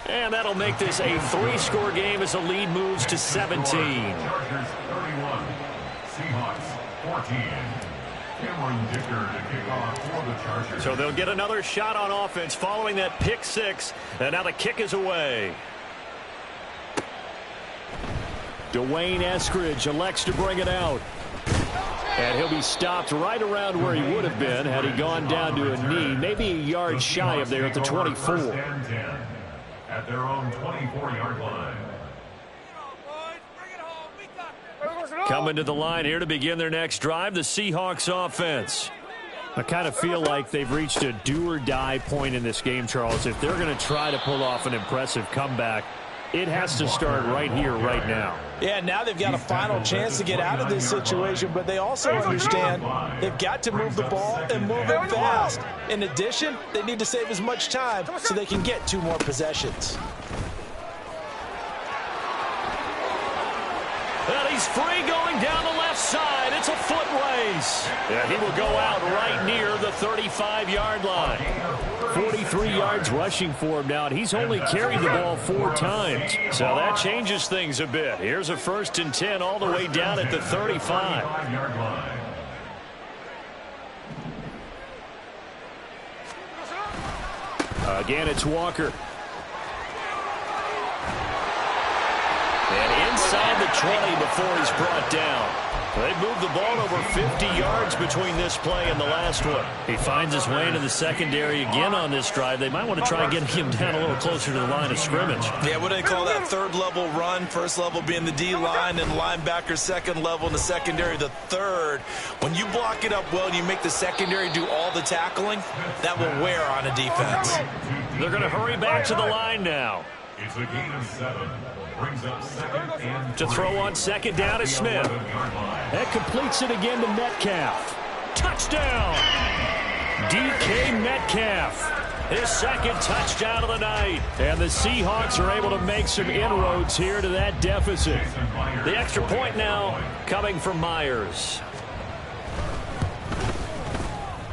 And that'll make this a 3-score game as the lead moves to 17.
Chargers 31, Seahawks 14. Cameron Dicker to kick off for the Chargers.
So they'll get another shot on offense following that pick six. And now the kick is away. Dwayne Eskridge elects to bring it out. And he'll be stopped right around where he would have been had he gone down to a knee, maybe a yard shy of there at the 24.
At their own 24-yard line.
Coming to the line here to begin their next drive, the Seahawks offense. I kind of feel like they've reached a do-or-die point in this game, Charles. If they're going to try to pull off an impressive comeback, it has to start right here, right now.
Yeah, now they've got a final chance to get out of this situation, but they also understand they've got to move the ball and move it fast. In addition, they need to save as much time so they can get 2 more possessions.
is free going down the left side. It's a foot race. And he will go out right near the 35-yard line. 43 yards rushing for him now, and he's only carried the ball 4 times. So that changes things a bit. Here's a 1st and 10 all the way down at the 35. Again, it's Walker. And inside the 20 before he's brought down. They've moved the ball over 50 yards between this play and the last one. He finds his way into the secondary again on this drive. They might want to try getting him down a little closer to the line of scrimmage.
Yeah, what do they call that? 3rd level run. 1st level being the D-line, and linebacker 2nd level in the secondary the 3rd. When you block it up well and you make the secondary do all the tackling, that will wear on a defense.
They're going to hurry back to the line now.
It's a gain of 7. Brings up 2nd and 3.
To throw on 2nd down is Smith. That completes it again to Metcalf. Touchdown! DK Metcalf. His 2nd touchdown of the night. And the Seahawks are able to make some inroads here to that deficit. The extra point now coming from Myers.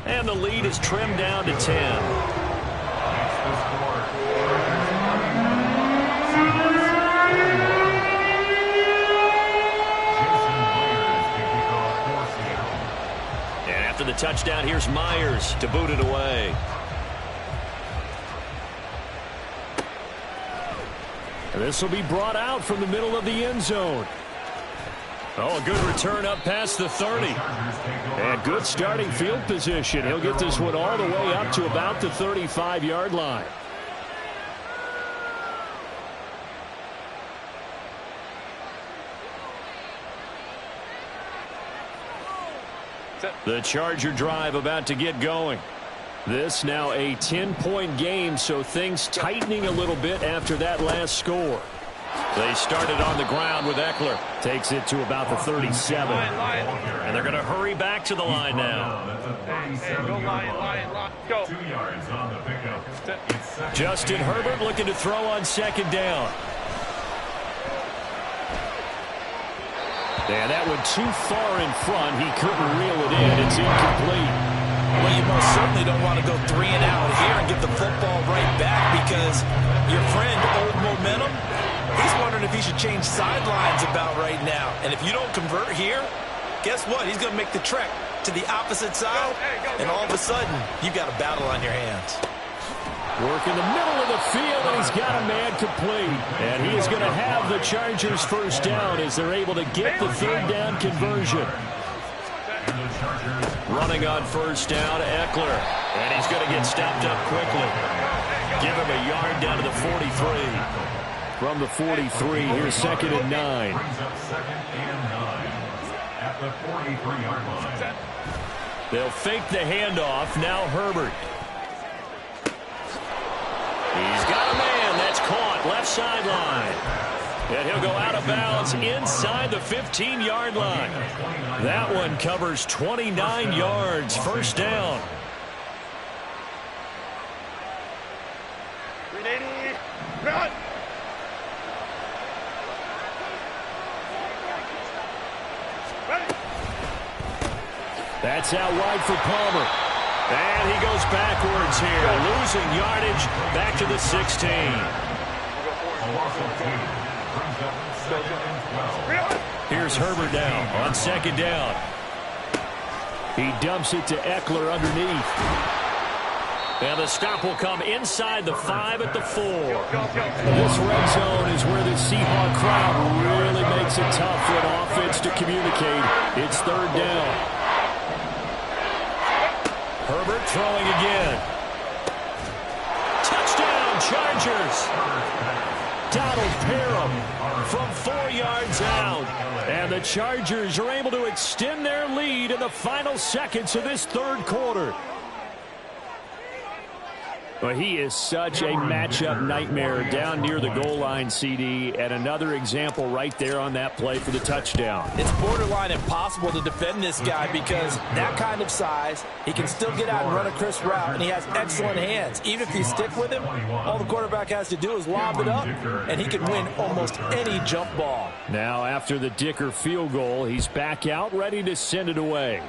And the lead is trimmed down to 10. The touchdown, here's Myers to boot it away. This will be brought out from the middle of the end zone. Oh, a good return up past the 30. And good starting field position. He'll get this one all the way up to about the 35-yard line. The Charger drive about to get going. This now a 10-point game, so things tightening a little bit after that last score. They started on the ground with Eckler. Takes it to about the 37. And they're going to hurry back to the line now.
Go, Lion, go.
2 yards on the pickup.
Justin Herbert looking to throw on 2nd down. And that one too far in front. He couldn't reel it in. It's incomplete.
Well, you most certainly don't want to go 3 and out here and get the football right back, because your friend, Old Momentum, he's wondering if he should change sidelines about right now. And if you don't convert here, guess what? He's going to make the trek to the opposite side, and all of a sudden, you've got a battle on your hands.
Work in the middle of the field, and he's got a man complete. And he is going to have the Chargers 1st down as they're able to get the 3rd down conversion. Running on 1st down, Eckler. And he's going to get stopped up quickly. Give him a yard down to the 43. From the 43, here's 2nd and 9.
Brings up 2nd and 9 at the 43-yard line.
They'll fake the handoff. Now Herbert. He's got a man. That's caught. Left sideline. And he'll go out of bounds inside the 15-yard line. That one covers 29 yards. 1st down.
380. Run.
That's out wide for Palmer. And he goes backwards here, losing yardage back to the 16. Here's Herbert now on 2nd down. He dumps it to Eckler underneath. And the stop will come inside the 5 at the 4. This red zone is where the Seahawk crowd really makes it tough for an offense to communicate. It's 3rd down. Herbert throwing again. Touchdown, Chargers. Donald Parham from 4 yards out. And the Chargers are able to extend their lead in the final seconds of this 3rd quarter.
Well, he is such a matchup nightmare down near the goal line, CD, and another example right there on that play for the touchdown.
It's borderline impossible to defend this guy because that kind of size, he can still get out and run a crisp route, and he has excellent hands. Even if you stick with him, all the quarterback has to do is lob it up, and he can win almost any jump ball.
Now, after the Dicker field goal, he's back out, ready to send it away.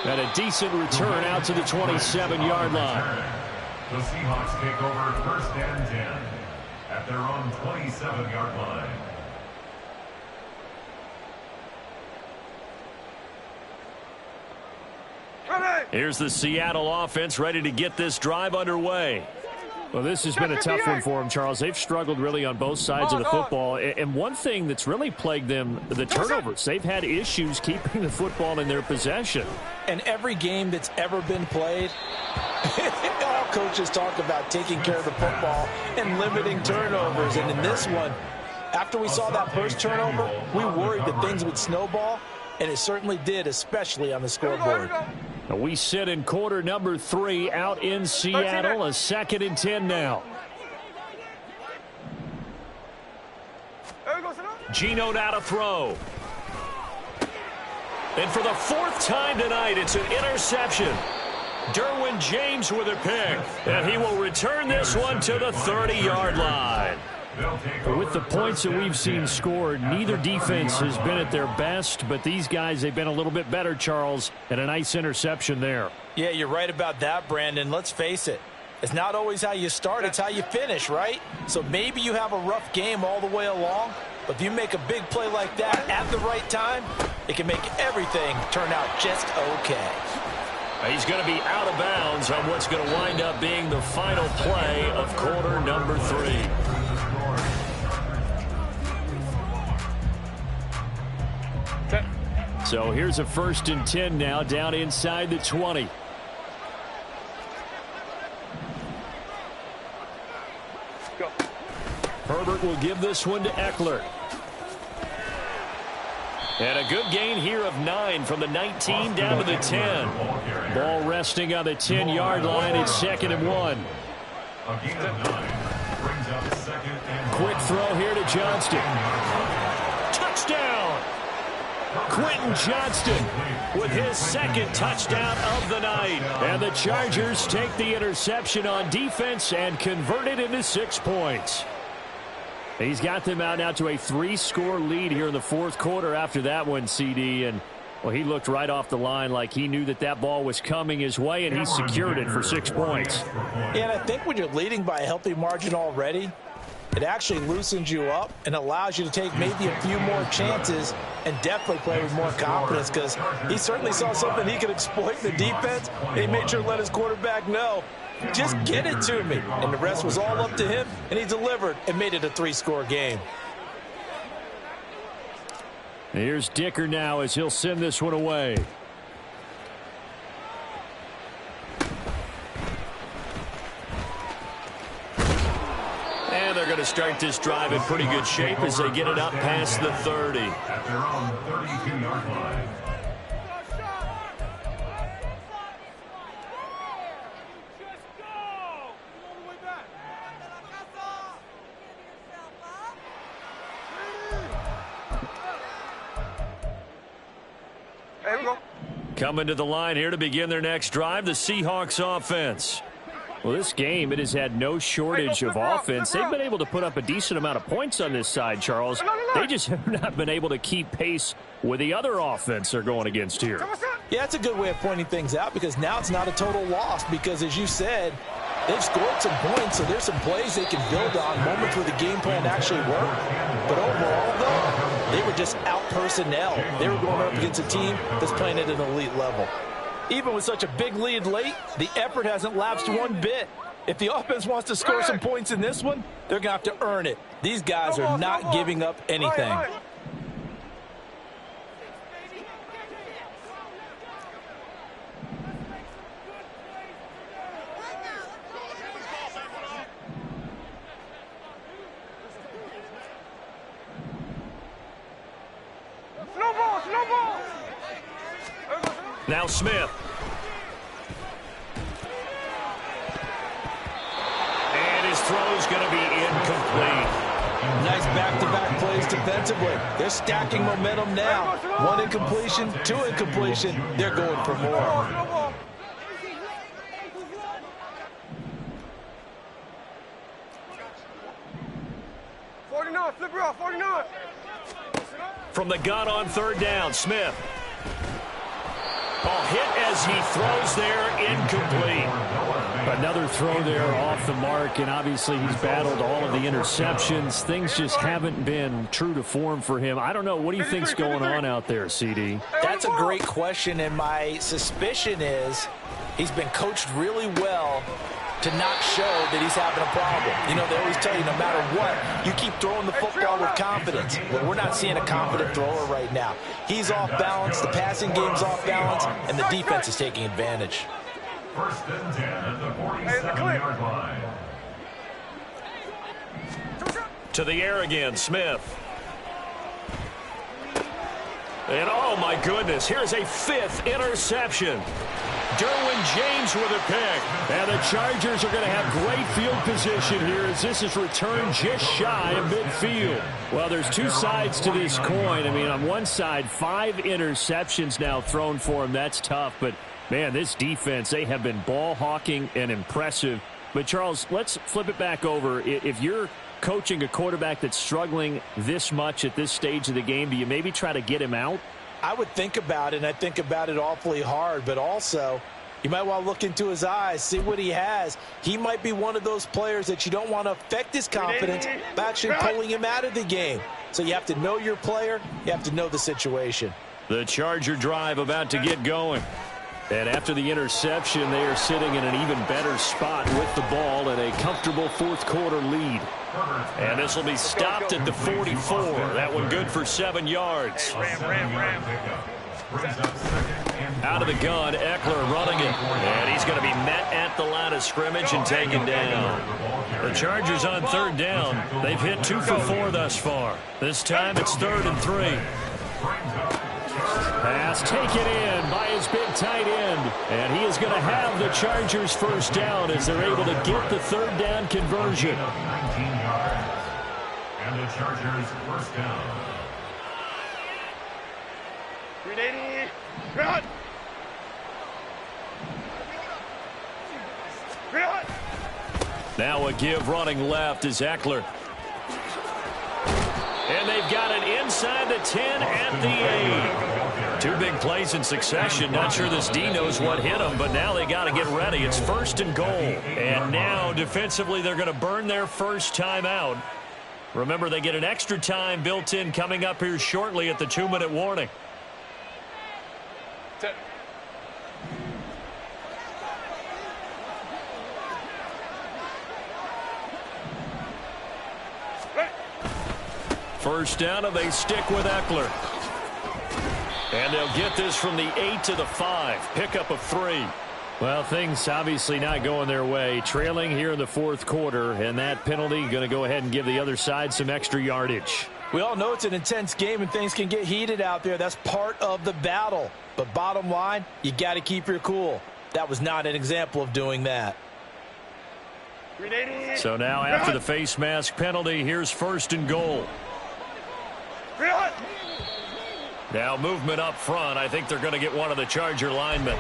And a decent return out to the 27-yard line.
The Seahawks take over 1st and 10 at their own 27-yard line.
Here's the Seattle offense ready to get this drive underway. Well, this has been a tough one for them, Charles. They've struggled really on both sides of the football. And one thing that's really plagued them, the turnovers. They've had issues keeping the football in their possession.
And every game that's ever been played, all coaches talk about taking care of the football and limiting turnovers. And in this one, after we saw that first turnover, we worried that things would snowball, and it certainly did, especially on the scoreboard.
We sit in quarter number 3 out in Seattle. A 2nd and 10 now. Geno now to throw. And for the 4th time tonight, it's an interception. Derwin James with a pick. And he will return this one to the 30-yard line. With the points that we've seen scored, neither defense has been at their best, but these guys, they've been a little bit better, Charles, and a nice interception there.
Yeah, you're right about that, Brandon. Let's face it. It's not always how you start, it's how you finish, right? So maybe you have a rough game all the way along, but if you make a big play like that at the right time, it can make everything turn out just okay.
He's going to be out of bounds on what's going to wind up being the final play of quarter number 3. So here's a 1st and 10 now, down inside the 20.
Go.
Herbert will give this one to Eckler. And a good gain here of 9 from the 19 down to the 10. Ball resting on the 10-yard line. It's 2nd and 1. Quick throw here to Johnston. Touchdown! Quentin Johnston with his 2nd touchdown of the night. And the Chargers take the interception on defense and convert it into 6 points. He's got them out now to a 3-score lead here in the 4th quarter after that one, CD. And, well, he looked right off the line like he knew that that ball was coming his way, and he secured it for 6 points.
Yeah, and I think when you're leading by a healthy margin already, it actually loosens you up and allows you to take maybe a few more chances and definitely play with more confidence, because he certainly saw something he could exploit in the defense. And he made sure to let his quarterback know, just get it to me. And the rest was all up to him, and he delivered and made it a 3-score game.
Here's Dicker now as he'll send this one away. And they're going to start this drive in pretty good shape as they get it up past the 30.
At their own 32-yard line.
Here we go.
Coming to the line here to begin their next drive, the Seahawks offense. Well, this game, it has had no shortage of offense. They've been able to put up a decent amount of points on this side, Charles. They just have not been able to keep pace with the other offense they're going against here.
Yeah, that's a good way of pointing things out, because now it's not a total loss, because as you said, they've scored some points, so there's some plays they can build on, moments where the game plan actually worked. But overall, though, they were just out personnel. They were going up against a team that's playing at an elite level. Even with such a big lead late, the effort hasn't lapsed one bit. If the offense wants to score some points in this one, they're going to have to earn it. These guys are not giving up anything.
Slow ball, slow ball.
Now Smith. And his throw's going to be incomplete.
Nice back-to-back plays defensively. They're stacking momentum now. 1 incompletion, 2 incompletion. They're going for more.
Flip her off, 49.
From the gun on 3rd down, Smith. Ball hit as he throws there, incomplete.
Another throw there off the mark, and obviously he's battled all of the interceptions. Things just haven't been true to form for him. I don't know. What do you think's going on out there, CD?
That's a great question, and my suspicion is he's been coached really well to not show that he's having a problem. You know, they always tell you no matter what, you keep throwing the football with confidence. Well, we're not seeing a confident thrower right now. He's off balance, the passing game's off balance, and the defense is taking advantage.
1st and 10 at the 47-yard line.
To the air again, Smith. And oh my goodness, here's a 5th interception. Derwin James with a pick.
And the Chargers are going to have great field position here as this is returned just shy of midfield. Well, there's 2 sides to this coin. I mean, on one side, 5 interceptions now thrown for him. That's tough. But, man, this defense, they have been ball hawking and impressive. But, Charles, let's flip it back over. If you're coaching a quarterback that's struggling this much at this stage of the game, do you maybe try to get him out?
I would think about it, and I think about it awfully hard, but also you might want to look into his eyes, see what he has. He might be one of those players that you don't want to affect his confidence by actually pulling him out of the game. So you have to know your player. You have to know the situation.
The Charger drive about to get going.
And after the interception, they are sitting in an even better spot with the ball and a comfortable 4th quarter lead.
And this will be stopped at the 44. That one good for 7 yards. Out of the gun, Eckler running it. And he's going to be met at the line of scrimmage and taken down. The Chargers on 3rd down. They've hit 2 for 4 thus far. This time it's 3rd and 3.
Pass taken in by his big tight end. And he is going to have the Chargers 1st down as they're able to get the 3rd down conversion.
19 yards. And the Chargers 1st down.
380. Run. Run.
Now a give running left is Eckler. And they've got it inside the 10 at the 8. 2 big plays in succession. Not sure this D knows what hit them, but now they got to get ready. It's 1st and goal. And now defensively they're going to burn their first time out. Remember, they get an extra time built in coming up here shortly at the 2-minute warning. First down, and they stick with Eckler. And they'll get this from the 8 to the 5. Pickup of 3.
Well, things obviously not going their way. Trailing here in the 4th quarter, and that penalty going to go ahead and give the other side some extra yardage.
We all know it's an intense game and things can get heated out there. That's part of the battle. But bottom line, you got to keep your cool. That was not an example of doing that.
So now after the face mask penalty, here's 1st and goal. Now movement up front. I think they're going to get one of the Charger linemen.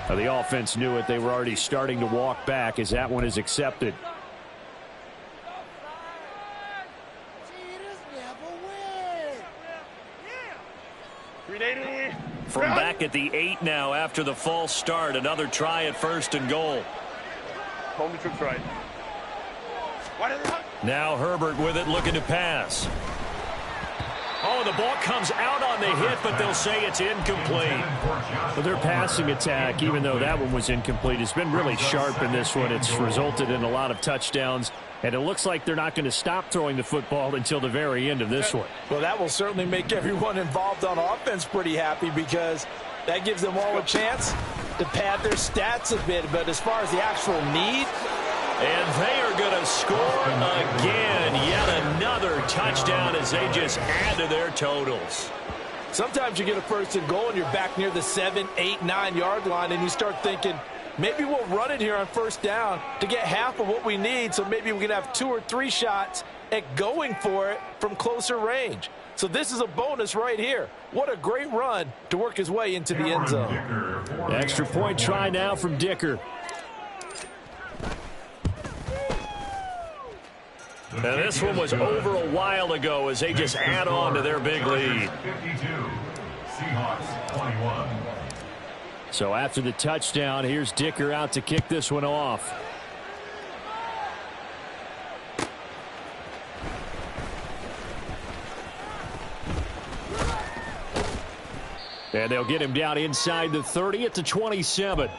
The offense knew it. They were already starting to walk back as that one is accepted.
From back at the 8 now after the false start. Another try at 1st and goal.
Home the troops right.
Now Herbert with it, looking to pass. Oh, the ball comes out on the hit, but they'll say it's incomplete.
Well, their passing attack, even though that one was incomplete, has been really sharp in this one. It's resulted in a lot of touchdowns, and it looks like they're not going to stop throwing the football until the very end of this one.
Well, that will certainly make everyone involved on offense pretty happy because that gives them all a chance to pad their stats a bit. But as far as the actual need,
and they are going to score again. Yet another touchdown as they just add to their totals.
Sometimes you get a first and goal and you're back near the 7, 8, 9-yard line, and you start thinking, maybe we'll run it here on first down to get half of what we need, so maybe we can have 2 or 3 shots at going for it from closer range. So this is a bonus right here. What a great run to work his way into the end zone.
Extra point try now from Dicker.
And this one was over a while ago as they just add on to their big lead.
52, Seahawks 21.
So after the touchdown, here's Dicker out to kick this one off. And they'll get him down inside the 30 at the 27.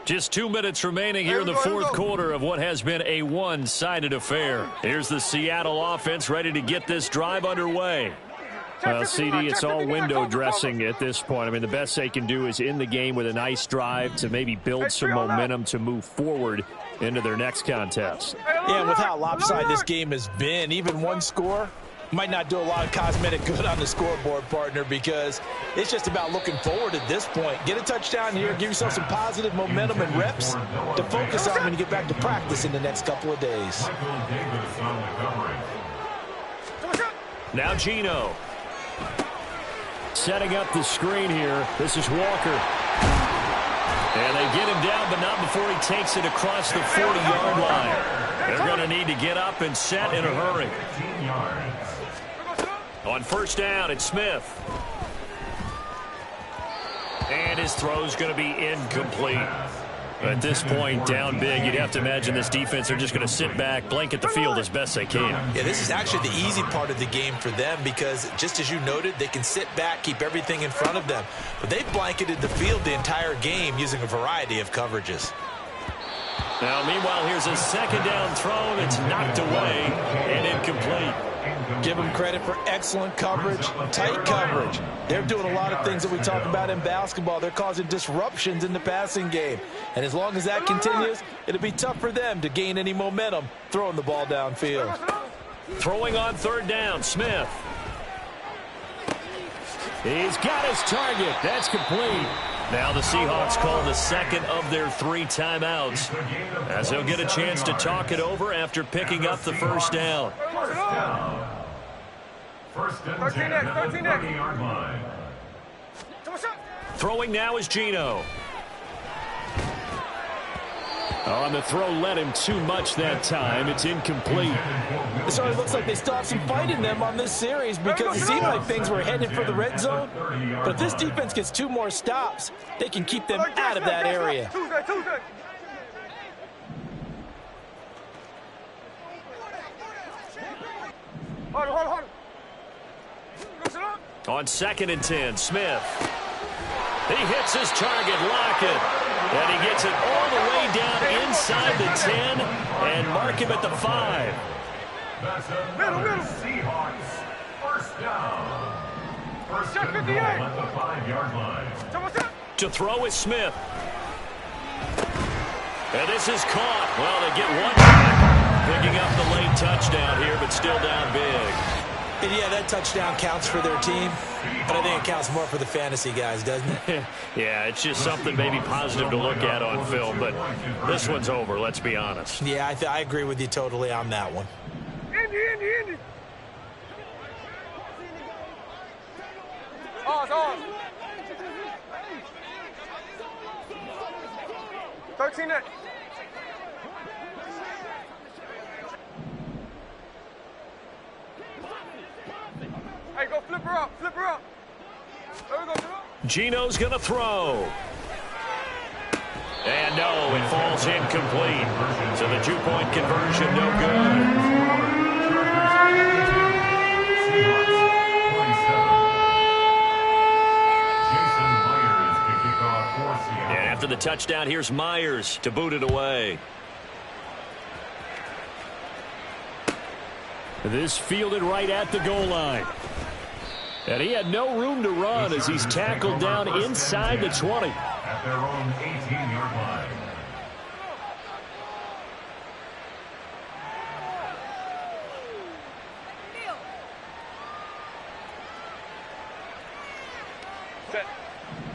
Just 2 minutes remaining here in the fourth quarter of what has been a one-sided affair. Here's the Seattle offense ready to get this drive underway.
Well, CD, it's all window dressing at this point. I mean, the best they can do is in the game with a nice drive to maybe build some momentum to move forward into their next contest.
Yeah, and with how lopsided this game has been, even one score might not do a lot of cosmetic good on the scoreboard, partner, because it's just about looking forward at this point. Get a touchdown here, give yourself some positive momentum and reps to focus on when you get back to practice in the next couple of days.
Now Gino.
Setting up the screen here. This is Walker.
And they get him down, but not before he takes it across the 40-yard line. They're going to need to get up and set in a hurry. On first down, it's Smith. And his throw's going to be incomplete. At this point, down big, you'd have to imagine this defense are just going to sit back, blanket the field as best they can.
Yeah, this is actually the easy part of the game for them because, just as you noted, they can sit back, keep everything in front of them. But they've blanketed the field the entire game using a variety of coverages.
Now, meanwhile, here's a second down throw that's knocked away and incomplete.
Give them credit for excellent coverage, tight coverage. They're doing a lot of things that we talk about in basketball. They're causing disruptions in the passing game. And as long as that continues, it'll be tough for them to gain any momentum throwing the ball downfield.
Throwing on third down, Smith.
He's got his target. That's complete.
Now the Seahawks call the second of their 3 timeouts as they'll get a chance to talk it over after picking up the first down.
First and 10 at the 30-yard line.
Throwing now is Gino.
On the throw, led him too much that time. It's incomplete.
It certainly looks like they still have some fight in them on this series because it seemed like things were headed for the red zone. But if this defense gets 2 more stops, they can keep them out of that area.
On second and 10, Smith. He hits his target, Lockett. And he gets it all the way down inside the 10 and mark him at the 5.
That's another Seahawks first down. First and goal at the 5-yard line.
To throw is Smith. And this is caught. Well, they get one back. Picking up the late touchdown here, but still down big.
And yeah, that touchdown counts for their team, but I think it counts more for the fantasy guys, doesn't it?
Yeah, it's just something maybe positive to look at on film, but this one's over, let's be honest.
Yeah, I agree with you totally on that one.
Indy. On. 13 net. Hey, go flip her up. There we go.
Gino's going to throw. And no, it falls incomplete. So the 2-point conversion, no good. And after the touchdown, here's Myers to boot it away.
This fielded right at the goal line. And he had no room to run as he's tackled down inside the 20.
At their own 18-yard line.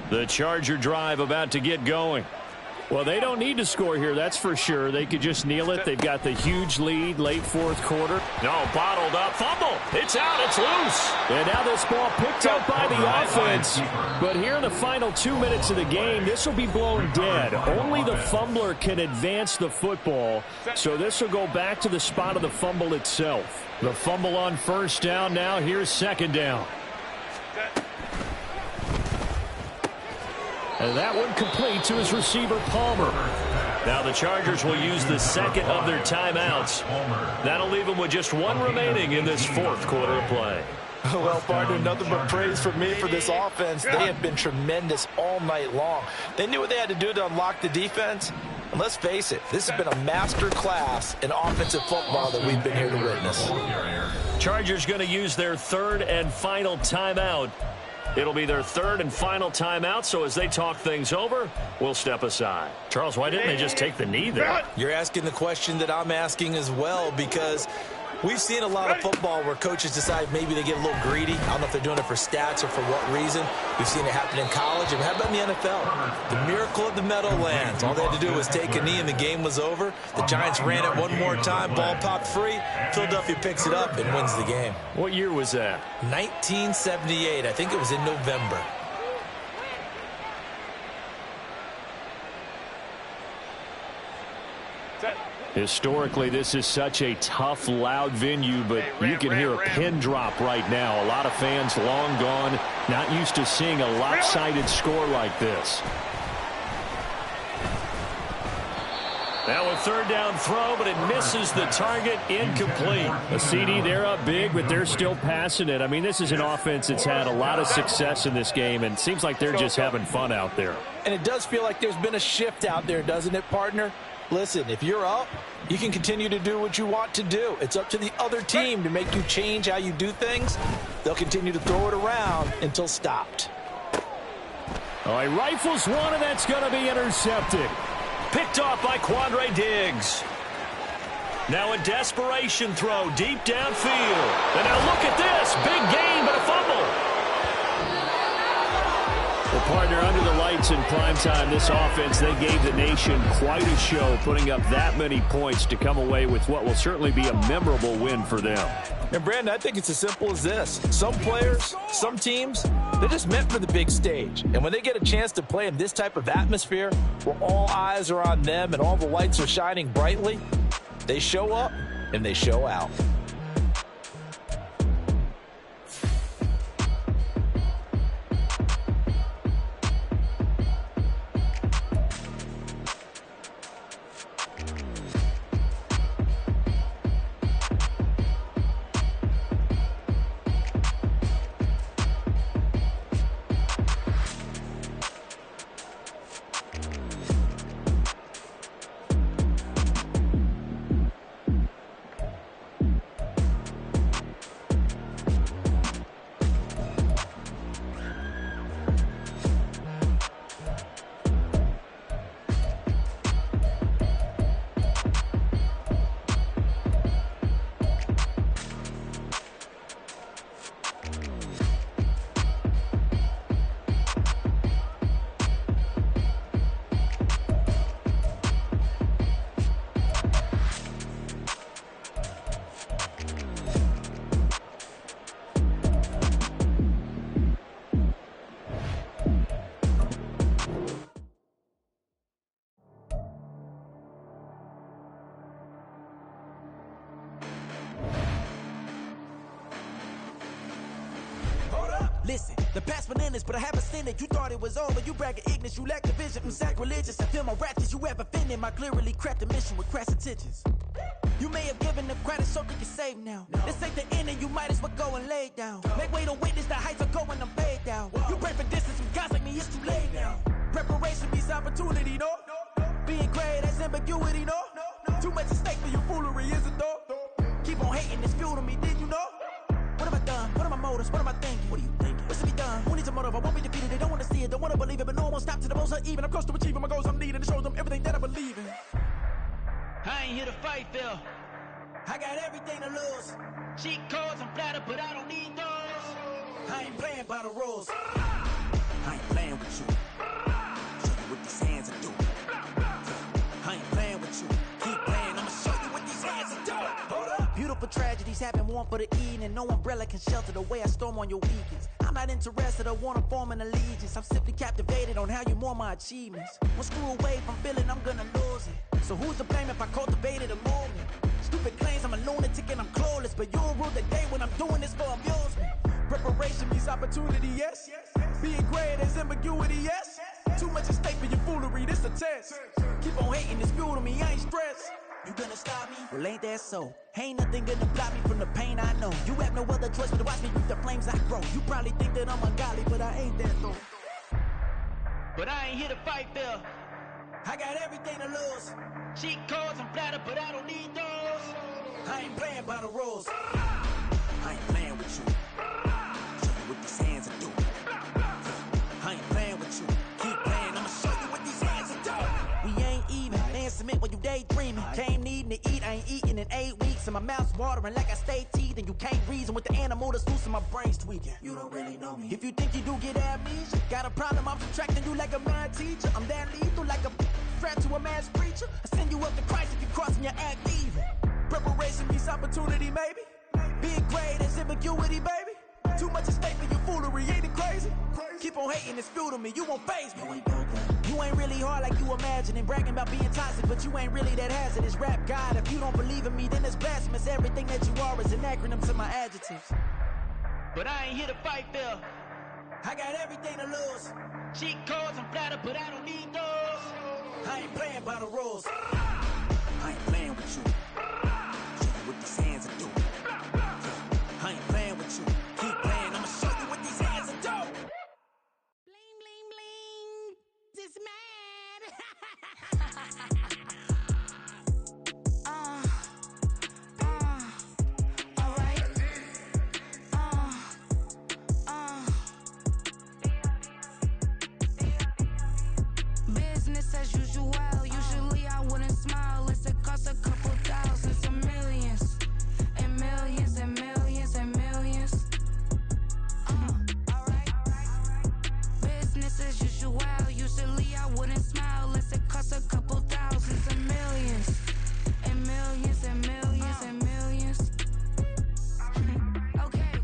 The Charger drive about to get going. Well, they don't need to score here, that's for sure. They could just kneel it. They've got the huge lead, late fourth quarter.
No, bottled up. Fumble. It's out. It's loose.
And now this ball picked up by the offense. But here in the final 2 minutes of the game, this will be blown dead. Only the fumbler can advance the football. So this will go back to the spot of the fumble itself. The fumble on first down now. Here's second down. And that one complete to his receiver, Palmer.
Now the Chargers will use the second of their timeouts. That'll leave them with just one remaining in this fourth quarter of play.
Well, partner, nothing but praise from me for this offense. They have been tremendous all night long. They knew what they had to do to unlock the defense. And let's face it, this has been a master class in offensive football that we've been here to witness.
Chargers going to use their third and final timeout. It'll be their third and final timeout, so as they talk things over, we'll step aside.
Charles, why didn't they just take the knee there?
You're asking the question that I'm asking as well, because we've seen a lot of football where coaches decide maybe they get a little greedy. I don't know if they're doing it for stats or for what reason. We've seen it happen in college. And how about in the NFL? The miracle of the Meadowlands. All they had to do was take a knee and the game was over. The Giants ran it one more time. Ball popped free. Philadelphia picks it up and wins the game.
What year was that?
1978. I think it was in November.
Historically, this is such a tough, loud venue, but you can hear a pin drop right now. A lot of fans long gone, not used to seeing a lopsided score like this.
Now a third down throw, but it misses the target, incomplete.
A CD, they're up big, but they're still passing it. I mean, this is an offense that's had a lot of success in this game, and it seems like they're just having fun out there.
And it does feel like there's been a shift out there, doesn't it, partner? Listen, if you're up, you can continue to do what you want to do. It's up to the other team to make you change how you do things. They'll continue to throw it around until stopped.
All right, rifles one, and that's going to be intercepted.
Picked off by Quandre Diggs. Now a desperation throw deep downfield. And now look at this. Big gain, but a fumble.
Well, partner, under the lights in primetime, this offense, they gave the nation quite a show, putting up that many points to come away with what will certainly be a memorable win for them.
And, Brandon, I think it's as simple as this. Some players, some teams, they're just meant for the big stage. And when they get a chance to play in this type of atmosphere, where all eyes are on them and all the lights are shining brightly, they show up and they show out.
Listen, the past bananas, but I haven't seen it. You thought it was over, you bragging ignorance, you lack the vision from sacrilegious. I feel my ratchets, you have offended my clearly crafted mission with crass intentions. You may have given them credit so they can save now. This ain't the end and you might as well go and lay down. Make way to witness the heights are going, I'm paid down. You pray for distance from guys like me, it's too late now. Preparation beats opportunity, no? Being great, that's ambiguity, no? Too much at stake for your foolery, is it though? Keep on hating, it's fuel to me, did you know? What have I done? What are my motives? What am I thinking? What are you thinking? What's to be done? Who needs a motive? I won't be defeated. They don't want to see it, don't want to believe it, but no one won't stop to the most uneven. I'm close to achieving my goals. I'm needing to show them everything that I believe in. I ain't here to fight, Phil. I got everything to lose. Cheat codes, I'm flattered, but I don't need those. I ain't playing by the rules. I I ain't playing with you. Show you what these hands are doing. I ain't playing with you. Keep playing, I'ma show you what these hands are doing. Hold up. Beautiful tragedies happen one for the evening. No umbrella can shelter the way I storm on your weekends. I'm not interested or wanna form an allegiance. I'm simply captivated on how you more my achievements. One screw away from feeling I'm gonna lose it. So who's to blame if I cultivated a moment? Stupid claims I'm a lunatic and I'm clueless, but you'll rule the day when I'm doing this for amusement. Preparation means opportunity, yes. Being great is ambiguity, yes. Too much at stake for your foolery, this a test. Keep on hating, it's fuel to me, I ain't stressed. You gonna stop me? Well, ain't that so? Ain't nothing gonna block me from the pain I know. You have no other choice but to watch me reap the flames I grow. You probably think that I'm ungodly, but I ain't that though. But I ain't here to fight fair. I got everything to lose. Cheat codes, I'm flattered, but I don't need those. I ain't playing by the rules. I ain't playing with you. Show you what these hands are doing. I ain't playing with you. Keep playing, I'ma show you what these hands are doing. We ain't even. Laying cement when you daydreaming. Came needing to eat, I ain't eating in 8 weeks. And my mouth's watering like I stay teeth. And you can't reason with the animal that's loose and my brain's tweaking. You don't really know me. If you think you do get amnesia, got a problem, I'm subtracting you like a mad teacher. I'm that lethal like a threat to a mass preacher. I send you up to Christ if you crossing your act evil. Preparation means opportunity, maybe. Being great is ambiguity, baby. Too much at stake for your foolery, ain't it crazy? Keep on hating, it's fuel to me, you won't faze me. You ain't really hard like you imagine and bragging about being toxic, but you ain't really that hazardous. Rap God, if you don't believe in me, then it's blasphemous. Everything that you are is an acronym to my adjectives. But I ain't here to fight fair. I got everything to lose. Cheat codes, I'm flattered, but I don't need those. I ain't playing by the rules. I ain't playing with you. Show you what these hands are doing. I ain't playing with you. Keep playing, I'ma show you what these hands are doing.
Bling, bling, bling. This man. Alright. Business as usual. Usually I wouldn't smile. It costs a couple thousands and millions. And millions and millions and millions. Alright. Business as usual. Usually I wouldn't smile. It costs a couple thousands and millions. And millions and millions and millions. Okay.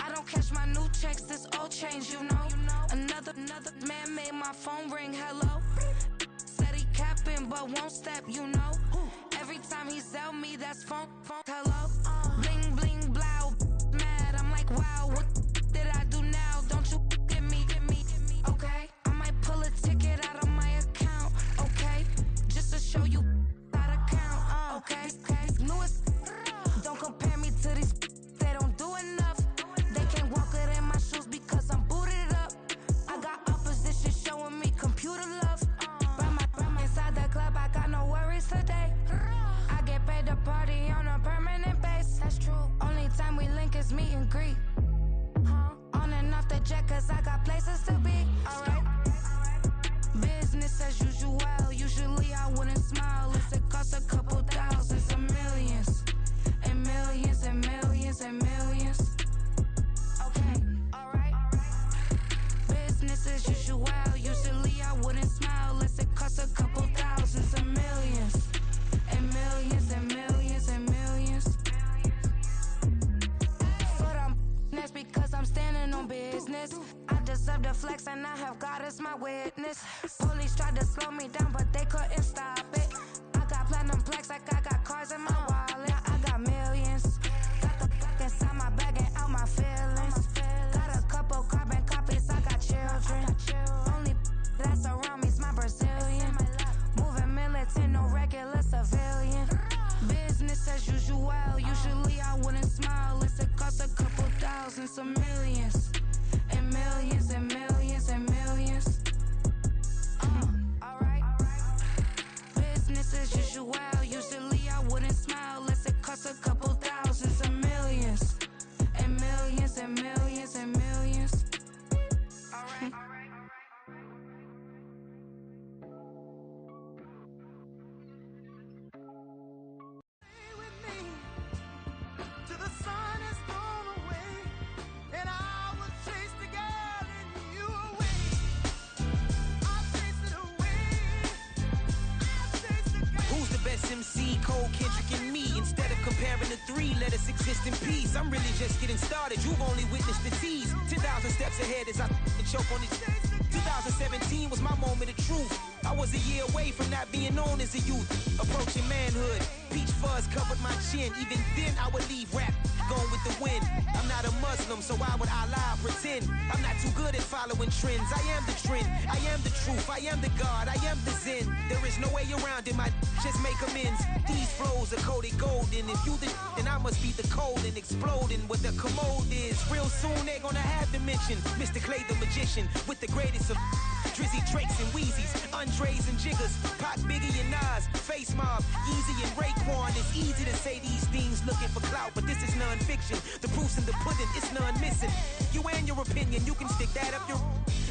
I don't cash my new checks, this old change, you know. Another man made my phone ring, hello. Said he capping but won't step, you know. Every time he sell me, that's phone, hello. Bling, bling, blow, mad, I'm like, wow, what did I do now? Don't you get me, okay? I might pull a ticket out of my account, okay? Just to show you how to count, okay? Newest, don't compare me to these, they don't do enough. They can't walk it in my shoes because I'm booted up. I got opposition showing me computer love. From inside the club, I got no worries today. I get paid to party on a permanent base. That's true. Only time we link is meet and greet. On and off the jet, cause I got places to be. Alright. Business as usual. Usually I wouldn't smile. It costs a couple thousands and millions. And millions and millions and millions. Okay, alright. Business as usual. Usually I wouldn't smile. It costs a couple thousands and millions. And millions and millions and millions. For them, that's because I'm standing on business. I deserve the flex and I have God as my witness. Police tried to slow me down, but they couldn't stop it. I got platinum plaques like I got cars in my wallet. I got millions. Got the fuck inside my bag and out my feelings. Got a couple carbon copies, I got children. Only that's around me's my Brazilian. Moving militant, no regular civilian. Business as usual. Usually I wouldn't smile. It costs a couple thousands of millions. And millions and millions and millions.
MC, Cole, Kendrick, and me. Instead of comparing the three, let us exist in peace. I'm really just getting started. You've only witnessed the tease. 10,000 steps ahead as I choke on these. 2017 was my moment of truth. I was a year away from not being known as a youth. Approaching manhood, peach fuzz covered my chin. Even then I would leave rap going with the wind. I'm not a Muslim, so why would I lie or pretend? I'm not too good at following trends. I am the trend, I am the truth, I am the God, I am the Zen. There is no way around it, my just make amends. These flows are coated golden. If you the then I must be the cold and exploding what the commode is. Real soon they're gonna have to mention Mr. Clay the magician with the greatest of Drizzy, Drakes, and Wheezies, Andres and Jiggers, Pac, Biggie, and Nas, Face Mob, Easy, and Raekwon. It's easy to say these things looking for clout, but this is non-fiction. The proof's in the pudding, it's none missing. You and your opinion, you can stick that up your...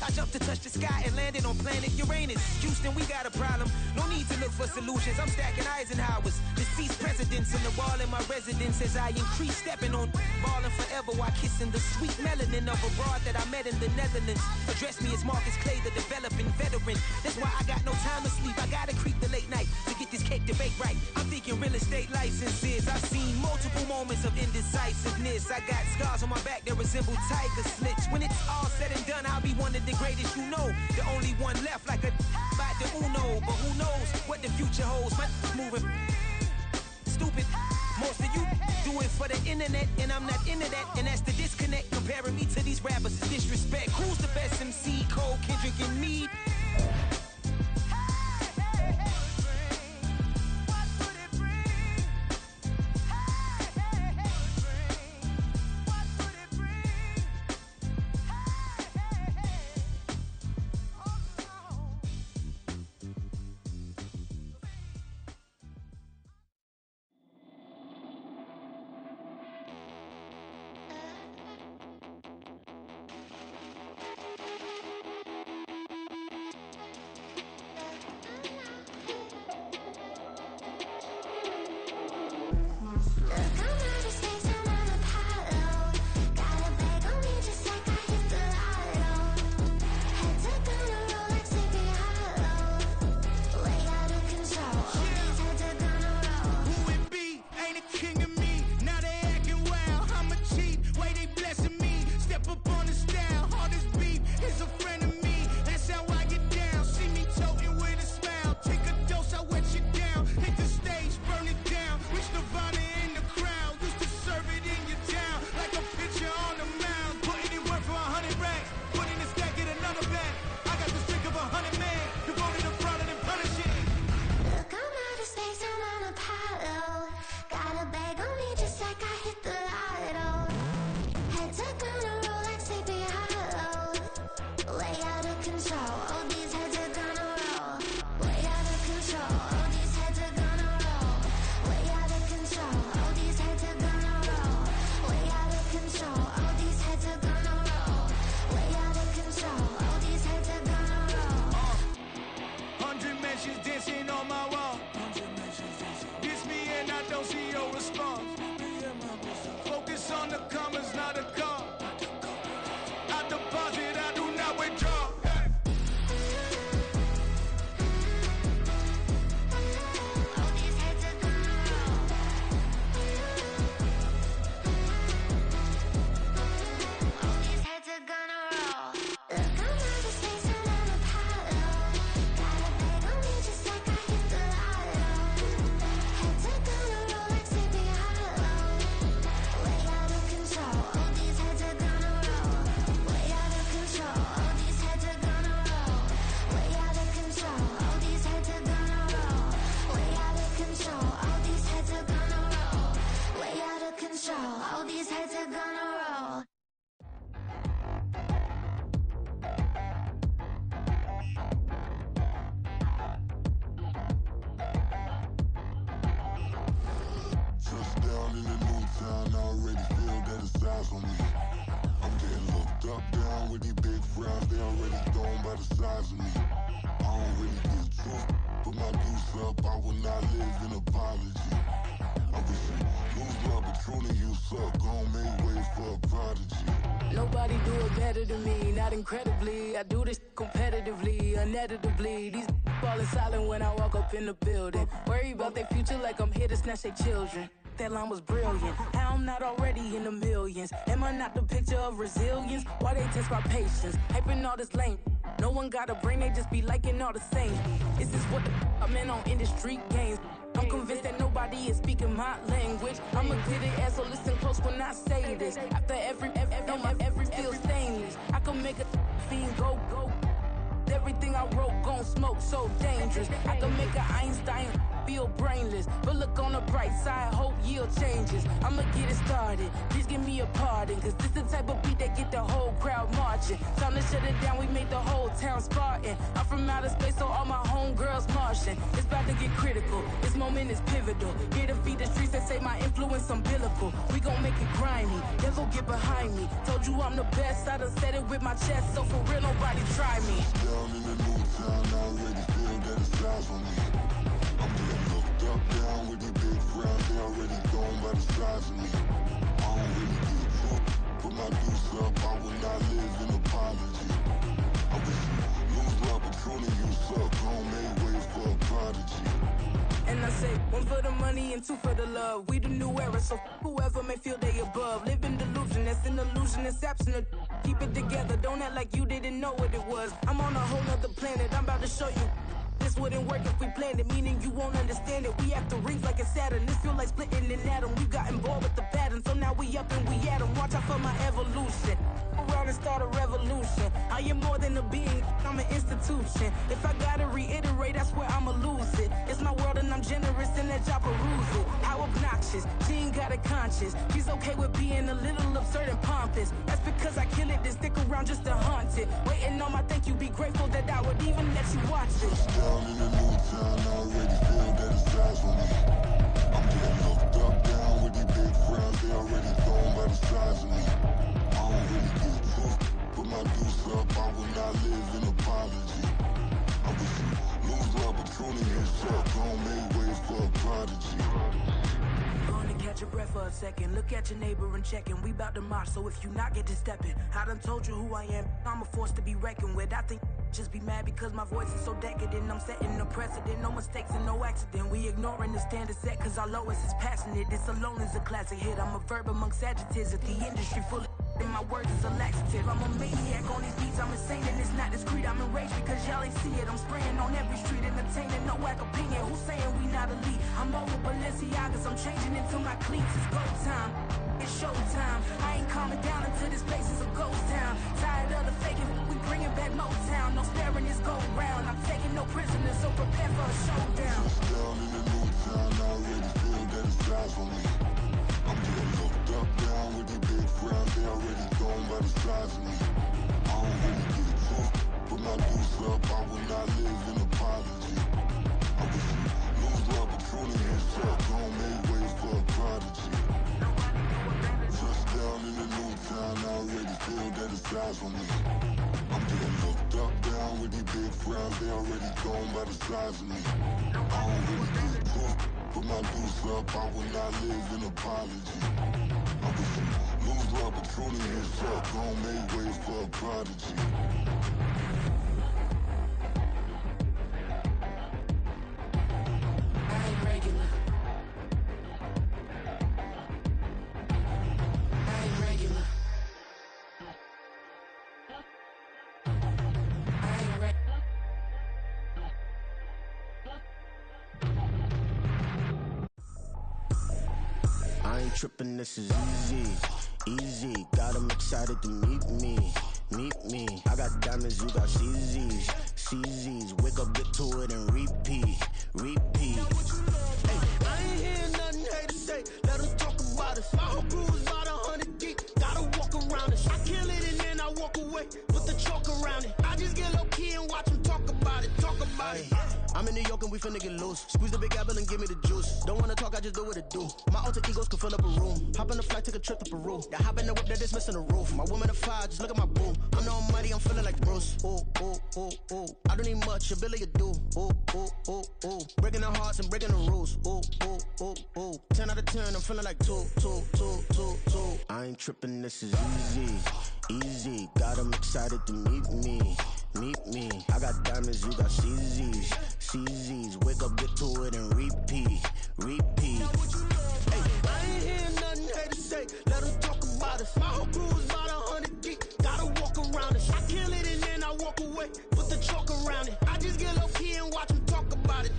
I jumped to touch the sky and landed on planet Uranus. Houston, we got a problem. No need to look for solutions. I'm stacking Eisenhowers. Deceased presidents in the wall in my residence as I increase stepping on balling forever while kissing the sweet melanin of a broad that I met in the Netherlands. Address me as Marcus Clay, the developing veteran. That's why I got no time to sleep. I gotta creep the late night to get this cake debate right. I'm thinking real estate licenses. I've seen multiple moments of indecisiveness. I got scars on my back that resemble tiger slits. When it's all said and done, I'll be one of the greatest you know. The only one left like a by the Uno. But who knows what the future holds? My moving stupid. Most of you do it for the internet, and I'm not into that. And that's the disconnect. Comparing me to these rappers is disrespect. Who's the best MC? Cole, Kendrick, and me?
Nobody do it better than me, not incredibly. I do this competitively, uneditably. These falling silent when I walk up in the building. Worry about their future like I'm here to snatch their children. That line was brilliant. How I'm not already in the millions? Am I not the picture of resilience? Why they test my patience? Hyping all this lame. No one got a brain, they just be liking all the same. Is this what the I'm in on industry games? I'm convinced that nobody is speaking my language. I'ma get it ass, so listen close when I say this. After every feel stainless. I can make a fiend go. Everything I wrote gon' smoke, so dangerous. I can make an Einstein feel brainless, but look on the bright side, hope yield changes. I'ma get it started, please give me a pardon, cause this the type of beat that get the whole crowd marching. Time to shut it down, we made the whole town Spartan. I'm from outer space, so all my homegirls Martian. It's about to get critical, this moment is pivotal. Here to feed the streets that say my influence umbilical. We gon' make it grimy, devil get behind me. Told you I'm the best, I done said it with my chest, so for real nobody try me.
Down in the new town, I already feel that it's time for me. I'm getting looked up, down with these big crowds, they already gone by the size of me. I don't really get drunk, put my deuce up, I will not live in apology. I wish you lose the opportunity, you suck, home made ways for a prodigy.
And I say, one for the money and two for the love. We the new era, so whoever may feel they above. Live in delusion, that's an illusion, it's absent. Keep it together, don't act like you didn't know what it was. I'm on a whole nother planet, I'm about to show you. This wouldn't work if we planned it, meaning you won't understand it. We have to rings like it's Saturn. This feel like splitting an atom. We got involved with the pattern, so now we up and we at 'em. Watch out for my evolution. Around and start a revolution. I am more than a being, I'm an institution. If I gotta reiterate, that's where I'ma lose it. It's my world and I'm generous and that y'all peruse it. How obnoxious, she ain't got a conscience. She's okay with being a little absurd and pompous. That's because I kill it, then stick around just to haunt it. Waiting on my thank you, be grateful that I would even let you watch it.
Down in the new town, I already feel that it's time for me. I'm getting looked up, down with these big crowds, they already gone by the size of me. I don't really get drunk, put my deuce up, I will not live in apology. I wish you lose the opportunity, you suck, home made ways for a prodigy.
Gonna catch your breath for a second. Look at your neighbor and check him. We bout to march, so if you not get to stepping, I done told you who I am. I'm a force to be reckoned with. I think just be mad because my voice is so decadent. I'm setting a precedent, no mistakes and no accident. We ignoring the standard set cause our lowest is passionate. This alone is a classic hit. I'm a verb amongst adjectives. If the industry full of and my words is a laxative. I'm a maniac on these beats, I'm insane and it's not discreet. I'm enraged because y'all ain't see it. I'm spraying on every street, entertaining, no whack opinion. Who's saying we not elite? I'm over Balenciagas, I'm changing into my cleats. It's go time, it's showtime. I ain't calming down until this place is a ghost town. Tired of the faking, we bringing back Motown. No sparing this go round. I'm taking no prisoners, so prepare for a showdown.
Down in the new town, I already feel that it's time for me. I'm getting looked up, down with these big crowds, they already gone by the size of me. I don't really get drunk, put my deuce up, I will not live in apology. I wish you lose the opportunity, you suck, home made ways for a prodigy. Just down in the new town, I already feel that it's time for me. I'm getting looked up, down with these big crowds, they already gone by the size of me. I don't really get drunk, put my deuce up, I will not live in apology. I wish you lose the opportunity, you suck, home made ways for a prodigy.
I ain't regular. I ain't regular. I ain't regular.
I ain't tripping, this is easy, easy. Got 'em excited to meet me, meet me. I got diamonds, you got CZs, CZs. Wake up, get to it and repeat, repeat. Hey, I ain't hearing nothing haters say, let them talk about us. My whole crew is about 100 deep, gotta walk around us. I kill it and then I walk away, put the chalk around it. I just get low key and watch them talk about it, talk about it. I'm in New York and we finna get loose. Squeeze the big apple and give me the juice. Don't wanna talk, I just do what it do. My alter egos can fill up a room. Hop on the flight, take a trip to Peru. Yeah, hop in the whip that is missing the roof. My woman a fire, just look at my boo. I'm the almighty, I'm feeling like Bruce. Ooh, ooh, ooh, ooh. I don't need much, ability to do. Ooh, ooh, ooh, ooh. Breaking the hearts and breaking the rules. Ooh, ooh, ooh, ooh. 10 out of 10, I'm feeling like 2, 2, 2, 2, 2. I ain't tripping, this is easy, easy. Got 'em excited to meet me, meet me. I got diamonds, you got CZs, CZs. Wake up, get to it and repeat.
Hey, I ain't hearing nothing haters say. Let them talk about us. My whole crew is about 100 deep. Gotta walk around it. I kill it and then I walk away. Put the chalk around it. I just get low key and watch them talk about it.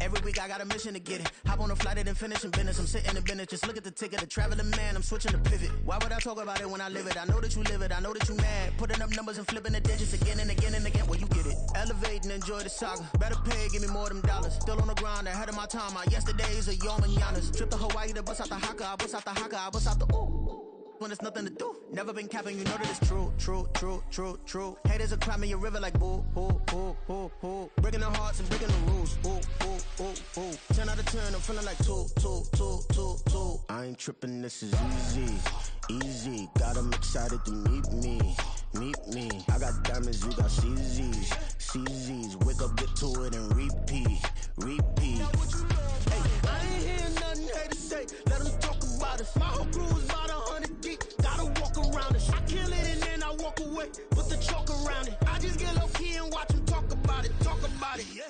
Every week I got a mission to get it. Hop on a flight and then finish in business. I'm sitting in business, just look at the ticket. The traveling man, I'm switching to pivot. Why would I talk about it when I live it? I know that you live it, I know that you mad. Putting up numbers and flipping the digits again and again and again. Well, you get it. Elevate and enjoy the saga. Better pay, give me more of them dollars. Still on the grind, ahead of my time. My yesterdays are your mananas. Trip to Hawaii to bust out the haka. I bust out the haka, I bust out the ooh. When it's nothing to do. Never been capping, you know that it's true. Haters will cry me a river like boo. Breaking the hearts and breaking the rules. Ooh. 10 out of 10, I'm feeling like two.
I ain't tripping, this is easy. Got them excited to meet me. I got diamonds, you got CZs. Wake up, get to it and repeat.
Hey, I ain't hearing nothing haters say. Let them talk about us. My whole crew is about 100 deep. Gotta walk around it. I kill it and then I walk away. Put the chalk around it. I just get low key and watch them talk about it. Yeah.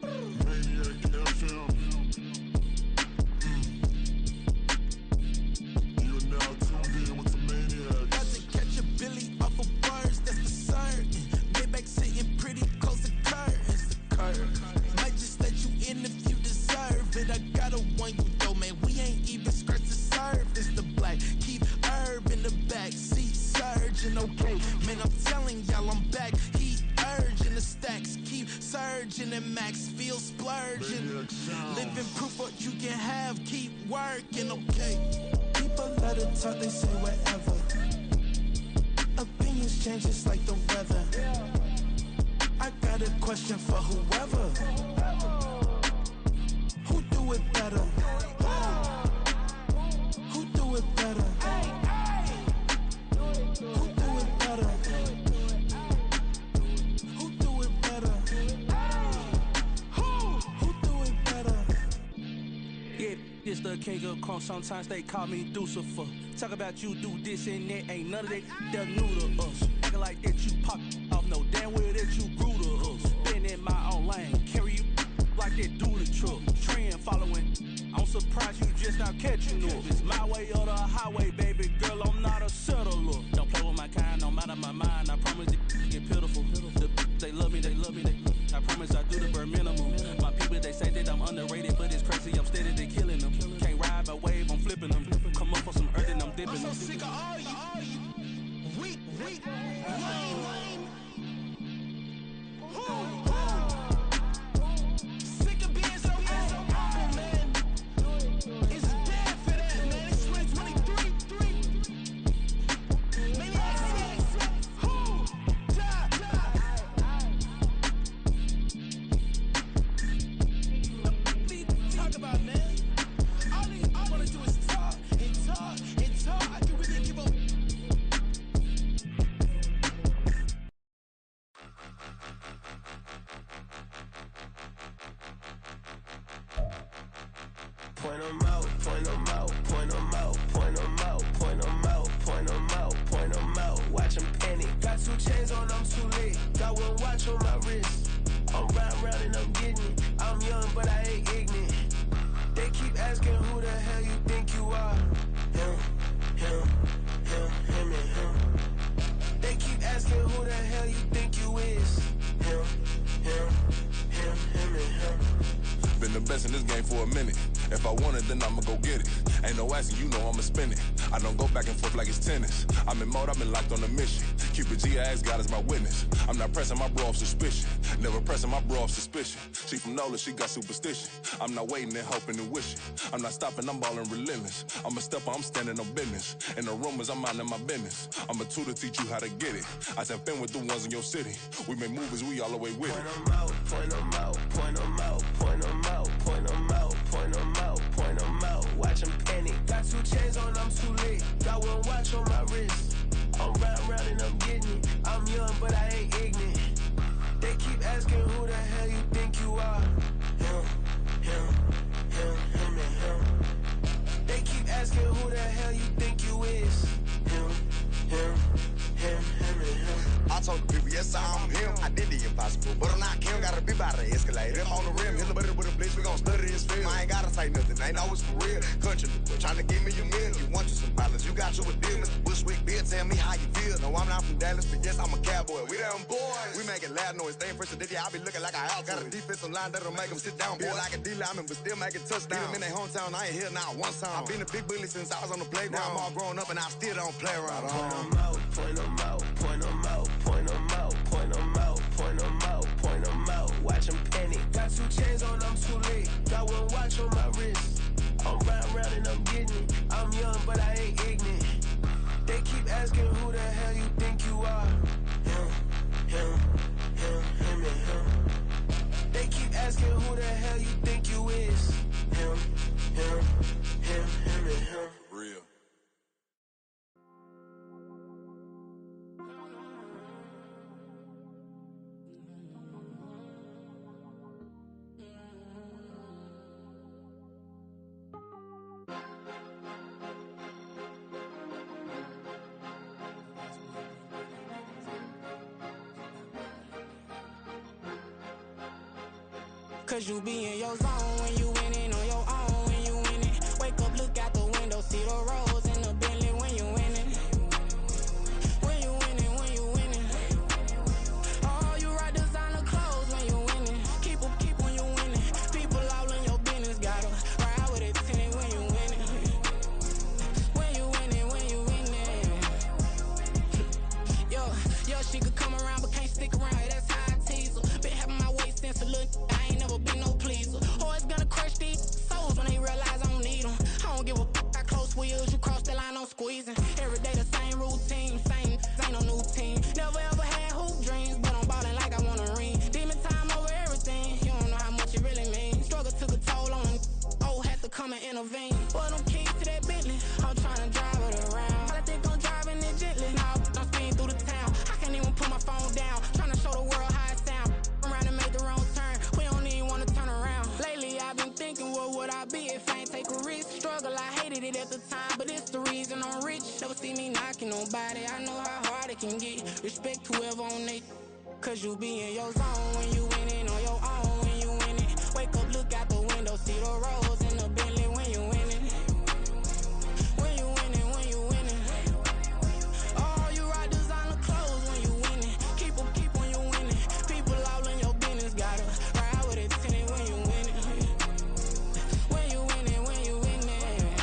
Maniac FM. You are now tuned in with the Maniac.
Got to catch a Billy off of words, that's for certain. Maybach sitting pretty close to curtains. Might just let you in if you deserve it. I gotta warn you though, man, we ain't even scratched the surface. The black, keep herb in the back seat, surging, okay. Man, I'm telling y'all I'm back. Heat urging the stacks, keep surging and max feel splurging. Living proof what you can have, keep working, okay. People let it talk, they say whatever. Opinions change just like the weather. I got a question for whoever. Who do it better? Who do it better? Who do it better? Who do it better? Who do it better?
Yeah, it's the king of crunk. Sometimes they call me Lucifer. Talk about you do this and that. Ain't none of that they're new to us. Acting like that you pop off. No damn well that you grew to us. Been in my own lane. Carry you like that do the truck. Trend following. I'm surprised you just not catching up. It's my way or the highway, baby girl. I'm not a settler. Don't play with my kind, no matter my mind. I promise it get pitiful. They love me. I promise I do the bare minimum. My people, they say that I'm underrated, but it's crazy. I'm steady, they killing them. Can't ride my wave, I'm flipping them. Come up for some earth and I'm dipping them.
I'm so sick of all you weak, lame. Sick of being so humble, man. It's dead for that, man. It's 2023. Maybe I see. Who? Talk about, man. All I wanna do is talk and talk and talk. I can really give a
Point 'em out, point 'em out, point 'em out, point 'em out, point 'em out, point 'em out, point 'em out. Watch 'em panic. Got 2 chains on, I'm too late. Got 1 watch on my wrist. I'm riding round and I'm getting it. I'm young, but I ain't ignorant. They keep asking who the hell you think you are. Him, and him. They keep asking who the hell you think you is. Him, and him.
Been the best in this game for a minute. If I want it, then I'ma go get it. Ain't no asking, you know I'ma spin it. I don't go back and forth like it's tennis. I'm in mode, I've been locked on a mission. Cupid G, I ask God as my witness. I'm not pressing my bro off suspicion. Never pressing my bro off suspicion. She from NOLA, she got superstition. I'm not waiting and hoping and wishing. I'm not stopping, I'm balling relentless. I'm a stepper, I'm standing on business. In the rumors, I'm minding my business. I'm a tutor, teach you how to get it. I said, been with the ones in your city. We make movies, we all the way with it.
Point 'em out, point 'em out, point 'em out, point 'em out, point 'em out, point 'em out, point 'em out. Watch 'em panic. Got 2 chains on, I'm too late. Got 1 watch on my wrist. I'm riding round and I'm getting it. I'm young, but I ain't ignorant. They keep asking who the hell you think you are. Him, and him.
I did the impossible, but I'm not Kim, gotta be by the escalator. Them on the rim, hit the butter with a blitz, we gon' study his film. I ain't gotta say nothing, ain't always for real. Country, trying to give me a meal. You want you some balance, you got you a deal. Mr. Bushwick, Bill, tell me how you feel. No, I'm not from Dallas, but yes, I'm a cowboy. We them boys. We making loud noise, staying fresh today, I be looking like a house. Got a defensive line that'll make them sit down. Feel like a D-lineman, but still making touchdowns. Beat them in their hometown, I ain't here now one time. I've been a big bully since I was on the playground. Now I'm all grown up and I still don't play around.
Point them out, point them out, point them out, point them out, point them out, point them out, point them out. Watch them panic. Got 2 chains on, I'm too late. Got 1 watch on my wrist. I'm round and I'm getting it. I'm young, but I ain't ignorant. They keep asking who the hell you think you are. Him and him. They keep asking who the hell you think you is. Him and him.
Real.
Cause you be in your zone when you winning on your own when you winning. Wake up, look out the window, see the rose in the Bentley when you winning. When you winning, when you winning. Oh, you right designer clothes when you winning. Keep when you winning. People all in your business, gotta ride with it tinted when you winning. When you winning, when you winning. Yo, she could come around but can't stick around. That's how I tease her. Been having my waist since a little. I ain't never been no pleaser. Always gonna crush these souls when they realize I don't need them. I don't give a f***. I close wheels, you cross the line, I'm squeezing. Every day the same routine, same, ain't no new team. Never ever had hoop dreams, but I'm ballin' like I want a ring. Demon time over everything, you don't know how much it really means. Struggle took a toll on them, had to come and intervene. Well, them keys to that Bentley, I'm tryna drive it around. I think I'm driving it gently, now I'm speeding through the town. I can't even put my phone down, tryna show the world how it sound. Around and make the wrong turn, we don't even wanna turn around. Lately I've been thinking, what would I be if I ain't take a risk? Struggle, I hated it at the time, but it's the reason I'm rich. Never see me knocking nobody, I know how hard it can get. Respect whoever on they, cause you be in your zone when you winning on your own when you winning. Wake up, look out the window, see the rose in the Bentley when you winning. When you winning, when you winning. Oh, you right designer clothes when you winning. Keep when you winning. People all in your business, gotta ride with it tinted when you winning. When you winning, when you winning.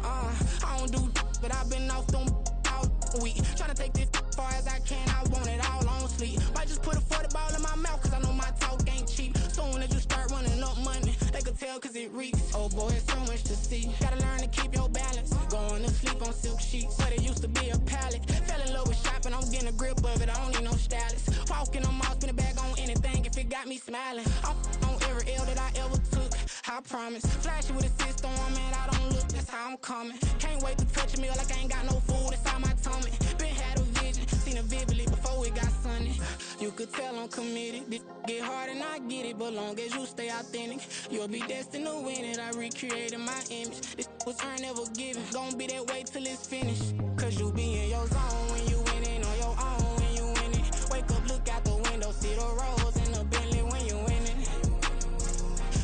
I don't do but I've been off them all week. Tryna take this far as I can, I want it all on sleep. Might just put a 40 ball in my mouth, cause I know my talk ain't cheap. Soon as you start running up money, they could tell cause it reeks. Oh boy, it's so much to see. Gotta learn to keep your balance. Going to sleep on silk sheets, but it used to be a pallet. Fell in love with shopping, I'm getting a grip of it, I don't need no stylist. Walking on mouth, spin it back on anything if it got me smiling. I'm on every L that I ever took, I promise. Flashing with a system, man, I don't look, that's how I'm coming. Can't wait to touch a meal like I ain't got no food inside my tummy. Been had a vision, seen it vividly before it got sunny. You could tell I'm committed. This get hard and I get it, but long as you stay authentic, you'll be destined to win it. I recreated my image. This was earned, never given. Gonna be that way till it's finished. Cause you be in your zone when you winning on your own when you winning. Wake up, look out the window, see the rose in the Bentley when you winning.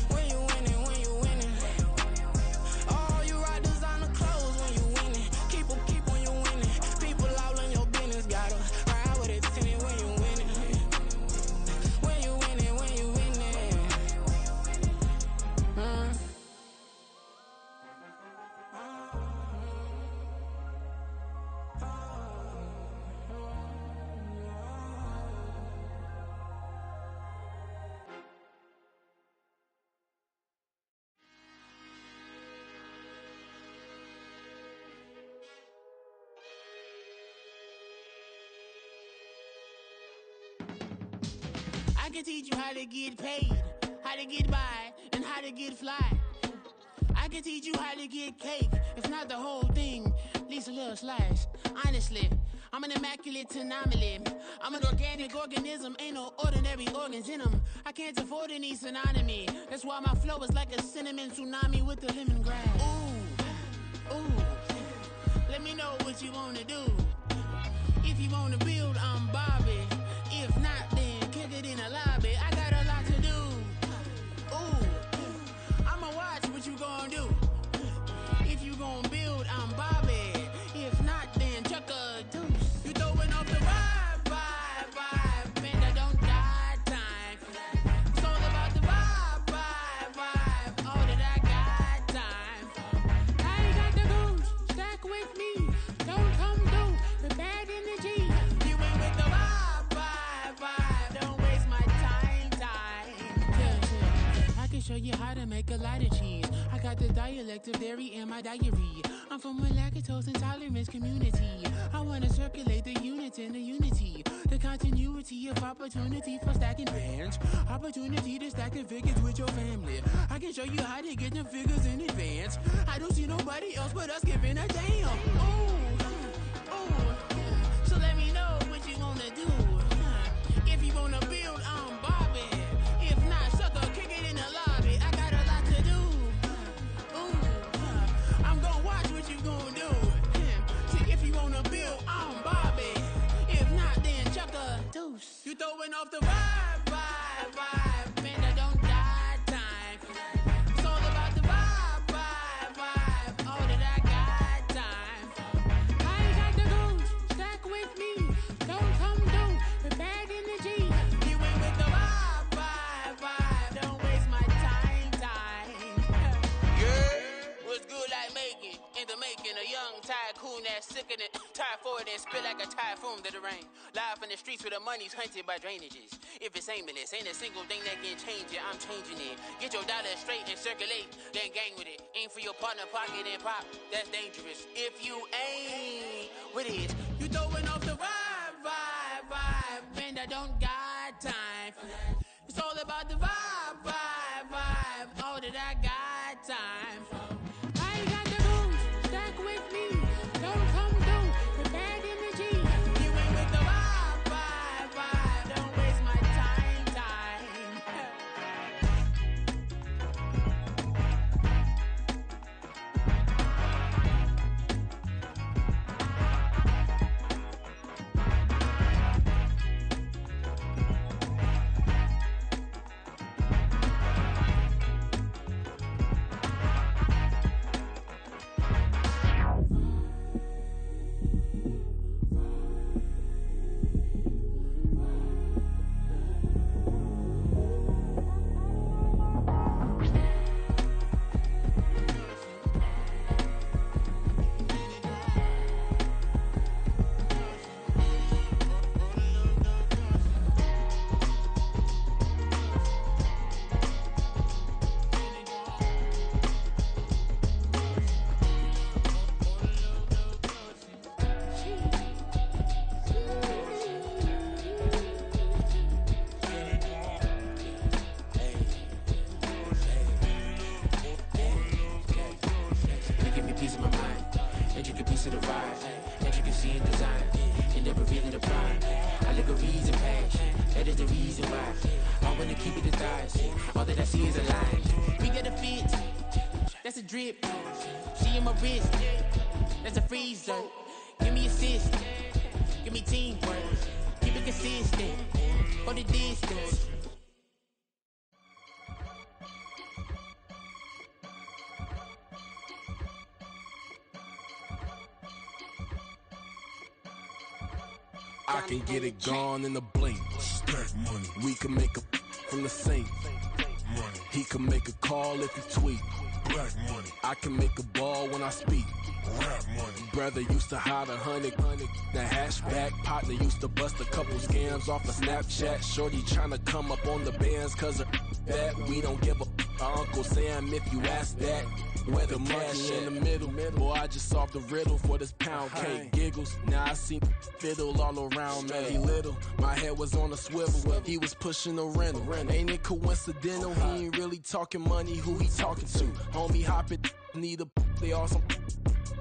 When you winning, when you winning. Oh, you right designer clothes when you winning. Keep when you winning. People all in your business, gotta ride with it tinted when you winning. When you winning, when you winning.
I can teach you how to get paid, how to get by, and how to get fly. I can teach you how to get cake, if not the whole thing, at least a little slice. Honestly, I'm an immaculate anomaly. I'm an organic organism, ain't no ordinary organs in them. I can't afford any synonymy. That's why my flow is like a cinnamon tsunami with the lemongrass. Ooh, let me know what you wanna do. If you wanna build, I'm Bobby. you how to make a lot of cheese. I got the dialect of dairy in my diary. I'm from a lactose intolerance community. I wanna circulate the units in the unity. The continuity of opportunity for stacking bands. Opportunity to stack the figures with your family. I can show you how to get the figures in advance. I don't see nobody else but us giving a damn. So let me know what you wanna do. If you wanna build, I'm Bobby. If not, sucker, kick it in the lobby. I got a lot to do. I'm gonna watch what you gonna do. See, if you wanna build, I'm Bobby. If not, then chuck a deuce. You throwing off the vibe. Man, I don't die time. It's all about the vibe. All that I got time. I ain't got the goose. Stack with me. Don't come through with bad energy. You ain't with the vibe. Don't waste my time. Yeah. What's good like making? In the making, a young tycoon that's sick in it. Tie forward and spit like a typhoon to the rain. Live in the streets where the money's hunted by drainages. If it's aimless, ain't a single thing that can change it. I'm changing it. Get your dollar straight and circulate, then gang with it. Aim for your partner, pocket and pop. That's dangerous. If you ain't with it, you throwing off the vibe. Man, I don't got time for that. It's all about the vibe. All that I got time for. I ain't got the booze. Stack with me. Don't come through with bad energy. You ain't with the vibe. Don't waste my time. That's a drip. She in my wrist. That's a freezer. Give me assist. Give me teamwork. Keep it consistent. For the distance.
I can get it gone in a blink. Stack money. We can make a from the sink. Money. He can make a call if he tweet. Black money. I can make a ball when I speak. Rap money. Brother used to hide 100. The hashback partner used to bust a couple scams off of Snapchat. Shorty tryna come up on the bands cause of that. We don't give a Uncle Sam if you ask that. Where the money in the middle. Boy, I just solved the riddle for this pound cake. Giggles, now I see fiddle all around me. He little, my head was on a swivel. He was pushing a rental. Ain't it coincidental? He ain't really talking money, who he talking to? Homie hopping, need a they awesome.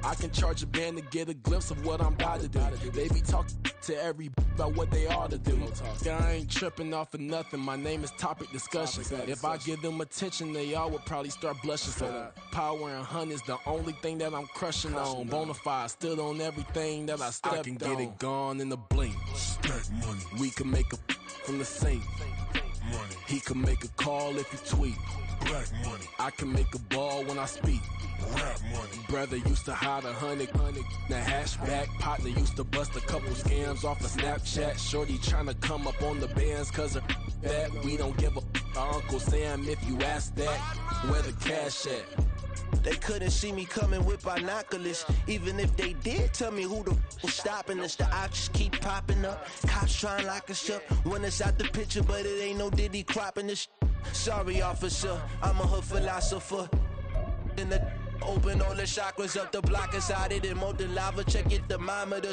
I can charge a band to get a glimpse of what I'm about to do. They be talking to every about what they ought to do. I ain't tripping off of nothing. My name is Topic Discussion. If I give them attention, they all would probably start blushing. So power and hunt is the only thing that I'm crushing on. Bonafide stood on everything that I stepped on. I can get it gone in a blink. Stack money. We can make a from the sink. Money. He can make a call if he tweet. Black money. I can make a ball when I speak. Rap money. Brother used to hide 100. The hashback partner used to bust a couple scams off of Snapchat. Shorty tryna come up on the bands cause of that. We don't give a Uncle Sam if you ask that. Where the cash at?
They couldn't see me coming with binoculars. Even if they did tell me who the was stopping us, the options keep popping up. Cops trying to lock us up when it's out the picture, but it ain't no Diddy cropping this. Sorry, officer, I'm a hood philosopher. In the open all the chakras up the block inside it and molten lava. Check it, thermometer.